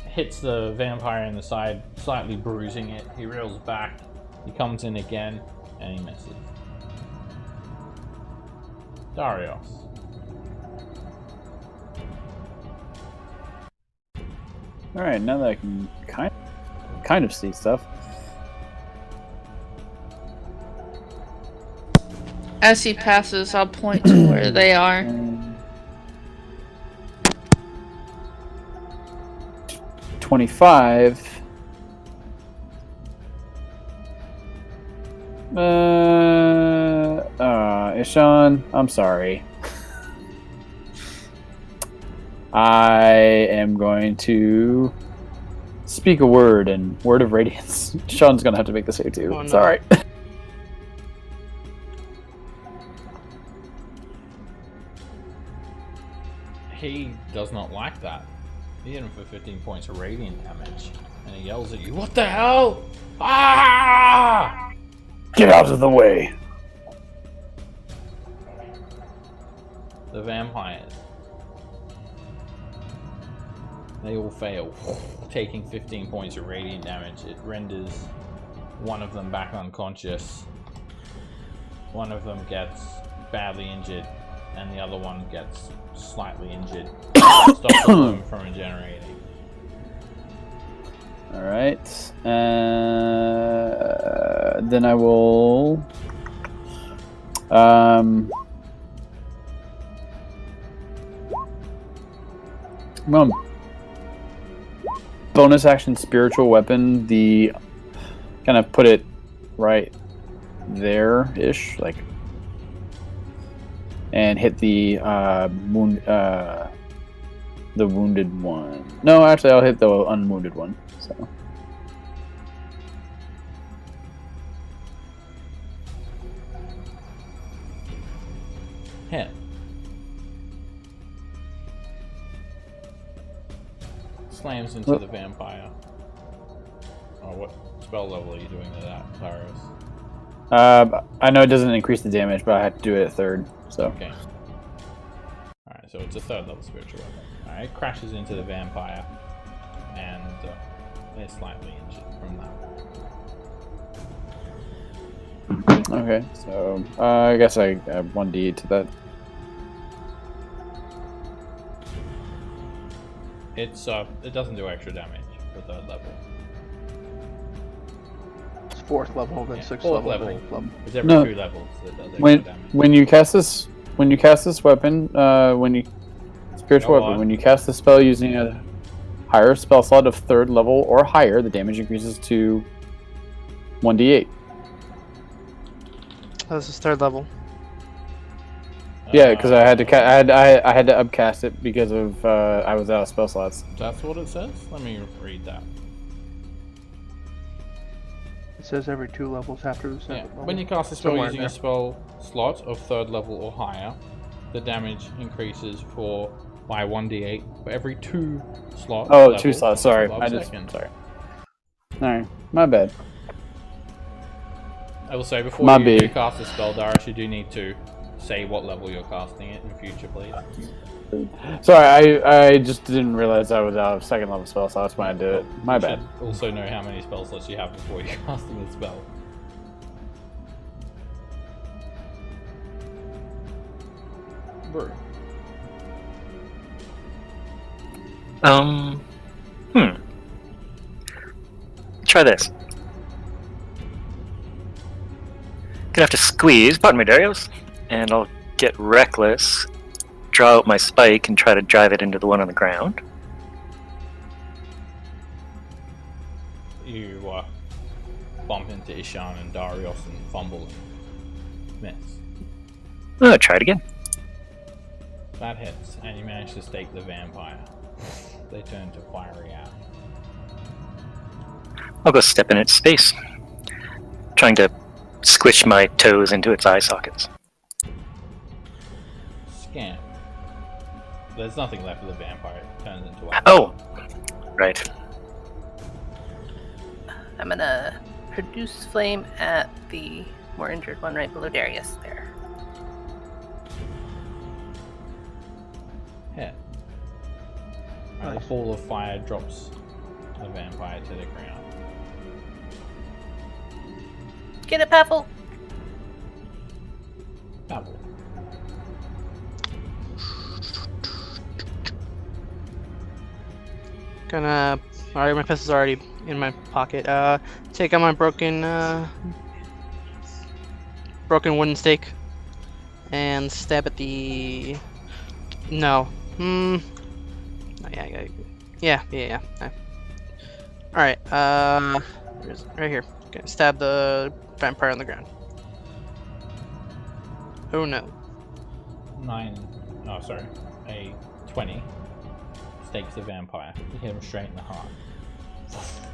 hits the vampire in the side, slightly bruising it. He reels back. He comes in again, and he misses. Darius. Alright, now that I can kind of see stuff. As he passes, I'll point to where they are. 25. Ishan, I'm sorry. I am going to speak a word, and word of radiance. Sean's gonna have to make the save too. Oh, no. Sorry. He does not like that. He hit him for 15 points of radiant damage, and he yells at you, "What the hell? Ah!" Get out of the way. The vampires. They all fail, taking 15 points of radiant damage. It renders one of them back unconscious. One of them gets badly injured, and the other one gets slightly injured. Stops the wound from regenerating. All right. Then I will. Well, bonus action spiritual weapon. The kind of put it right there ish, like, and hit the wounded one. No, actually, I'll hit the unwounded one. So. Hit. Slams into the vampire. Oh, what spell level are you doing to that, Tyrus? I know it doesn't increase the damage, but I have to do it at third. So. Okay. Alright, so it's a third level spiritual weapon. Alright, it crashes into the vampire, and it's slightly injured from that. Okay, so I guess I add 1d to that. It doesn't do extra damage for third level. It's 4th level, then 6th Fourth level, level. 8th level. It's every No. 2 levels that does extra damage. When you cast this weapon, spiritual Go weapon, on. when you cast the spell using a higher spell slot of 3rd level or higher, the damage increases to 1d8. This is 3rd level. Yeah, because I had to I had to upcast it because of I was out of spell slots. That's what it says? Let me read that. It says every 2 levels after the 7th Yeah. level. When you cast a spell Somewhere in using there. a spell slot of 3rd level or higher, the damage increases by 1d8 for every 2 slots. Oh, 2 slots. Sorry, above I just second. sorry. All right, my bad. I will say before My you bad. cast a spell, Darius, you do need to say what level you're casting it in future, please. Sorry, I just didn't realize I was out of 2nd level spell slots when I did it. My You bad. should also know how many spell slots you have before you're casting the spell. Brew. Try this. Gonna have to squeeze, pardon me, Darius, and I'll get reckless, draw out my spike, and try to drive it into the one on the ground. You bump into Ishan and Darius and fumble and miss. Try it again. That hits, and you manage to stake the vampire. They turn to fiery ash. I'll go step in its space, trying to squish my toes into its eye sockets. Scan. There's nothing left of the vampire. It turns into a... Oh! Right. I'm gonna produce flame at the more injured one right below Darius there. Hit. And a ball of fire drops the vampire to the ground. Get it, Pavel! Double. Gonna. Alright, my pistol's already in my pocket. Take out my broken wooden stake and stab at the. No. Yeah. Alright. Where is it? Right here. Okay, stab the vampire on the ground. Oh no. 20 stakes the vampire. You hit him straight in the heart.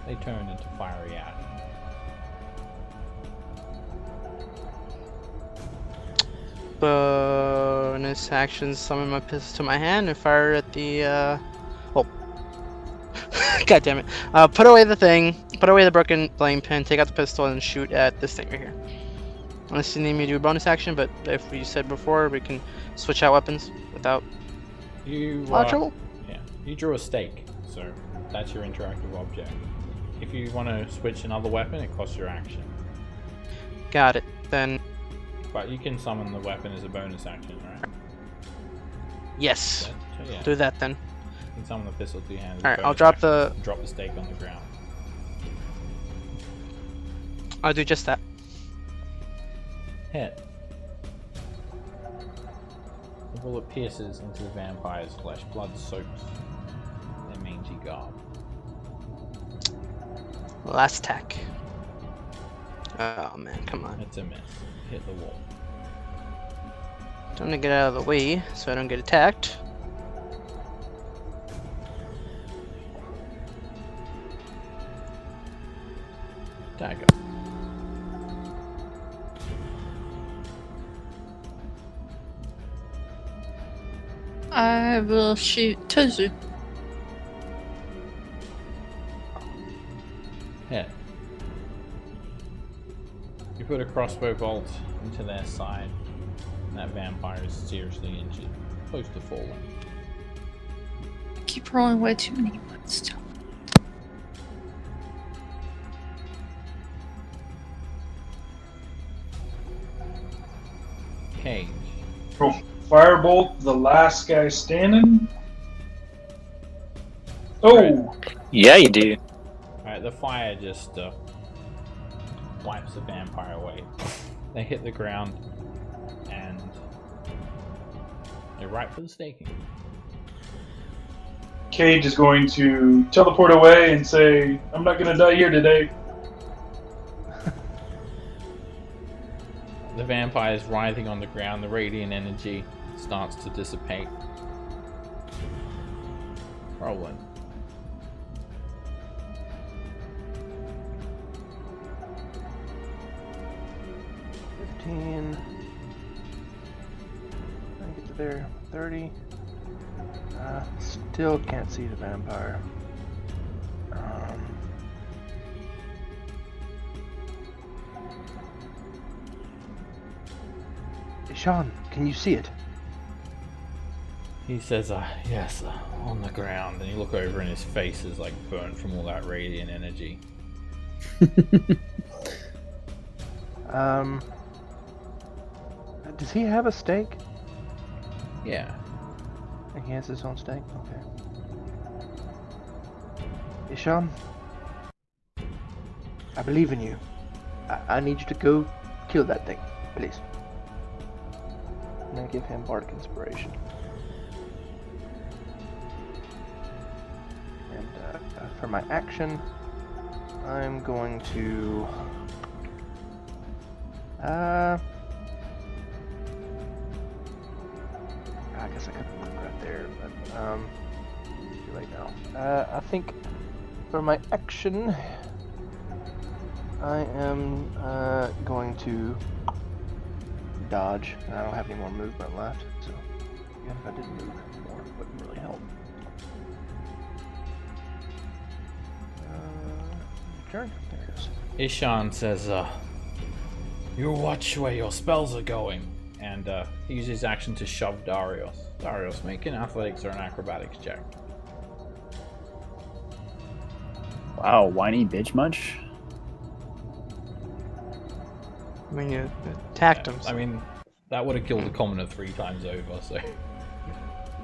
They turn into fiery ash. Bonus action, summon my pistol to my hand and fire at the oh. God damn it. Put away the thing, put away the broken flame pin, take out the pistol and shoot at this thing right here. Unless you need me to do a bonus action, but if we said before, we can switch out weapons without You a lot of trouble. Yeah, you drew a stake, so that's your interactive object. If you want to switch another weapon, it costs your action. Got it. Then But you can summon the weapon as a bonus action, right? yes. So, yeah. Do that then. You can summon the pistol to your hand. Alright, I'll drop the... Drop the stake on the ground. I'll do just that. Hit. The bullet pierces into the vampire's flesh. Blood soaks their mangy garb. Last attack. Oh man, come on. It's a miss. Hit the wall. Time to get out of the way so I don't get attacked. Dagger. I will shoot Tozu. Hit. You put a crossbow bolt into their side, and that vampire is seriously injured, close to falling. I keep rolling way too many ones still. Cage. Firebolt, the last guy standing. Oh! Yeah, you do. Alright, the fire just wipes the vampire away. They hit the ground and they're right for the staking. Cage is going to teleport away and say, I'm not going to die here today. The vampire is writhing on the ground, the radiant energy starts to dissipate. Rolling. I get to there. 30. Still can't see the vampire. Sean, can you see it? He says, yes, on the ground. And you look over and his face is like burnt from all that radiant energy. Does he have a stake? Yeah. He has his own stake? Okay. Ishan, I believe in you. I need you to go kill that thing, please. And I give him Bardic Inspiration. And for my action, I'm going to... I guess I could have moved right there, but too late now. I think for my action, I am going to dodge. And I don't have any more movement left, so even if I didn't move more, it wouldn't really help. Turn. There it is. Ishan says, you watch where your spells are going. And he uses his action to shove Darius. Darius, make an athletics or an acrobatics check. Wow, whiny bitch much? I mean, you attacked him. So. I mean, that would have killed the commoner 3 times over, so...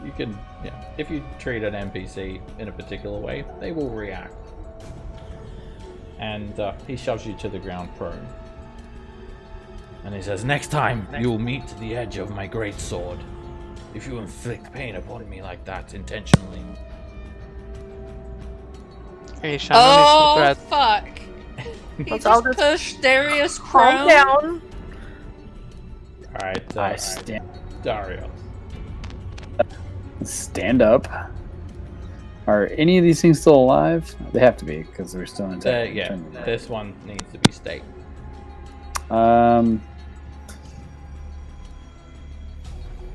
You can, yeah, if you treat an NPC in a particular way, they will react. And he shoves you to the ground prone. And he says, next time you will meet the edge of my great sword. If you inflict pain upon me like that intentionally. Hey, Sean, oh, fuck. He Let's just all just pushed Darius calm prone. down. Alright, I stand. Dario. Stand up. Are any of these things still alive? They have to be, because they're still intact. Yeah, this one needs to be staked. I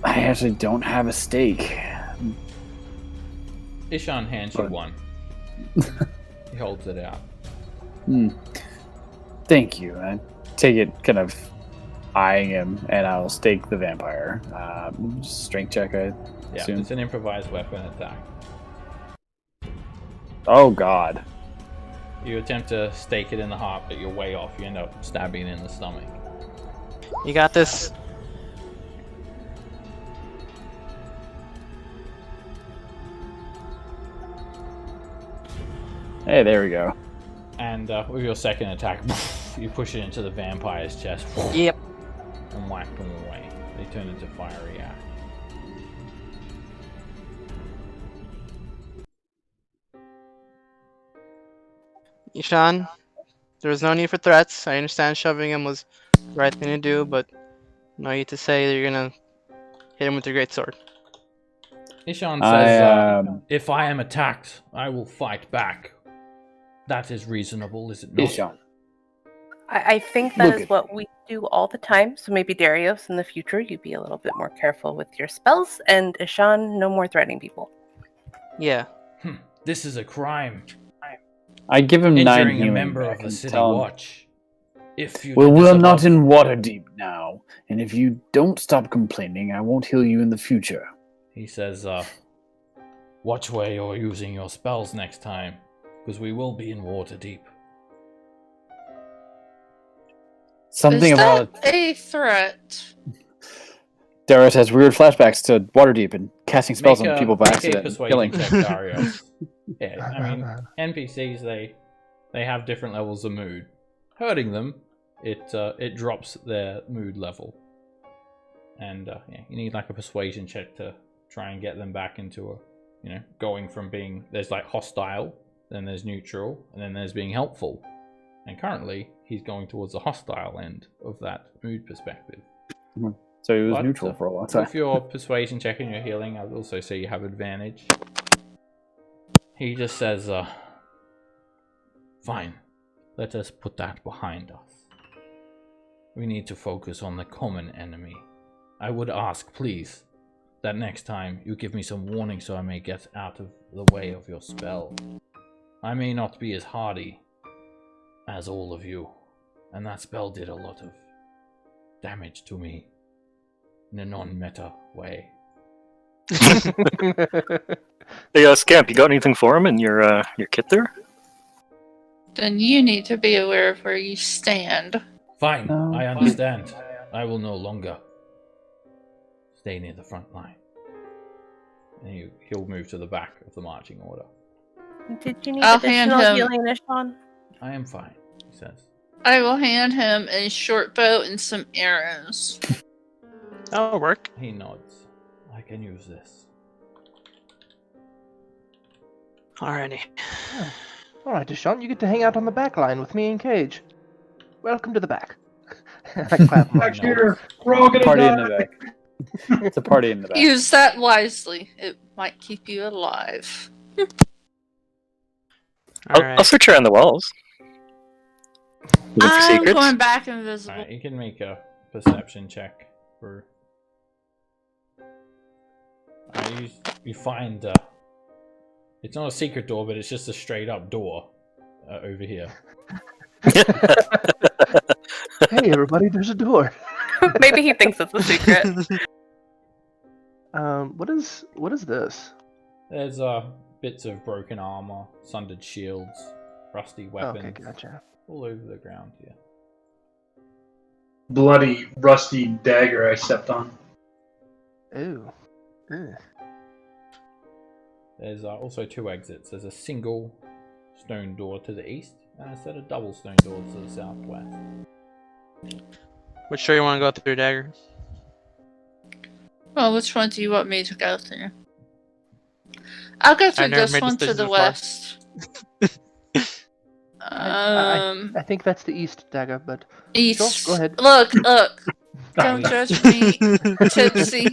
actually don't have a stake. Ishan hands you one. He holds it out. Thank you. I take it, kind of eyeing him, and I'll stake the vampire. Strength check, I assume. It's an improvised weapon attack. Oh god. You attempt to stake it in the heart, but you're way off. You end up stabbing it in the stomach. You got this. Hey, there we go. And with your second attack, you push it into the vampire's chest. Yep. And whack them away. They turn into fiery ash. Ishan, there was no need for threats. I understand shoving him was the right thing to do, but no need to say that you're gonna hit him with your greatsword. Ishan says, if I am attacked, I will fight back. That is reasonable, is it not? Ishan. I think that Look is at- what we do all the time. So maybe Darius, in the future, you be a little bit more careful with your spells. And Ishan, no more threatening people. Yeah. This is a crime. I give him 9 Injuring a healing member back of the and city tell him, watch. If you well, did this we're not above- in Waterdeep now, and if you don't stop complaining, I won't heal you in the future. He says, watch where you're using your spells next time, because we will be in Waterdeep. Something Is about that a threat? Darius has weird flashbacks to Waterdeep and casting spells on people by make a accident and persuasion killing. check, Darius. Yeah, I mean, NPCs, they have different levels of mood. Hurting them, it drops their mood level. And yeah, you need like a persuasion check to try and get them back into a, going from being, there's like hostile, then there's neutral, and then there's being helpful. And currently, he's going towards the hostile end of that mood perspective. So he was But, neutral for a long time. With your persuasion check and your healing, I'd also say you have advantage. He just says, fine, let us put that behind us. We need to focus on the common enemy. I would ask, please, that next time you give me some warning so I may get out of the way of your spell. I may not be as hardy as all of you, and that spell did a lot of damage to me in a non-meta way. Hey, Scamp, you got anything for him in your kit there? Then you need to be aware of where you stand. Fine, No. I understand. I will no longer stay near the front line. And he'll move to the back of the marching order. Did you need I'll hand additional him- healing, Ishan? I am fine, he says. I will hand him a short bow and some arrows. That'll work. He nods. I can use this. Alrighty. All right, Deshaun, you get to hang out on the back line with me and Cage. Welcome to the back. I clap my Back here, we're all gonna Party die. in the back. It's a party in the back. Use that wisely. It might keep you alive. Alright. I'll search around the walls. Looking for I'm secrets? going back invisible. Alright, you can make a perception check for... you find... it's not a secret door, but it's just a straight up door over here. Hey, everybody, there's a door. Maybe he thinks it's a secret. What is this? There's bits of broken armor, sundered shields, rusty weapons, Okay, gotcha. all over the ground here. Bloody, rusty dagger I stepped on. Ooh. Ugh. There's also 2 exits. There's a single stone door to the east, and a set of double stone doors to the southwest. Which door you want to go through, Dagger? Well, which one do you want me to go through? I'll go through never this made one to decisions the before. west. I think that's the east, Dagger, but East. Sure, go ahead. Look. Don't judge me, tipsy.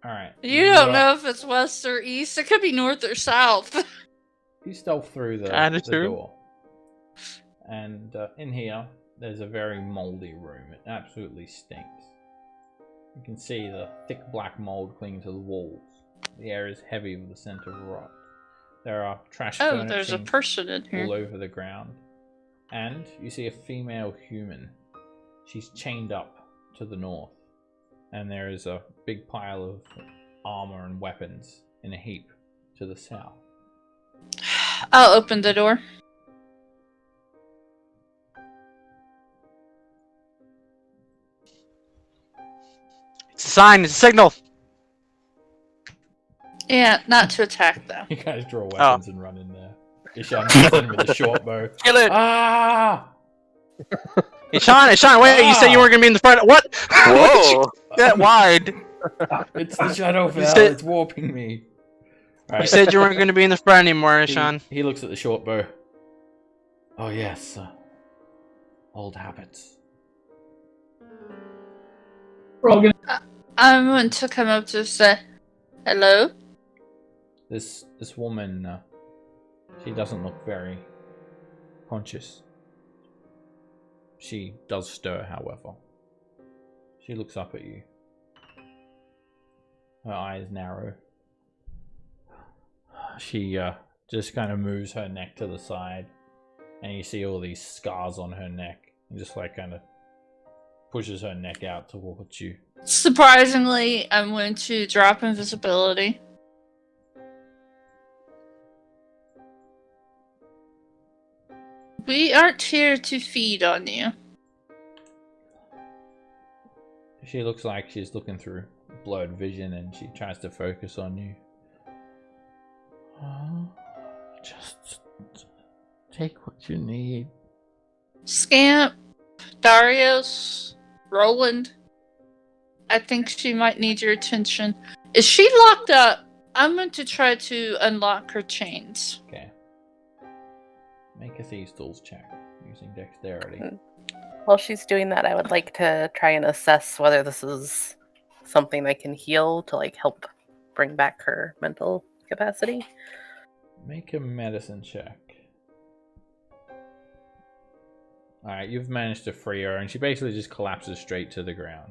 Alright. You don't know if it's west or east. It could be north or south. You stealth through the Kinda true. door. And in here, there's a very moldy room. It absolutely stinks. You can see the thick black mold clinging to the walls. The air is heavy with the scent of rot. There are trash Oh, there's a furnishings person in here. all over the ground. And you see a female human. She's chained up to the north. And there is a big pile of armor and weapons in a heap to the south. I'll open the door. It's a sign. It's a signal. Yeah, not to attack though. You guys draw weapons and run in there. Ishan comes in with a short bow. Kill it! Ah! Hey, Sean, wait, you said you weren't gonna be in the front. What? Whoa! That wide. It's the Shadow Veil. said- It's warping me. You Right. said you weren't gonna be in the front anymore, He, Sean. he looks at the short bow. Oh yes, old habits. We're all gonna. I'm going to come up to say, hello? This woman, she doesn't look very conscious. She does stir, however. She looks up at you. Her eyes narrow. She just kind of moves her neck to the side, and you see all these scars on her neck, and just like kind of pushes her neck out towards you. Surprisingly, I'm going to drop invisibility. We aren't here to feed on you. She looks like she's looking through blurred vision, and she tries to focus on you. Just take what you need. Scamp, Darius, Roland. I think she might need your attention. Is she locked up? I'm going to try to unlock her chains. Okay. Make a thieves tools check using dexterity. While she's doing that, I would like to try and assess whether this is something I can heal to like help bring back her mental capacity. Make a medicine check. Alright, you've managed to free her, and she basically just collapses straight to the ground.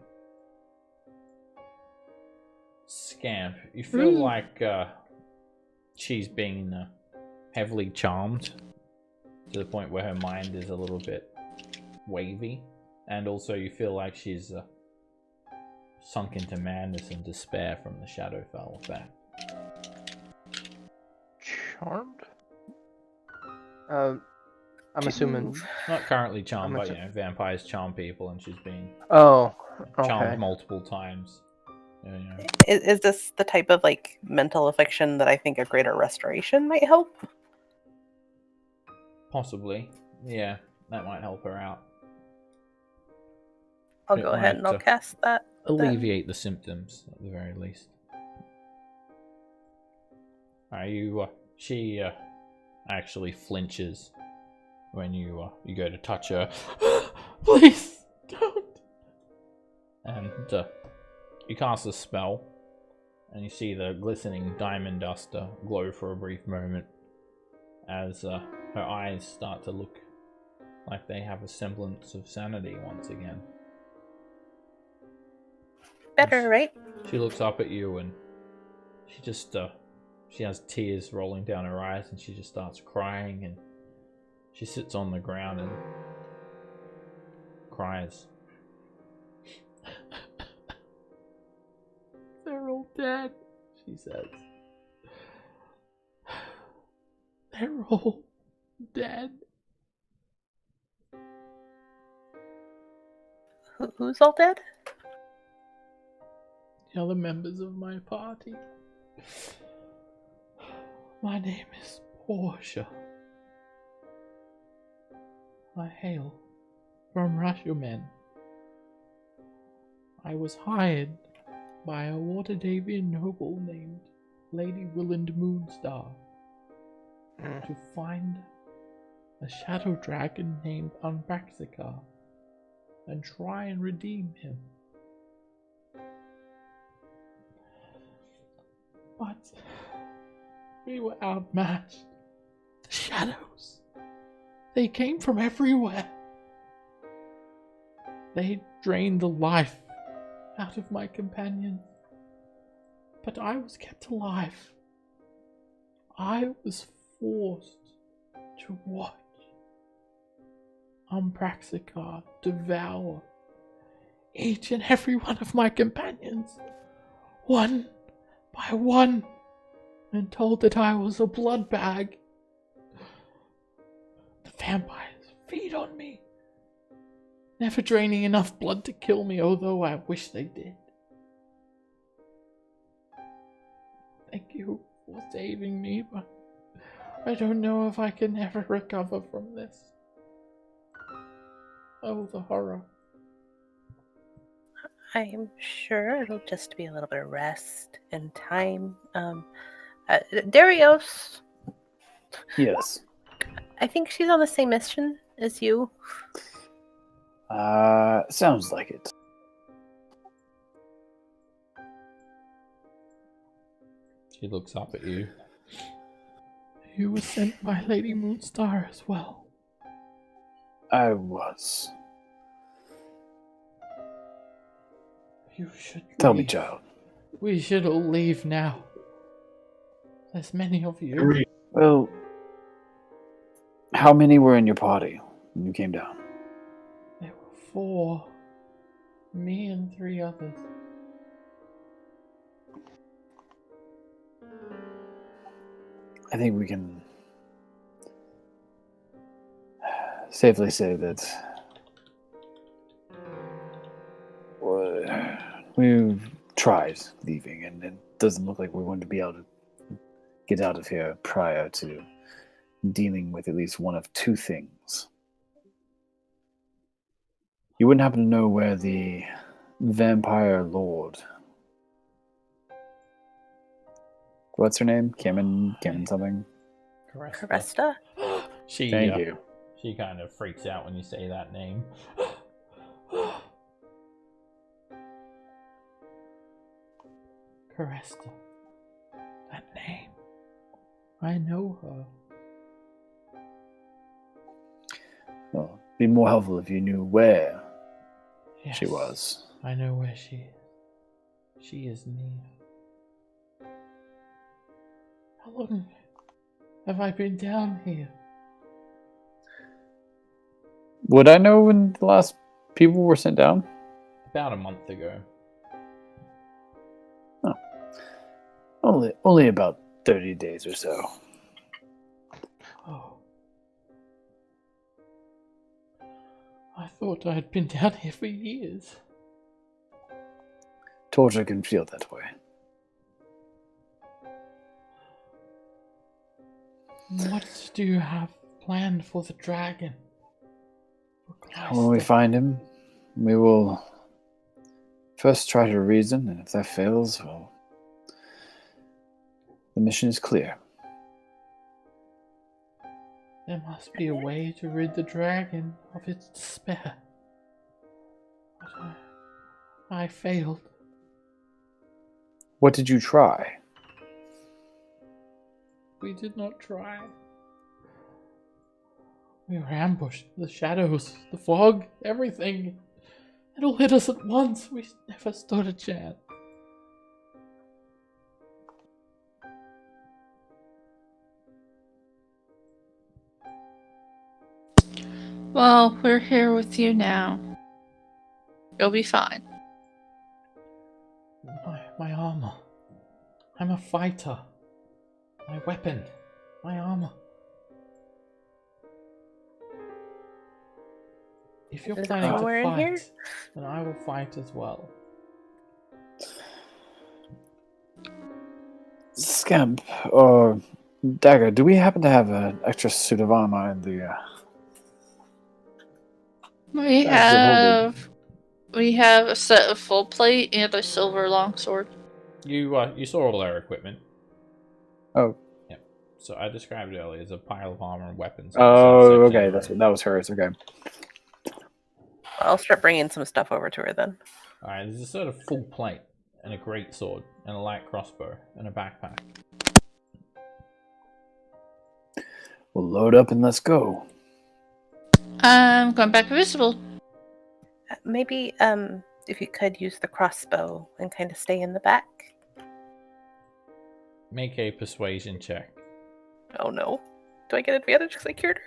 Scamp, you feel like she's been heavily charmed to the point where her mind is a little bit wavy, and also you feel like she's sunk into madness and despair from the Shadowfell effect. Charmed? I'm assuming. Not currently charmed, I'm but vampires charm people, and she's been Oh, charmed okay. multiple times. You know. Is this the type of like mental affliction that I think a greater restoration might help? Possibly, yeah, that might help her out. I'll It go ahead and might, I'll cast that. Alleviate the symptoms at the very least. Are you? She actually flinches when you go to touch her. Please don't. And you cast a spell, and you see the glistening diamond dust glow for a brief moment as her eyes start to look like they have a semblance of sanity once again. Better, right? She looks up at you, and she just she has tears rolling down her eyes, and she just starts crying, and she sits on the ground and cries. They're all dead, she says. They're all dead. Who's all dead? The other members of my party. My name is Portia. I hail from Rashumen. I was hired by a Waterdeepian noble named Lady Willand Moonstar to find a shadow dragon named Unbraxicar and try and redeem him. But we were outmatched. The shadows, they came from everywhere. They drained the life out of my companions. But I was kept alive. I was forced to watch Unbraxicar devour each and every one of my companions, one by one, and told that I was a blood bag. The vampires feed on me, never draining enough blood to kill me, although I wish they did. Thank you for saving me, but I don't know if I can ever recover from this. Oh, the horror. I'm sure it'll just be a little bit of rest and time. Darius, Yes. I think she's on the same mission as you. Sounds like it. She looks up at you. You were sent by Lady Moonstar as well. I was. You should Tell me, leave. child. We should all leave now. There's many of you. Agreed. Well, how many were in your party when you came down? There were 4. Me and 3 others. I think we can safely say that we've tried leaving, and it doesn't look like we're going to be able to get out of here prior to dealing with at least one of 2 things. You wouldn't happen to know where the vampire lord, what's her name? Cameron something? Caresta? She, Thank you. She kind of freaks out when you say that name. Caresta. That name. I know her. Well, it'd be more helpful if you knew where Yes, she was. I know where she is. She is near. How long have I been down here? Would I know when the last people were sent down? About a month ago. Only about 30 days or so. Oh. I thought I had been down here for years. Torture can feel that way. What do you have planned for the dragon? When we find him, we will first try to reason, and if that fails, well, the mission is clear. There must be a way to rid the dragon of its despair. But I failed. What did you try? We did not try. We were ambushed. The shadows, the fog, everything. It all hit us at once. We never stood a chance. Well, we're here with you now. You'll be fine. My armor. I'm a fighter. My weapon. My armor. If you're Is it planning to somewhere in here? fight, then I will fight as well. Scamp or Dagger, do we happen to have an extra suit of armor in the... We have a set of full plate and a silver longsword. You saw all their equipment. Oh. Yep. So I described it earlier as a pile of armor and weapons. Oh, okay. That was hers. Okay. I'll start bringing some stuff over to her then. Alright, there's a sort of full plate and a great sword and a light crossbow and a backpack. We'll load up and let's go. I'm going back invisible. Maybe if you could use the crossbow and kind of stay in the back. Make a persuasion check. Oh no. Do I get advantage because I cured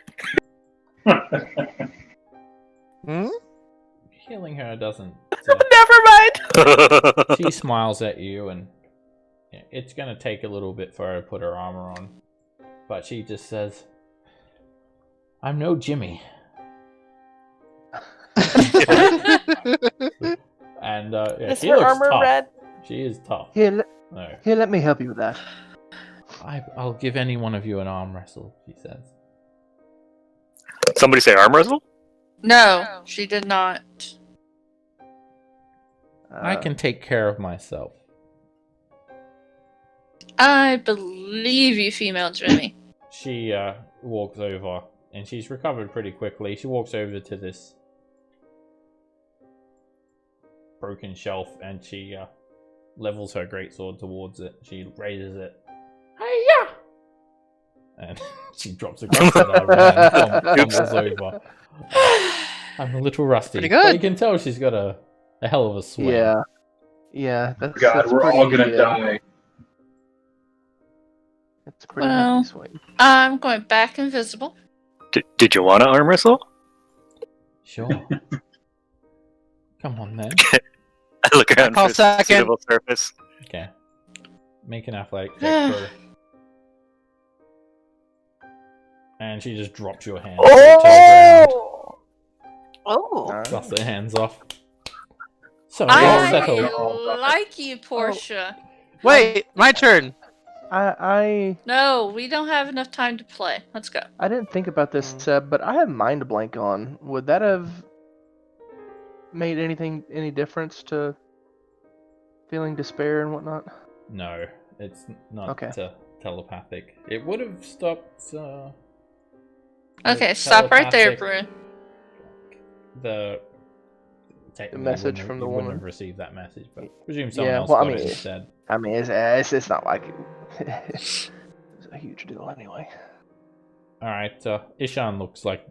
her? Healing her doesn't... Never mind! She smiles at you and it's going to take a little bit for her to put her armor on. But she just says, I'm no Jimmy. Is And her she looks armor tough. red? She is tough. Here, No. Here, let me help you with that. I'll give any one of you an arm wrestle, she says. Somebody say arm wrestle? No, she did not. I can take care of myself. I believe you, female Jimmy. She walks over, and she's recovered pretty quickly. She walks over to this broken shelf, and she levels her greatsword towards it. She raises it. Hiya! And she drops the greatsword out of her hand, tumbles over. I'm a little rusty. Pretty good. But you can tell she's got a hell of a swing. Yeah. Yeah, that's God, that's we're pretty, all gonna die. That's a pretty Well, hefty swing. I'm going back invisible. Did you want to arm wrestle? Sure. Come on then. I look around call for a second. suitable surface. Okay. Make an athletic check for her. And she just drops your hand straight to the ground. Oh! Dusts her hands off. So, all settled. I like you, Portia. Wait, my turn. I No, we don't have enough time to play. Let's go. didn't think about this, Seb, but I have mind blank on. Would that have made any difference to feeling despair and whatnot? No, it's not Okay. telepathic. It would have stopped. Okay, stop right there, Bruin. The message from the you wouldn't woman. have received that message, but I presume someone Yeah, else well, I got mean, it instead. I mean, it's not like it's a huge deal anyway. Alright, Ishan looks like...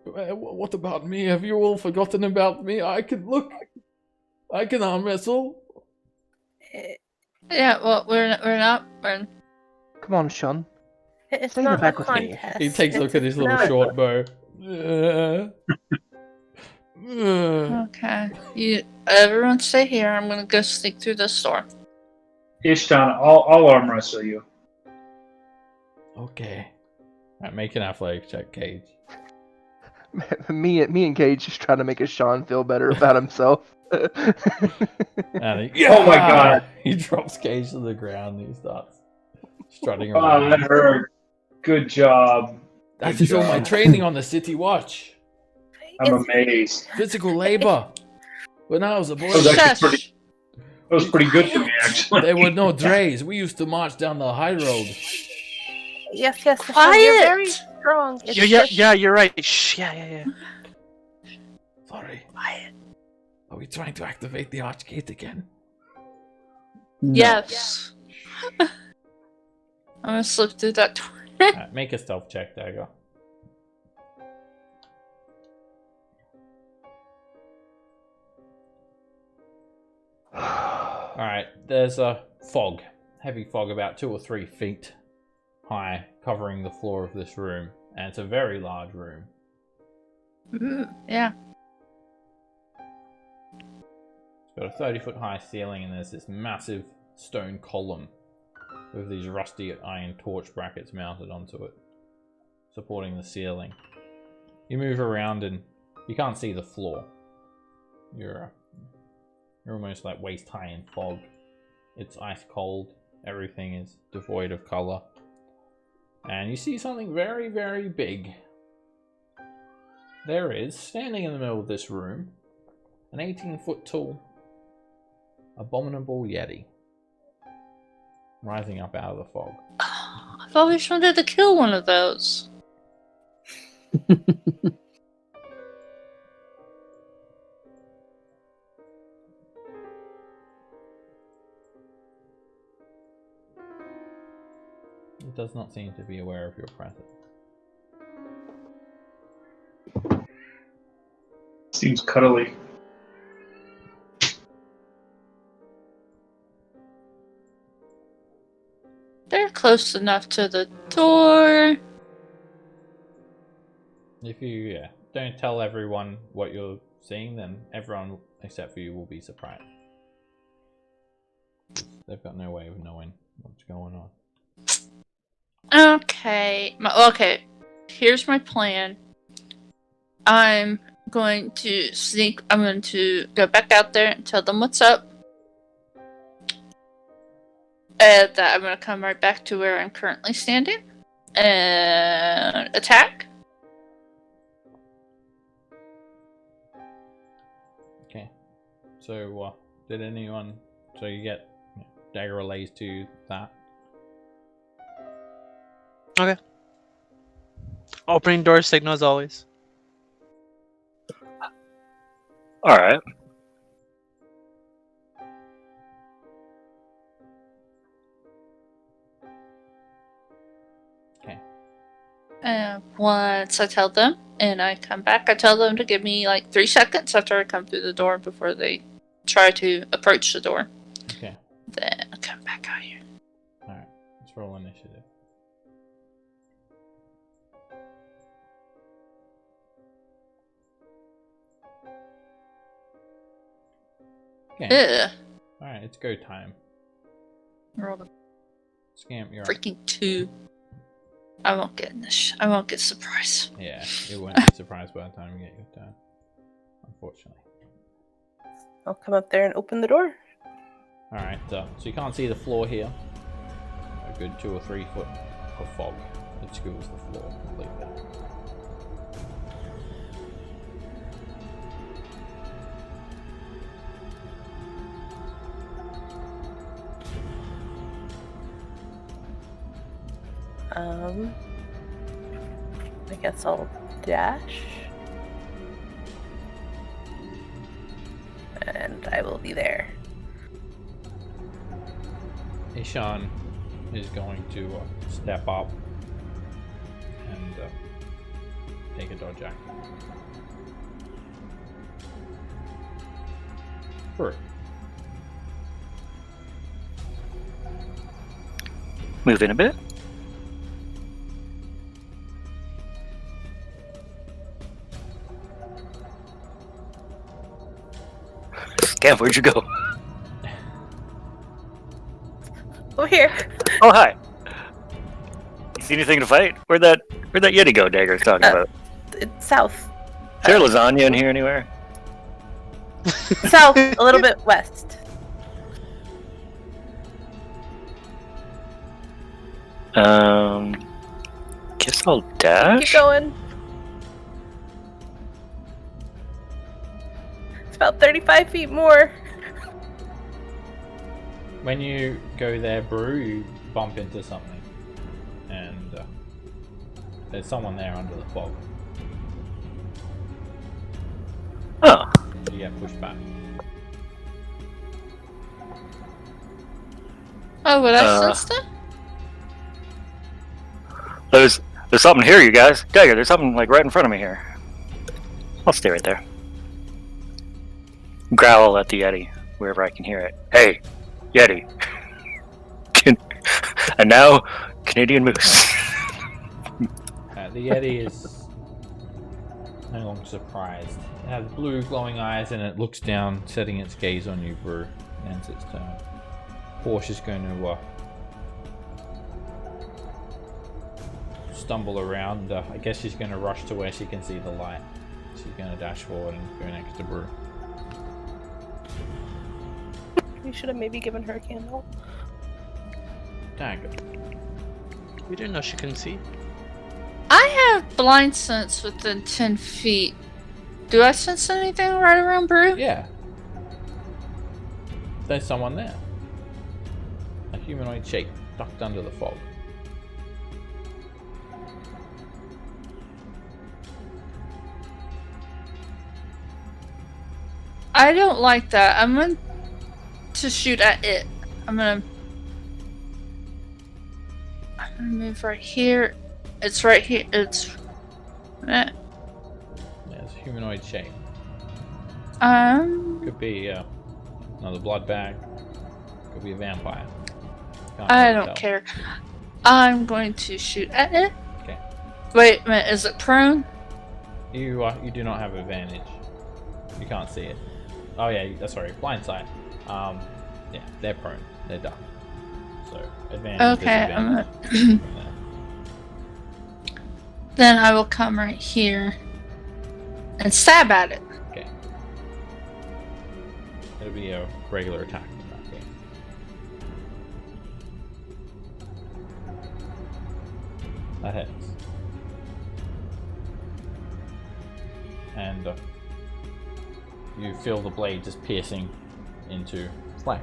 What about me? Have you all forgotten about me? I can arm wrestle. Yeah, well, we're not. Come on, Sean. It's Stay in the not a back with me. contest. He takes a look at his little No. short bow. Okay. Everyone stay here. I'm gonna go sneak through this door. Ishtan, I'll arm wrestle you. Okay. Alright, make an athletic check, Cage. me and Cage just trying to make Sean feel better about himself. And Oh my God. He drops Cage to the ground and he starts strutting Oh, around. that hurt. Good job. That is all my training on the City Watch. I'm amazed. Physical labor. When I was a boy, That was actually Shush. That was pretty good for me, actually. there were no drays. We used to march down the high road. Yes, yes. Michelle, Quiet. You're very strong. It's just- Yeah, you're right. Shh, yeah. Sorry. Are we trying to activate the Archgate again? Yes. I'm gonna slip through that door. Alright, make a stealth check, Dagger. Alright, there's a fog. Heavy fog about 2 or 3 feet high, covering the floor of this room. And it's a very large room. Yeah. It's got a 30-foot high ceiling, and there's this massive stone column with these rusty iron torch brackets mounted onto it, supporting the ceiling. You move around and you can't see the floor. You're almost like waist high in fog. It's ice cold. Everything is devoid of color. And you see something very, very big. There is, standing in the middle of this room, an 18-foot tall abominable yeti. Rising up out of the fog. I've always wanted to kill one of those. It does not seem to be aware of your presence. Seems cuddly. They're close enough to the door. If you don't tell everyone what you're seeing, then everyone except for you will be surprised. They've got no way of knowing what's going on. Okay. Okay. Here's my plan. I'm going to go back out there and tell them what's up. that I'm going to come right back to where I'm currently standing and attack. Okay. So, did anyone? So you get dagger relays to that. Okay. Opening door signal as always. All right. Okay. And once I tell them and I come back, I tell them to give me like 3 seconds after I come through the door before they try to approach the door. Okay. Then I come back out here. All right. Let's roll initiative. Okay. Ugh. All right. It's go time. Roll a Scamp, you're up. freaking 2. I won't get in this. I won't get surprised. Yeah, it won't be surprised by the time you get your turn. Unfortunately. I'll come up there and open the door. Alright, so you can't see the floor here. A good 2 or 3 foot of fog obscures the floor completely. I guess I'll dash. And I will be there. Ishan is going to step up and take a dodge action. Sure. Move in a bit. Gav, where'd you go? Over here. Oh, hi. You see anything to fight? Where'd that Yeti go Dagger's talking about? It's south. Is there lasagna in here anywhere? South, a little bit west. Guess I'll dash. Keep going. It's about 35 feet more. When you go there, Brew, you bump into something. And there's someone there under the fog. Oh. You get pushed back. Oh, would I sense that? There's something here, you guys. Dagger, there's something like right in front of me here. I'll stay right there. Growl at the Yeti wherever I can hear it. Hey, Yeti. And now, Canadian Moose. The Yeti is no longer surprised. It has blue glowing eyes and it looks down, setting its gaze on you, Brew. And it's its turn. Portia's going to stumble around. I guess she's going to rush to where she can see the light. She's going to dash forward and go next to Brew. We should have maybe given her a candle. Dagger. We didn't know she couldn't see. I have blind sense within 10 feet. Do I sense anything right around Brew? Yeah. There's someone there. A humanoid shape tucked under the fog. I don't like that. I'm going to shoot at it. I'm gonna move right here. It's right here. It's Yeah, it's a humanoid shape. Could be another blood bag. Could be a vampire. I don't care. I'm going to shoot at it. Okay. Wait a minute. Is it prone? You do not have advantage. You can't see it. Oh yeah, that's sorry. Blind sight. Yeah, they're prone. They're done. So advantage. Okay. Disadvantage from there. Then I will come right here and stab at it. Okay. It'll be a regular attack in that case. That hits. And you feel the blade just piercing into flesh.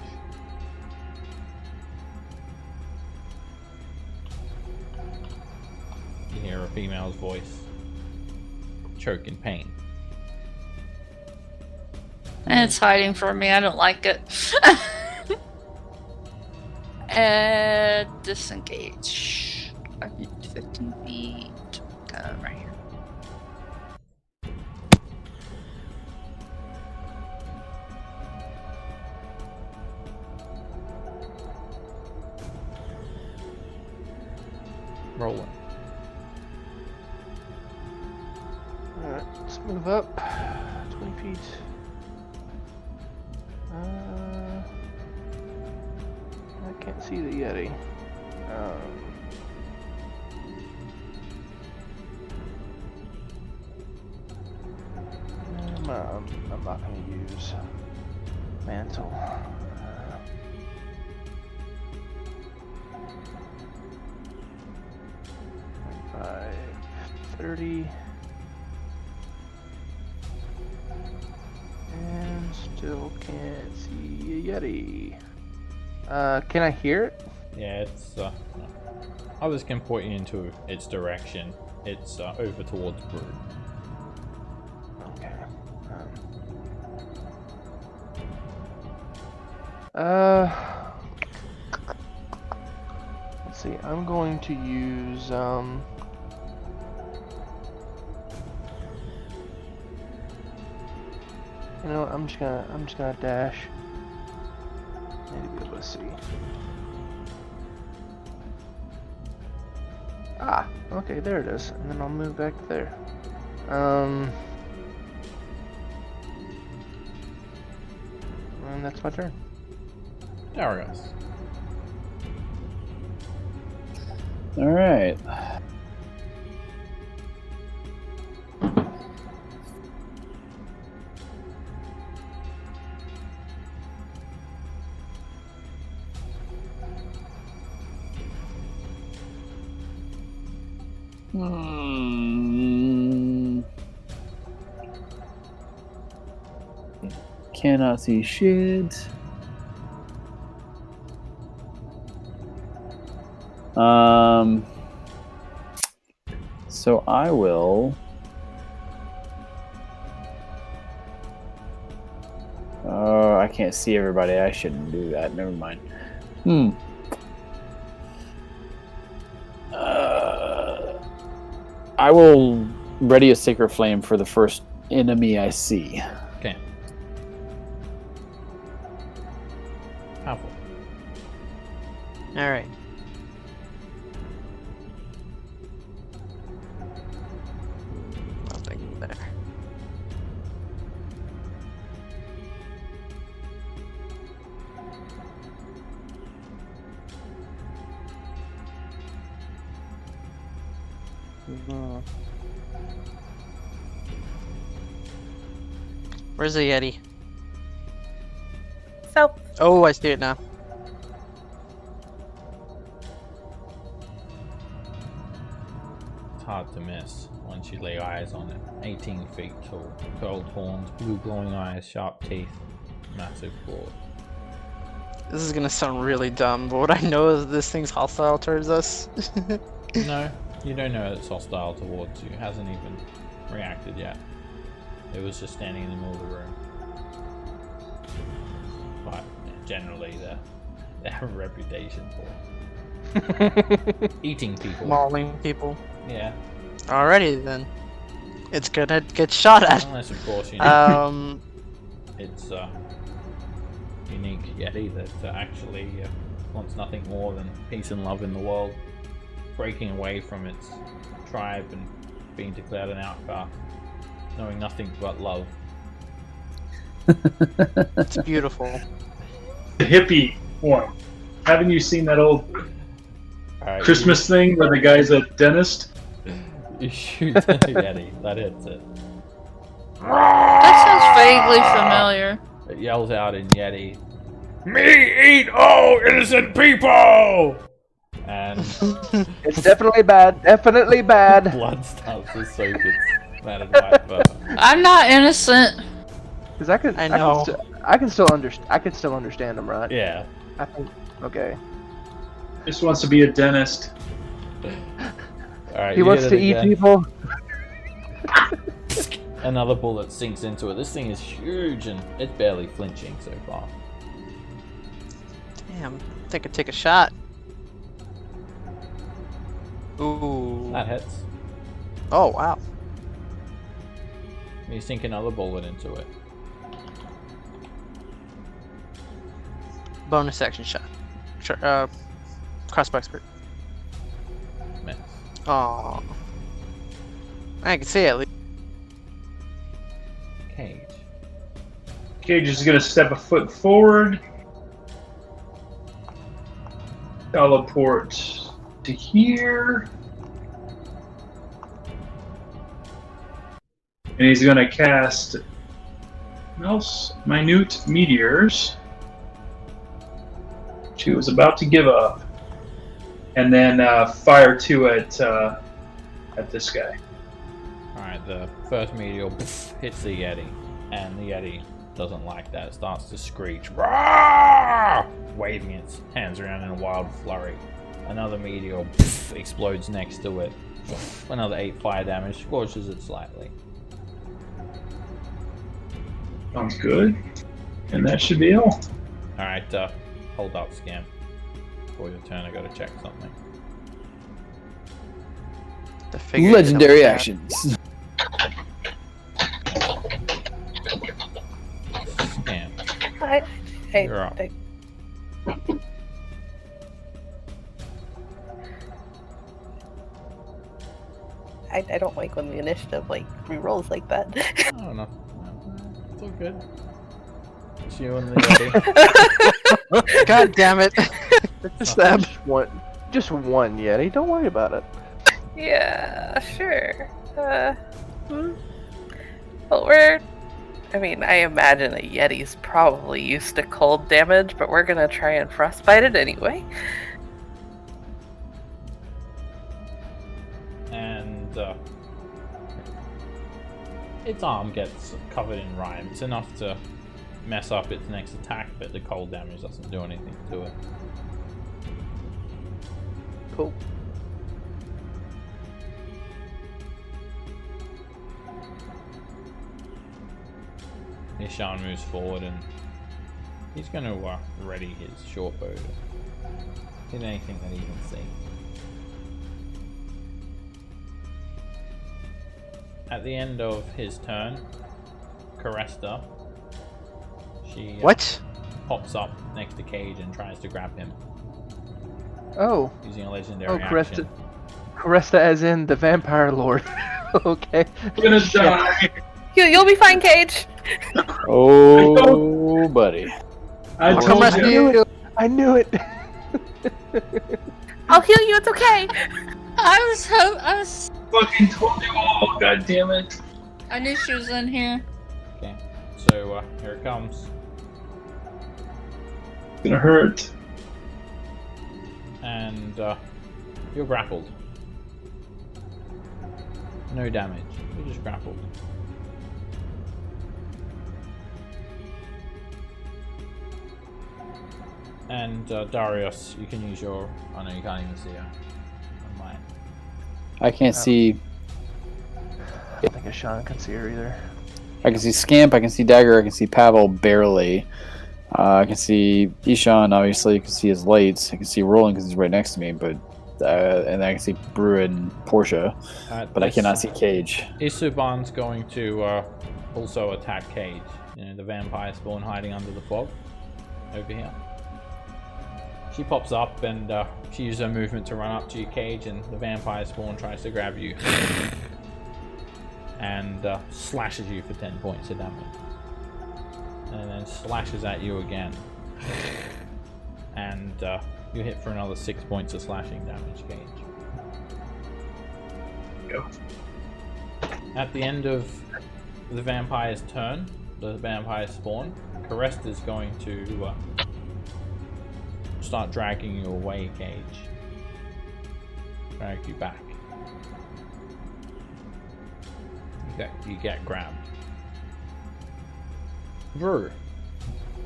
You hear a female's voice choke in pain. And it's hiding from me. I don't like it. Disengage. 15 feet. Go right here. Rolling. Alright, let's move up 20 feet. I can't see the Yeti. I'm not going to use mantle. 25, 30. And still can't see a Yeti. Can I hear it? Yeah, it's others can point you into its direction. It's over towards Brew. Okay. Let's see. I'm going to use you know, I'm just gonna dash. Need to be able to see. Ah, okay, there it is. And then I'll move back there. And that's my turn. Darius. All right. Cannot see shit. So I will. Oh, I can't see everybody. I shouldn't do that. Never mind. I will ready a sacred flame for the first enemy I see. Okay. Powerful. Alright. Nothing there. Where's the Yeti? So, Oh, I see it now. It's hard to miss once you lay eyes on it. 18 feet tall, curled horns, blue glowing eyes, sharp teeth, massive claws. This is gonna sound really dumb, but what I know is this thing's hostile towards us. No, you don't know it's hostile towards you. It hasn't even reacted yet. It was just standing in the middle of the room. But yeah, generally, they have a reputation for eating people. Mauling people. Yeah. Alrighty then. It's gonna get shot at. Unless, of course, you know it's unique Yeti that actually wants nothing more than peace and love in the world, breaking away from its tribe and being declared an outcast, knowing nothing but love. It's beautiful. The hippie one. Haven't you seen that old Alright, Christmas thing where the guy's a dentist? You shoot the Yeti, that hits it. That sounds vaguely familiar. It yells out in Yeti, "Me eat all innocent people!" And It's definitely bad. Definitely bad. blood starts to soak its matted white fur. I'm not innocent. Because I can. I know. I can still understand him, right? Yeah. I think. Okay. Just wants to be a dentist. Alright, He wants to eat people. Another bullet sinks into it. This thing is huge and it's barely flinching so far. Damn. I think I'd take a shot. Ooh. That hits. Oh, wow. You sink another bullet into it. Bonus action shot. Sure, crossbow expert. Miss. Oh. I can see it at least. Cage. Cage is going to step a foot forward. Teleport to here. And he's going to cast minute meteors. She was about to give up. And then fire two at this guy. Alright, the first meteor hits the Yeti, and the Yeti doesn't like that. It starts to screech, "Rah!" waving its hands around in a wild flurry. Another meteor explodes next to it. Another 8 fire damage, scorches it slightly. Sounds good. And that should be all. Alright, hold up, Scam. Before your turn, I gotta check something. The figure Legendary comes actions. Scam, you're up. I don't like when the initiative re-rolls like that. I don't know. It's all good. It's you and the Yeti. God damn it. Stab. Just one Yeti. Don't worry about it. Yeah, sure. Well, I imagine a Yeti's probably used to cold damage, but we're gonna try and frostbite it anyway. And its arm gets covered in rime. It's enough to mess up its next attack, but the cold damage doesn't do anything to it. Cool. Ishan moves forward and he's going to ready his short bow to hit anything that he can see. At the end of his turn, Caresta, she What? pops up next to Cage and tries to grab him Oh. using a legendary Caresta. action. Caresta as in the vampire lord. Okay. We're gonna die. You'll be fine, Cage. Oh, buddy. I Come told you. I knew it. I'll heal you. It's okay. I was. Fucking told you all. God damn it. I knew she was in here. Okay, so here it comes. It's gonna hurt. And you're grappled. No damage. You're just grappled. And Darius, you can use your... Oh no, you can't even see her. On mine. I can't see. I don't think Sean can see her either. I can see Scamp. I can see Dagger. I can see Pavel barely. I can see Ishan. Obviously, you can see his lights. I can see Roland because he's right next to me. But and I can see Brew and Portia. But I cannot see Cage. Isuban's going to also attack Cage. You know, the vampire spawn hiding under the fog over here. She pops up and she uses her movement to run up to your Cage, and the vampire spawn tries to grab you and slashes you for 10 points of damage, and then slashes at you again, and you hit for another 6 points of slashing damage, Cage. Go. At the end of the vampire's turn, the vampire spawn, Carest is going to start dragging you away, Cage. Drag you back. You get grabbed. Brew.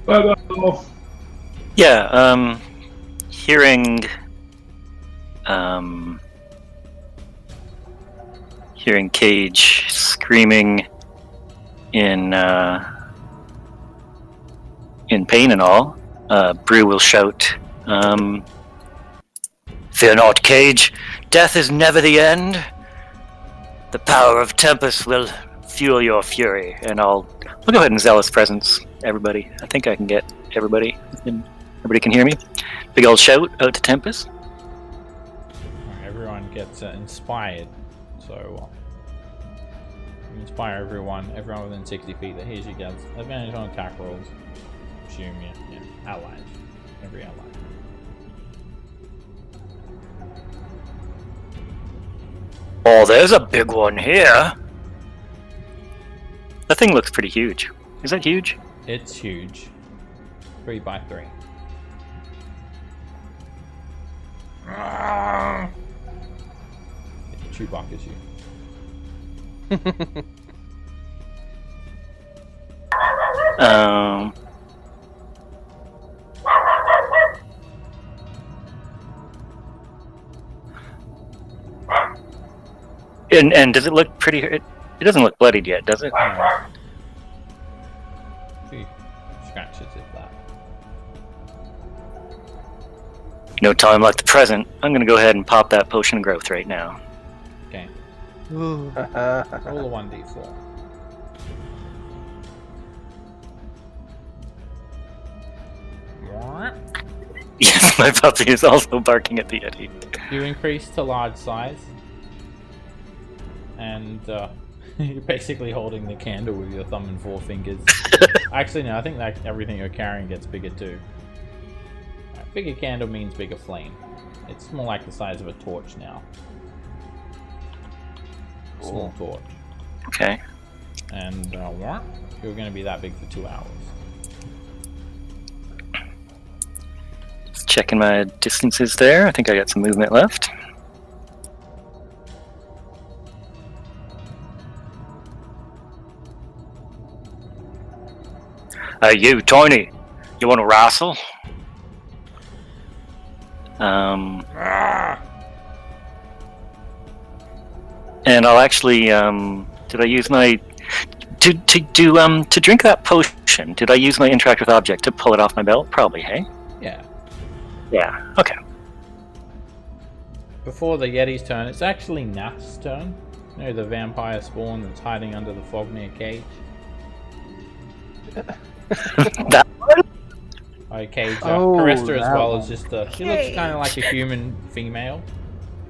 Bye-bye. Yeah, hearing Cage screaming in pain and all, Brew will shout, "Fear not, Cage. Death is never the end. The power of Tempest will fuel your fury." And I'll go ahead and Zealous Presence everybody. I think I can get everybody. Everybody can hear me. Big old shout out to Tempest. Alright, everyone gets inspired. So you inspire everyone within 60 feet that hears you gets advantage on attack rolls. Assume yeah, allies. Every ally. Oh, there's a big one here. That thing looks pretty huge. Is that huge? It's huge. 3 by 3. Chewbacca's you. And does it look pretty? It doesn't look bloodied yet, does it? Few scratches if that. No time like the present. I'm gonna go ahead and pop that potion of growth right now. Okay. Ooh. Roll a 1d4. Yes, my puppy is also barking at the Yeti. You increase to large size, and you're basically holding the candle with your thumb and 4 fingers. Actually, no, I think that everything you're carrying gets bigger too. Bigger candle means bigger flame. It's more like the size of a torch now. Small torch. Okay. And you're going to be that big for 2 hours. Just checking my distances there. I think I got some movement left. Hey, you, Tony. You want to wrestle? And I'll actually, did I use my to drink that potion? Did I use my interact with object to pull it off my belt? Probably, hey? Yeah. Yeah. Okay. Before the Yeti's turn, it's actually Nath's turn. You know, the vampire spawn that's hiding under the fog near Cage. That one? Cage. Oh, Caresta as that well one. is just she looks kind of like a human female,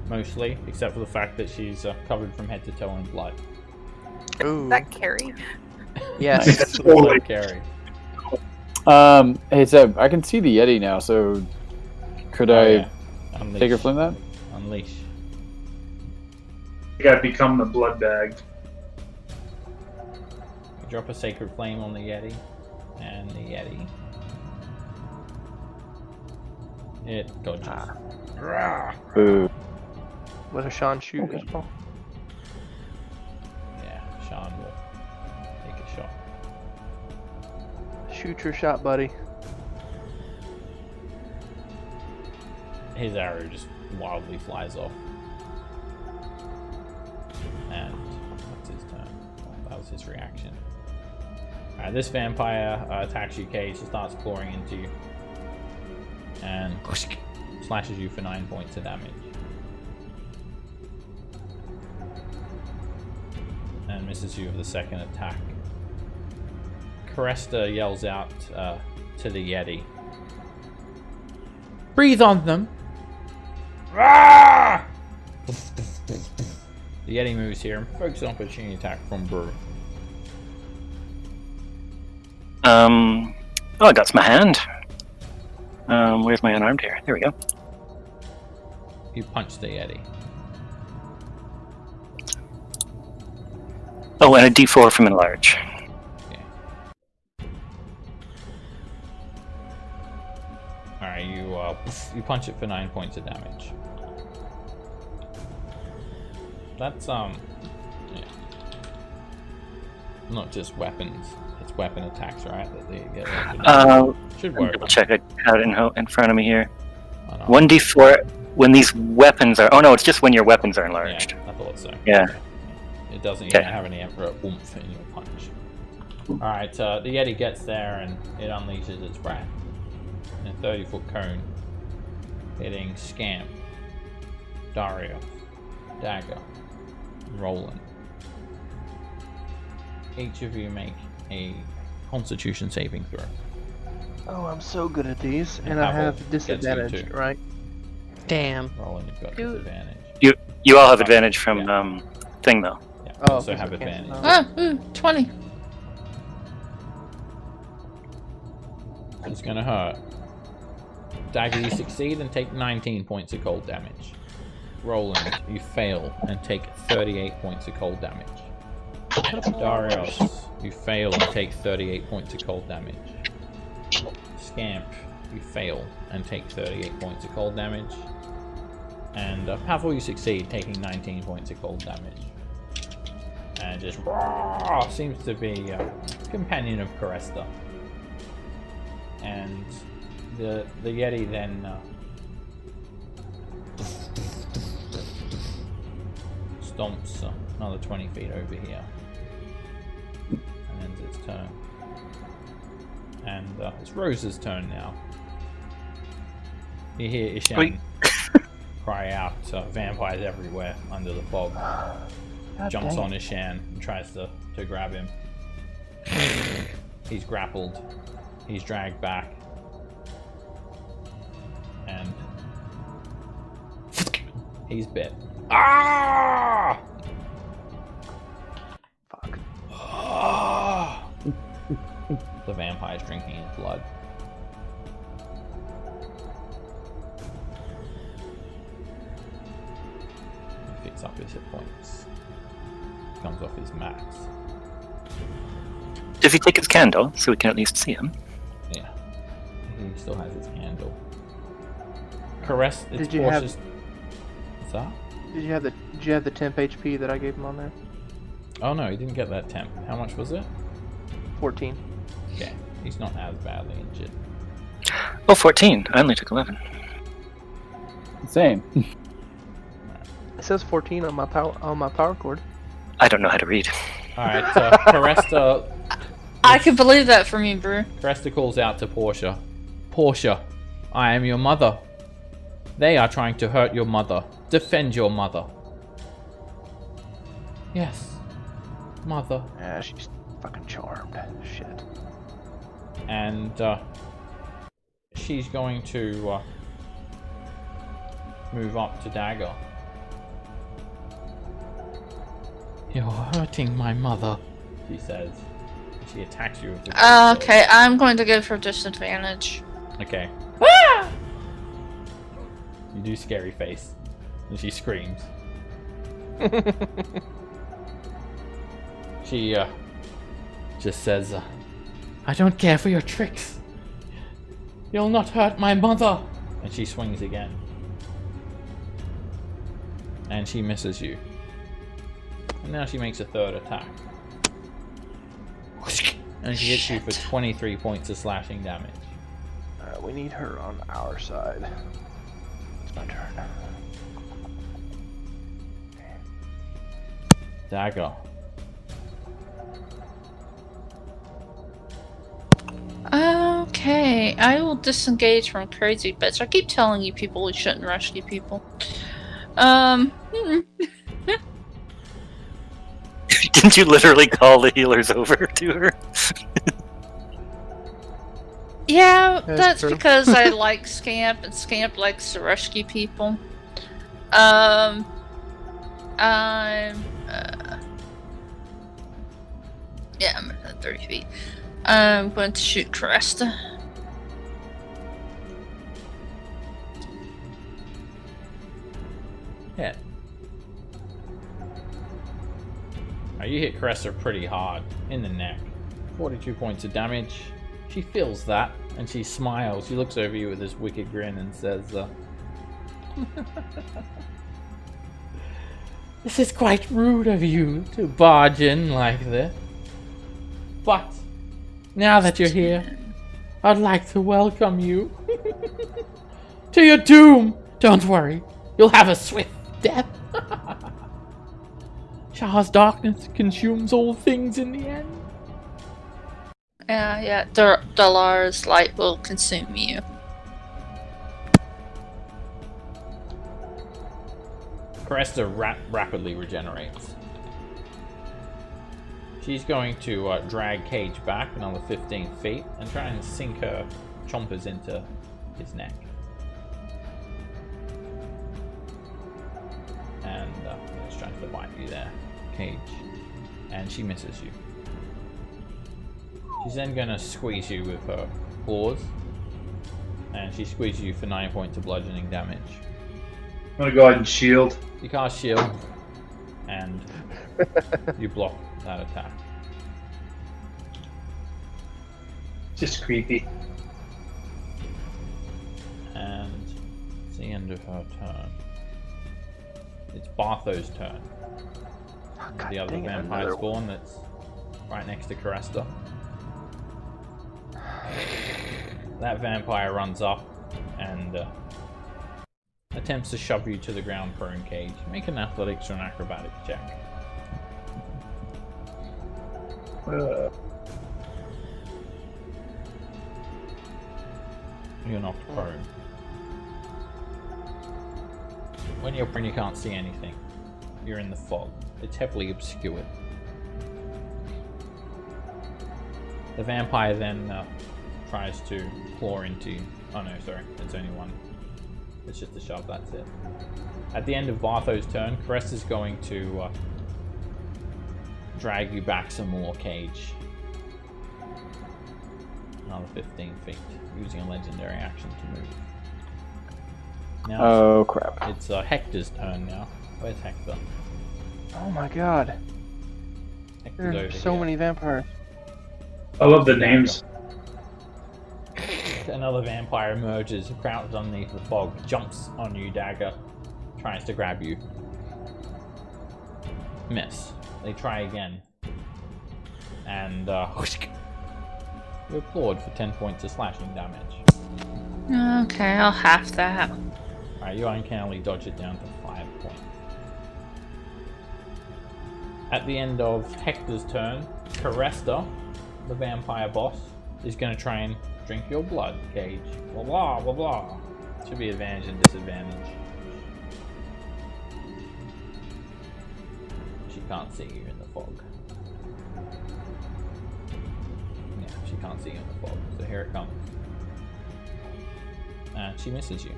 mostly, except for the fact that she's covered from head to toe in blood. Ooh. That Carrie? Yes. Looks like Carrie. Hey Seb, I can see the Yeti now, so could I Yeah. Unleash. take her from that? Unleash. You gotta become the blood bag. Drop a sacred flame on the Yeti, and the Yeti. It dodges. Rah! Boo. What does Sean shoot as well? Yeah, Sean will take a shot. Shoot your shot, buddy. His arrow just wildly flies off. And that's his turn. Well, that was his reaction. Alright, this vampire attacks you, Cage. He starts clawing into you. And slashes you for 9 points of damage. And misses you with the second attack. Caresta yells out to the Yeti. Breathe on them! Ah! The Yeti moves here. Focus on opportunity attack from Brew. Oh, I got my hand. Where's my unarmed here? There we go. You punch the Yeti. Oh, and a D4 from enlarge. Okay. Alright, you punch it for 9 points of damage. that's yeah. Not just weapons. It's weapon attacks, right? That they get. Should work. Double check. I have it in front of me here. Oh, no. 1d4 when these weapons are. Oh no, it's just when your weapons are enlarged. Yeah, I thought so. Yeah. Okay. It doesn't even have any emperor oomph in your punch. Alright, the Yeti gets there and it unleashes its wrath. In a 30-foot cone, hitting Scamp, Dario, Dagger, Roland. Each of you make a Constitution saving throw. Oh, I'm so good at these, and Pavel I have gets you disadvantage, too. right? Damn. Roland, you've got Dude. disadvantage. You all have advantage from thing though. Yeah, you Oh, also because have I can't- advantage. 20. It's gonna hurt. Dagger, you succeed and take 19 points of cold damage. Roland, you fail and take 38 points of cold damage. Darius, you fail and take 38 points of cold damage. Scamp, you fail and take 38 points of cold damage. And Pavel, you succeed, taking 19 points of cold damage. And just seems to be a companion of Caresta. And the Yeti then stomps another 20 feet over here. And ends its turn. And it's Rose's turn now. You hear Ishan cry out, vampires everywhere under the fog. Jumps on Ishan and tries to grab him. He's grappled. He's dragged back. And he's bit. Ah! Fuck. The vampire's drinking his blood. He picks up his hit points. Comes off his max. Does he take his candle so we can at least see him? Yeah. He still has his candle. Caress. It's Did you have- Portia's. What's that? Did you have the temp HP that I gave him on there? Oh no, he didn't get that temp. How much was it? 14. Okay, he's not as badly injured. Oh, 14. I only took 11. Same. It says 14 on my power cord. I don't know how to read. Alright, Caresta I can believe that from you, Brew. Cresta calls out to Portia. Portia, I am your mother. They are trying to hurt your mother. Defend your mother. Yes, mother. Yeah, she's fucking charmed. Shit. And she's going to move up to Dagger. You're hurting my mother, she says. She attacks you with the greatsword. Okay, I'm going to give her disadvantage. Okay. You do scary face. And she screams. She just says, I don't care for your tricks. You'll not hurt my mother. And she swings again. And she misses you. And now she makes a third attack. And she hits you for 23 points of slashing damage. We need her on our side. It's my turn. Dagger. Okay, I will disengage from crazy bitch. I keep telling you people we shouldn't rescue people. Didn't you literally call the healers over to her? Yeah, That's that's true. because I like Scamp, and Scamp likes to rescue people. Yeah, I'm at 30 feet. I'm going to shoot Cresta. Hit. Now you hit Cresta pretty hard in the neck. 42 points of damage. She feels that and she smiles. She looks over you with this wicked grin and says, This is quite rude of you to barge in like this. But now that you're here, I'd like to welcome you to your doom. Don't worry, you'll have a swift death. Shar's darkness consumes all things in the end. Yeah. Dalar's light will consume you. Cresta rapidly regenerates. She's going to drag Cage back another 15 feet and try and sink her chompers into his neck. And she's trying to bite you there, Cage. And she misses you. She's then going to squeeze you with her claws. And she squeezes you for 9 points of bludgeoning damage. I'm gonna go ahead and shield. You cast shield, and you block that attack. Just creepy. And it's the end of her turn. It's Bartho's turn. The other vampire spawn that's right next to Cresta. That vampire runs up and attempts to shove you to the ground, prone, Cage. Make an athletics or an acrobatics check. You're knocked prone. When you're prone, you can't see anything. You're in the fog. It's heavily obscured. The vampire then tries to claw into you. Oh no, sorry, it's only one. It's just a shove, that's it. At the end of Bartho's turn, Crest is going to drag you back some more, Cage. Another 15 feet, using a legendary action to move. Now Oh crap. it's Hector's turn now. Where's Hector? Oh my god. Hector's There are over so here. many vampires. I love the names. Another vampire emerges, crouches underneath the fog, jumps on you, dagger, tries to grab you. Miss. They try again. And you applaud for 10 points of slashing damage. Okay, I'll half that. Alright, you uncannily dodge it down to 5 points. At the end of Hector's turn, Caresta, the vampire boss, is going to try and drink your blood, Cage. Blah blah blah blah. Should be advantage and disadvantage. She can't see you in the fog. Yeah, she can't see you in the fog. So here it comes. And she misses you.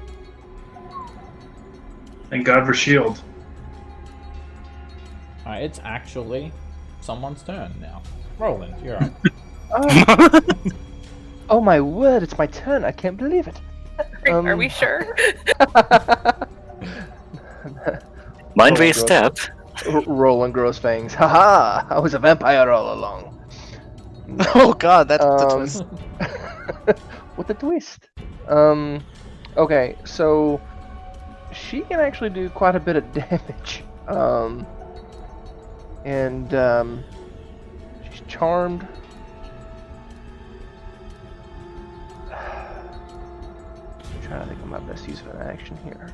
Thank God for shield. Alright, it's actually someone's turn now. Roland, you're up. Oh. Oh my word, it's my turn. I can't believe it. Are we sure? Mind raised step. Roland grows fangs. Haha! I was a vampire all along. Oh god, that's a twist. What a twist. Okay, so she can actually do quite a bit of damage. She's charmed. I'm trying to think of my best use of an action here.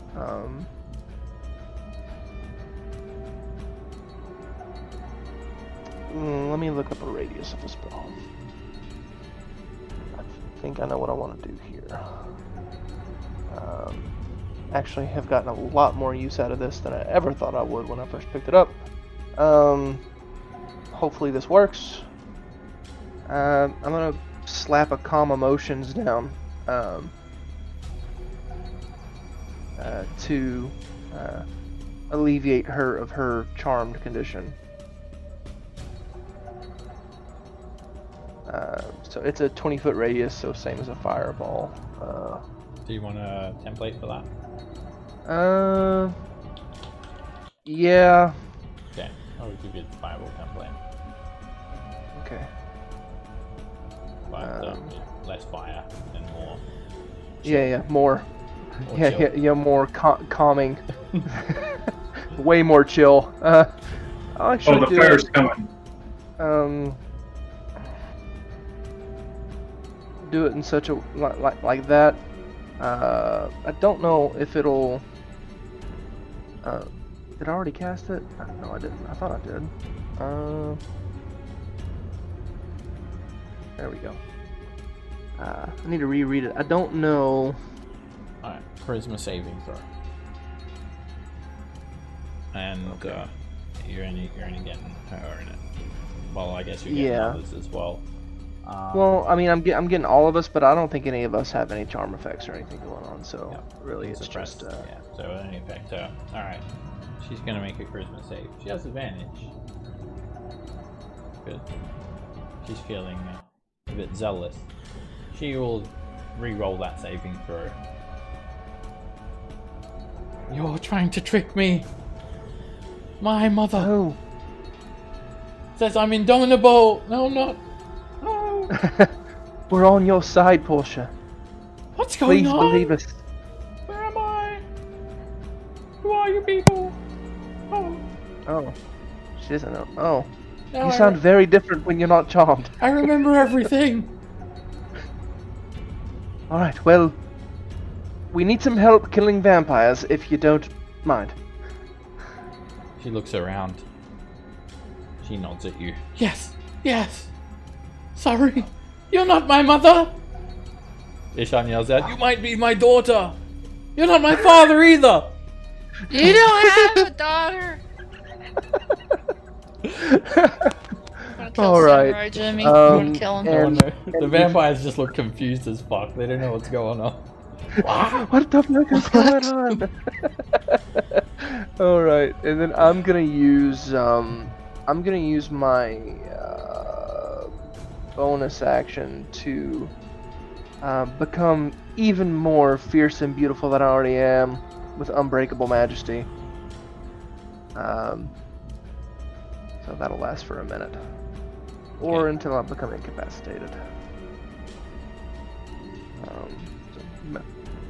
Let me look up a radius of the spell. I think I know what I want to do here. Actually, have gotten a lot more use out of this than I ever thought I would when I first picked it up. Hopefully this works. I'm gonna slap a calm emotions down to alleviate her of her charmed condition. So it's a 20-foot radius, so same as a fireball. Do you want a template for that? Yeah. Okay, I'll give you the fireball template. Okay. But less fire and more. Yeah, more. More Yeah, chill. yeah, more calming. way more chill. I'll actually the do fire's it. coming. Do it in such a like that. I don't know if it'll. Did I already cast it? No, I didn't. I thought I did. There we go. I need to reread it. I don't know. Alright, charisma saving throw. And you're only getting her in it. Well, I guess you're getting others as well. Well, I mean, I'm getting all of us, but I don't think any of us have any charm effects or anything going on. So really, it's suppressed. just Yeah, so it only affect her. Alright. She's gonna make a charisma save. She has advantage. Good. She's feeling a bit zealous. She will re-roll that saving throw. You're trying to trick me. My mother Oh. says I'm indomitable. No, I'm not. No. We're on your side, Portia. What's going Please on? believe us. Where am I? Who are you people? Oh. Oh, she doesn't know. Oh, No, you sound very different when you're not charmed. I remember everything. All right, well, we need some help killing vampires, if you don't mind. She looks around. She nods at you. Yes, yes. Sorry, you're not my mother. Ishan yells out, You might be my daughter. You're not my father either. You don't have a daughter. All right. Samurai Jimmy. You wanna kill him? and- The vampires just look confused as fuck. They don't know what's going on. What the fuck is going on? All right, and then I'm gonna use my bonus action to become even more fierce and beautiful than I already am with Unbreakable Majesty. So that'll last for a minute, or until I become incapacitated.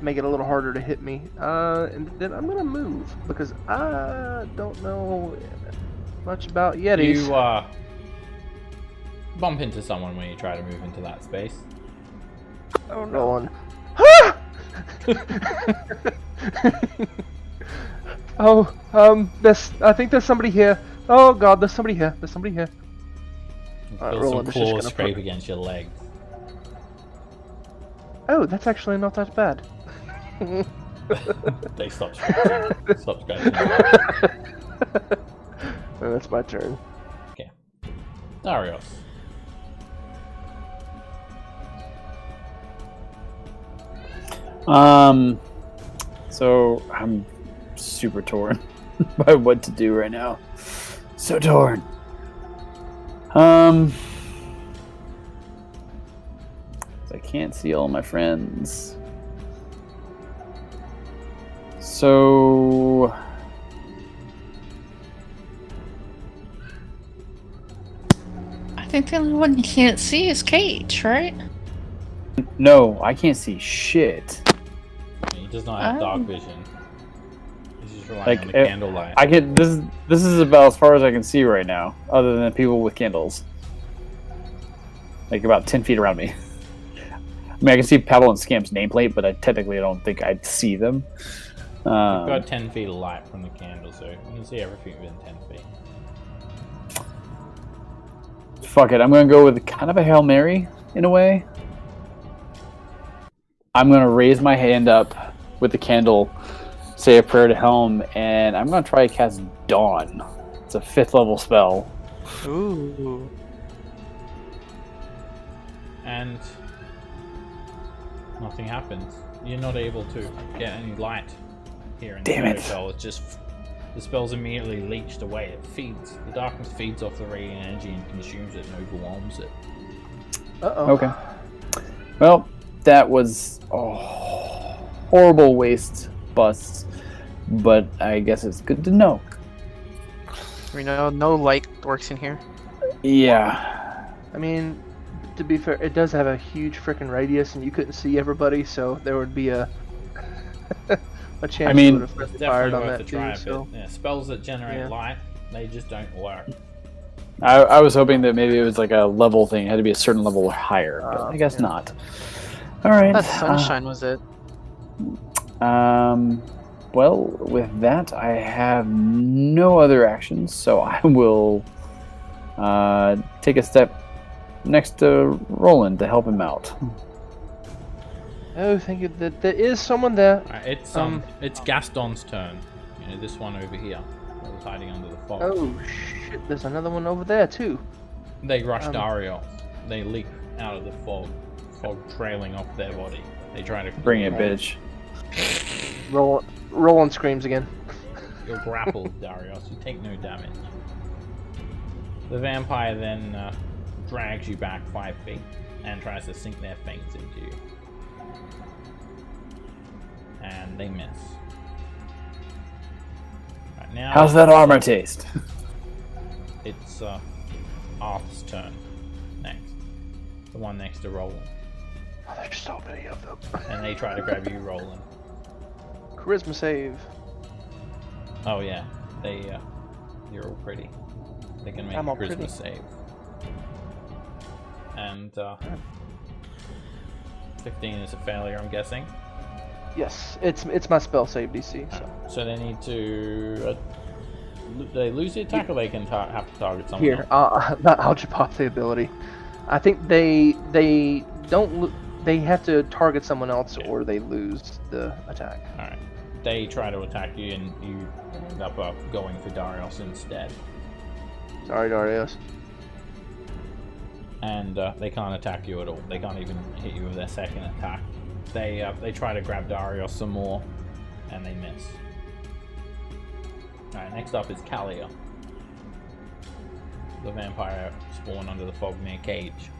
Make it a little harder to hit me. And then I'm gonna move because I don't know much about Yetis. You bump into someone when you try to move into that space. Oh no! Oh, I think there's somebody here. Oh god, there's somebody here. There's somebody here. You Alright, feel Roland some is just claws gonna scrape against your leg. Oh, that's actually not that bad. They stop scratching. Stop scratching. Oh, that's my turn. Okay. Darius. So I'm super torn by what to do right now. So torn. I can't see all my friends. So I think the only one you can't see is Cage, right? no, I can't see shit. He does not have Oh. dark vision. He's just relying Like, on the candlelight. I can. This is about as far as I can see right now, other than people with candles. Like about 10 feet around me. I mean, I can see Paddle and Scamp's nameplate, but I technically don't think I'd see them. You've got 10 feet of light from the candle, so you can see everything within 10 feet. Fuck it, I'm gonna go with kind of a Hail Mary, in a way. I'm gonna raise my hand up with the candle, say a prayer to Helm, and I'm gonna try to cast Dawn. It's a 5th level spell. Ooh. And nothing happens. You're not able to get any light here in Damn the it. hotel. It's just the spell's immediately leached away. It feeds the darkness feeds off the radiant energy and consumes it and overwhelms it. Uh-oh. Okay. Well, that was a horrible waste bust, but I guess it's good to know. We know no light works in here. Yeah. I mean, to be fair, it does have a huge freaking radius, and you couldn't see everybody, so there would be a a chance I mean, you would have It's friendly fired definitely on worth that a try. too. So But yeah, spells that generate Yeah. light, they just don't work. I was hoping that maybe it was like a level thing. It had to be a certain level or higher, but I guess yeah. not. All right. That sunshine was it. Well, with that, I have no other actions, so I will take a step next to Roland to help him out. Oh, thank you. There is someone there. Alright, it's Gaston's turn. You know, this one over here. That was hiding under the fog. Oh shit! There's another one over there too. They rush Dario. They leap out of the fog trailing off their body. They try to Bring it, bitch. Roland screams again. You're grappled, Darius. You take no damage. The vampire then drags you back 5 feet and tries to sink their fangs into you. And they miss. Right now, How's that armor taste? it's Arth's turn next. The one next to Roland. Oh, there's so many of them. And they try to grab you, Roland. Charisma save. Oh yeah, you're all pretty. They can make I'm a all charisma pretty. save. And 15 is a failure, I'm guessing. Yes, it's my spell save DC. So they need to. They lose the attack, or they can have to target someone. Here, else? I'll just pop the ability. I think they don't. They have to target someone else, or they lose the attack. All right. They try to attack you, and you end up going for Darius instead. Sorry, Darius. And they can't attack you at all. They can't even hit you with their second attack. They try to grab Darius some more, and they miss. Alright, next up is Kalia. The vampire spawned under the fog near Cage.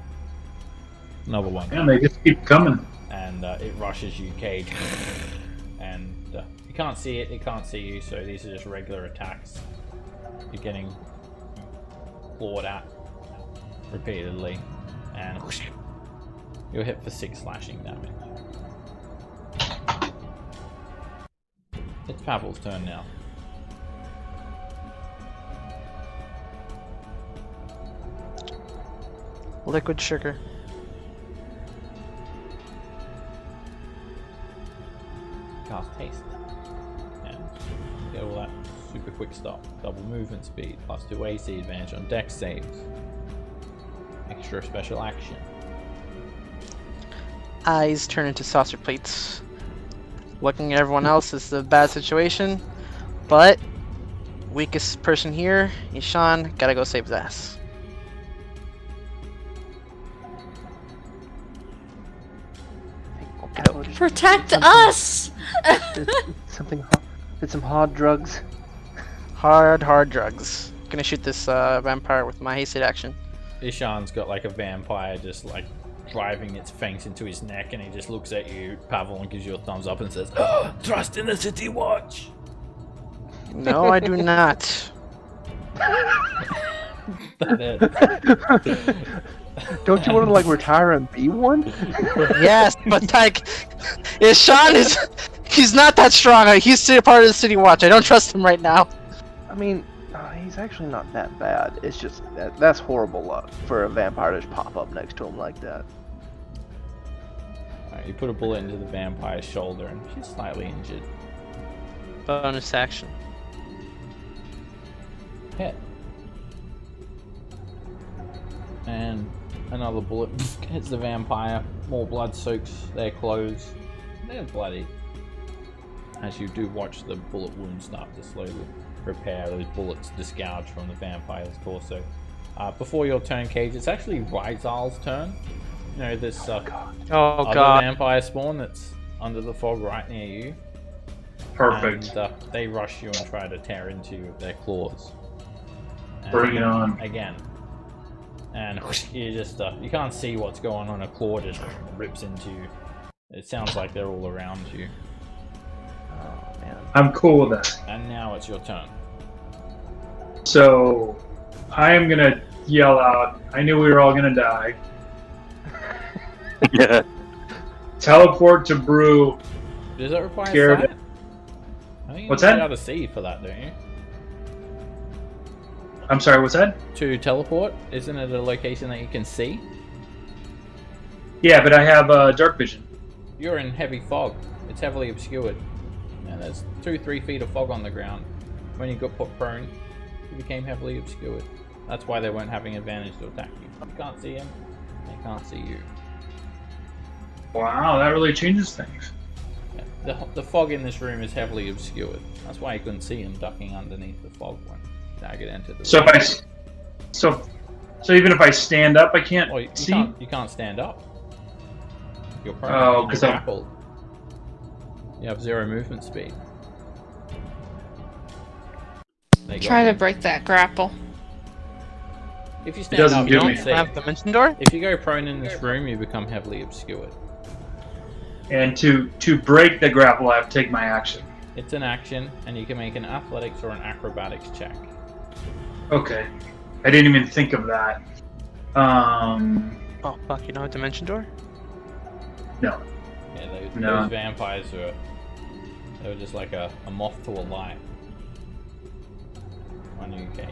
Another one. And they just keep coming. And it rushes you, Cage. And you can't see it can't see you, so these are just regular attacks. You're getting clawed at repeatedly, and you're hit for 6 slashing damage. It's Pavel's turn now. Liquid sugar. Cast haste. And get all that super quick stop. Double movement speed, +2 AC advantage on dex saves. Extra special action. Eyes turn into saucer plates. Looking at everyone else is the bad situation, but weakest person here, Ishan, gotta go save his ass. Protect us! Something. Did some hard drugs. Hard drugs. Gonna shoot this vampire with my hasted action. Ishan's got like a vampire just like driving its fangs into his neck, and he just looks at you, Pavel, and gives you a thumbs up and says, "Oh, trust in the city watch." No, I do not. Don't you want to like retire and be one? Yes, but like, Ishan he's not that strong. He's still part of the city watch. I don't trust him right now. I mean, he's actually not that bad. It's just that's horrible luck for a vampire to just pop up next to him like that. Alright, you put a bullet into the vampire's shoulder, and she's slightly injured. Bonus action. Hit. And another bullet hits the vampire. More blood soaks their clothes. They're bloody. As you do watch the bullet wound start to slowly repair, those bullets disgorged from the vampire's torso. Before your turn, Cage, it's actually Ryzal's turn. You know, this other vampire spawn that's under the fog right near you. Perfect. And they rush you and try to tear into you with their claws. And Bring it on. Again. And you just, you can't see what's going on. A claw just rips into you. It sounds like they're all around you. Oh man. I'm cool with that. And now it's your turn. So, I am gonna yell out, I knew we were all gonna die. Yeah. Teleport to Brew. Does that require Scared. sight? I think What's you that? be able to see for that, don't you? I'm sorry, what's that? To teleport, isn't it a location that you can see? Yeah, but I have dark vision. You're in heavy fog. It's heavily obscured. And there's 2-3 feet of fog on the ground. When you got put prone, you became heavily obscured. That's why they weren't having advantage to attack you. You can't see him, they can't see you. Wow, that really changes things. Yeah. The fog in this room is heavily obscured. That's why you couldn't see him ducking underneath the fog when Daggett entered the So room. if so even if I stand up, I can't Well, you see. can't stand up. You're prone. Oh, You're 'cause I'm- grappled. You have 0 movement speed. They got Try to one. break that grapple. If you stand doesn't up, do you me. don't see. Have dimension door? If you go prone in this room, you become heavily obscured. And to break the grapple, I have to take my action. It's an action, and you can make an athletics or an acrobatics check. Okay, I didn't even think of that. Oh fuck! You know a dimension door? No. Yeah, No. those vampires they were just like a moth to a light. On you, Cage.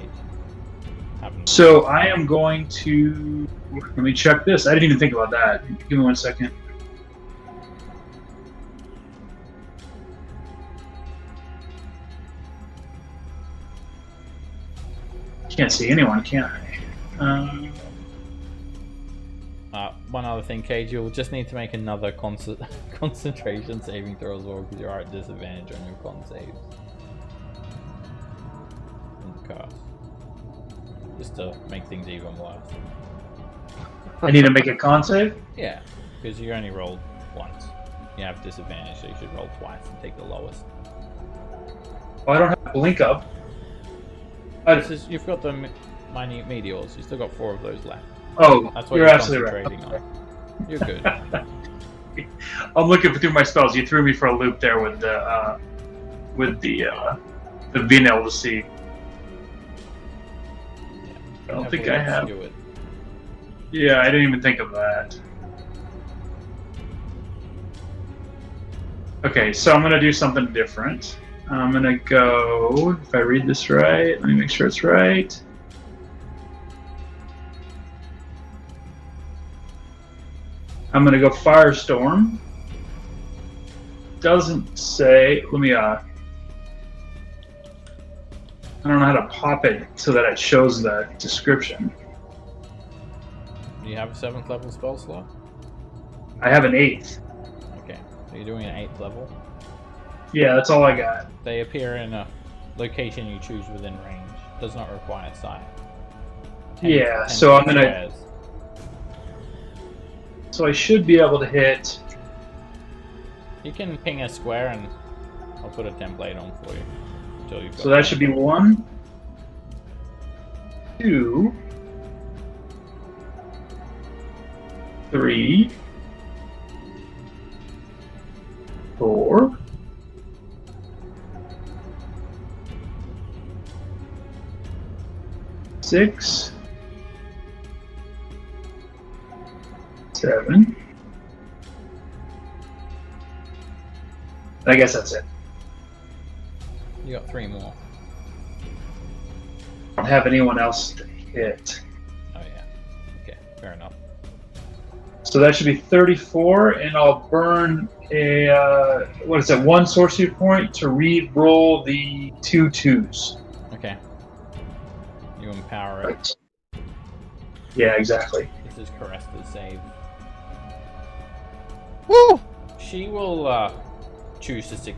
Happened. So I am going to. Let me check this. I didn't even think about that. Give me 1 second. Can't see anyone, can I? One other thing, Cage, you'll just need to make another concentration saving throw as well, because you're at disadvantage on your con saves. In the cast. Just to make things even worse. I need to make a con save? Yeah, because you only rolled once. You have disadvantage, so you should roll twice and take the lowest. Oh, I don't have blink up. You've got the minute meteors, you still got 4 of those left. Oh, That's what you're you're absolutely right. concentrating on. You're good. I'm looking through my spells. You threw me for a loop there with the being able to see. I don't think I have. Yeah, I didn't even think of that. Okay, so I'm gonna do something different. I'm gonna go. If I read this right, let me make sure it's right. I'm gonna go Firestorm. Doesn't say. Let me. I don't know how to pop it so that it shows the description. Do you have a 7th level spell slot? I have an 8th. Okay, so you're doing an 8th level. Yeah, that's all I got. They appear in a location you choose within range. Does not require sight. Yeah, so I'm gonna. squares. So I should be able to hit. You can ping a square and I'll put a template on for you. Until you've got So that should be 1, 2, 3, 4, 6, 7. I guess that's it. You got 3 more. I don't have anyone else to hit. Oh yeah. Okay, fair enough. So that should be 34, and I'll burn a, what is it, 1 sorcery point to re-roll the 2 2s. Okay. You empower it. Yeah, exactly. This is Caresta's save. Woo! She will choose to stick.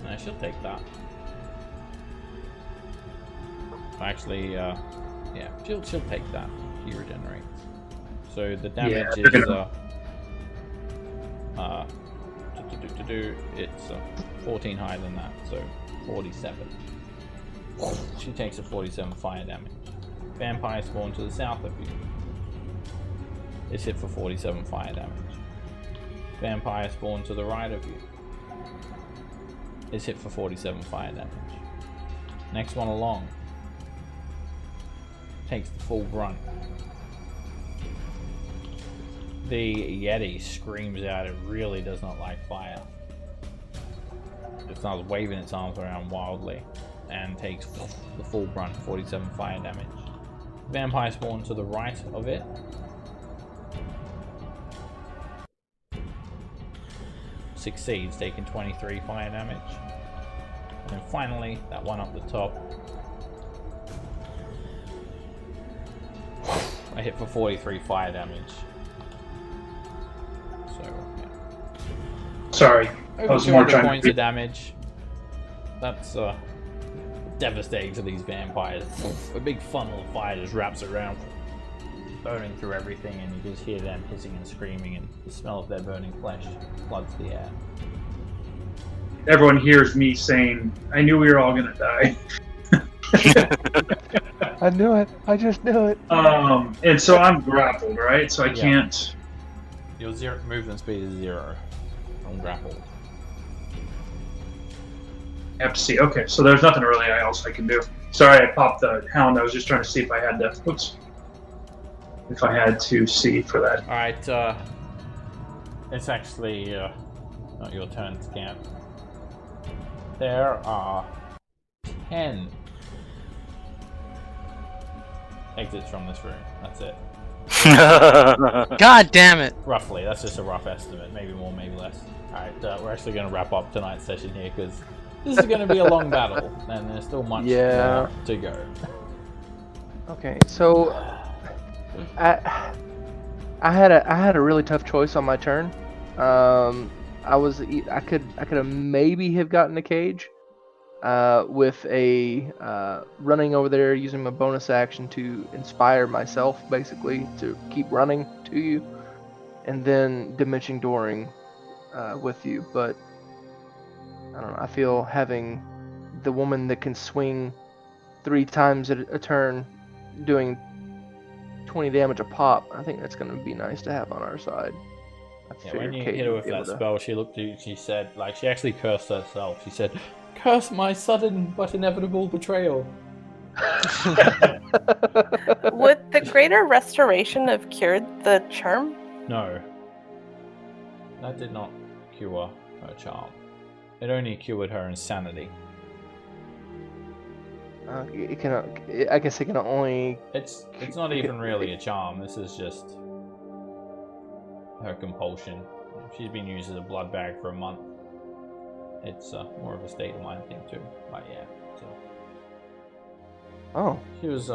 No, she'll take that. Actually, yeah, she'll take that. She regenerates. So the damage Yeah, is it's 14 higher than that, so 47. She takes a 47 fire damage. Vampire spawn to the south of you. It's hit for 47 fire damage. Vampire spawn to the right of you. Is hit for 47 fire damage. Next one along takes the full brunt. The Yeti screams out it really does not like fire. It starts waving its arms around wildly and takes the full brunt, 47 fire damage. Vampire spawn to the right of it. Succeeds, taking 23 fire damage. And then finally, that one up the top. I hit for 43 fire damage. So, yeah. Sorry. I Over was more 200 trying points to... of damage. That's devastating to these vampires. A big funnel of fire just wraps around, burning through everything, and you just hear them hissing and screaming, and the smell of their burning flesh floods the air. Everyone hears me saying, I knew we were all going to die. I knew it. I just knew it. And so I'm grappled, right? So I can't... Your movement speed is 0 on grapple. I have to see. Okay, so there's nothing really else I can do. Sorry, I popped the hound. I was just trying to see if I had to... Oops. If I had to see for that. Alright, it's actually not your turn, Scamp. There are 10 exits from this room. That's it. God damn it! Roughly, that's just a rough estimate. Maybe more, maybe less. Alright, we're actually going to wrap up tonight's session here because this is going to be a long battle and there's still much more to go. Okay, so I had a really tough choice on my turn. I could have maybe have gotten a cage with a running over there using my bonus action to inspire myself, basically to keep running to you, and then dimension dooring with you. But I don't know. I feel having the woman that can swing 3 times a turn, doing 20 damage a pop. I think that's going to be nice to have on our side. Yeah, when you hit her with that spell, she looked at you, she said, like, she actually cursed herself. She said, "Curse my sudden but inevitable betrayal." Would the greater restoration have cured the charm? No. That did not cure her charm. It only cured her insanity. It cannot. I guess it can only. It's not even really a charm. This is just her compulsion. She's been used as a blood bag for a month. It's more of a state of mind thing too. But yeah, so Oh. she was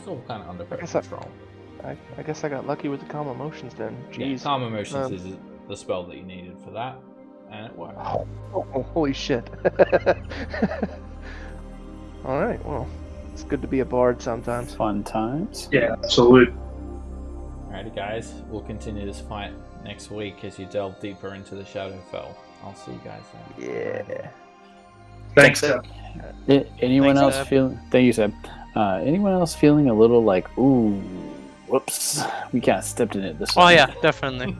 still kind of under control. I guess I got lucky with the calm emotions then. Jeez. Yeah, calm emotions is the spell that you needed for that, and it worked. Oh, holy shit. Alright, well, it's good to be a bard sometimes. Fun times. Yeah, absolutely. Alrighty guys, we'll continue this fight next week as you delve deeper into the Shadowfell. I'll see you guys then. Yeah. Thanks, Seb. Anyone Thanks, else Seb. feel? Thank you, Seb. Anyone else feeling a little like, ooh, whoops, we kind of stepped in it this Oh time. yeah, definitely.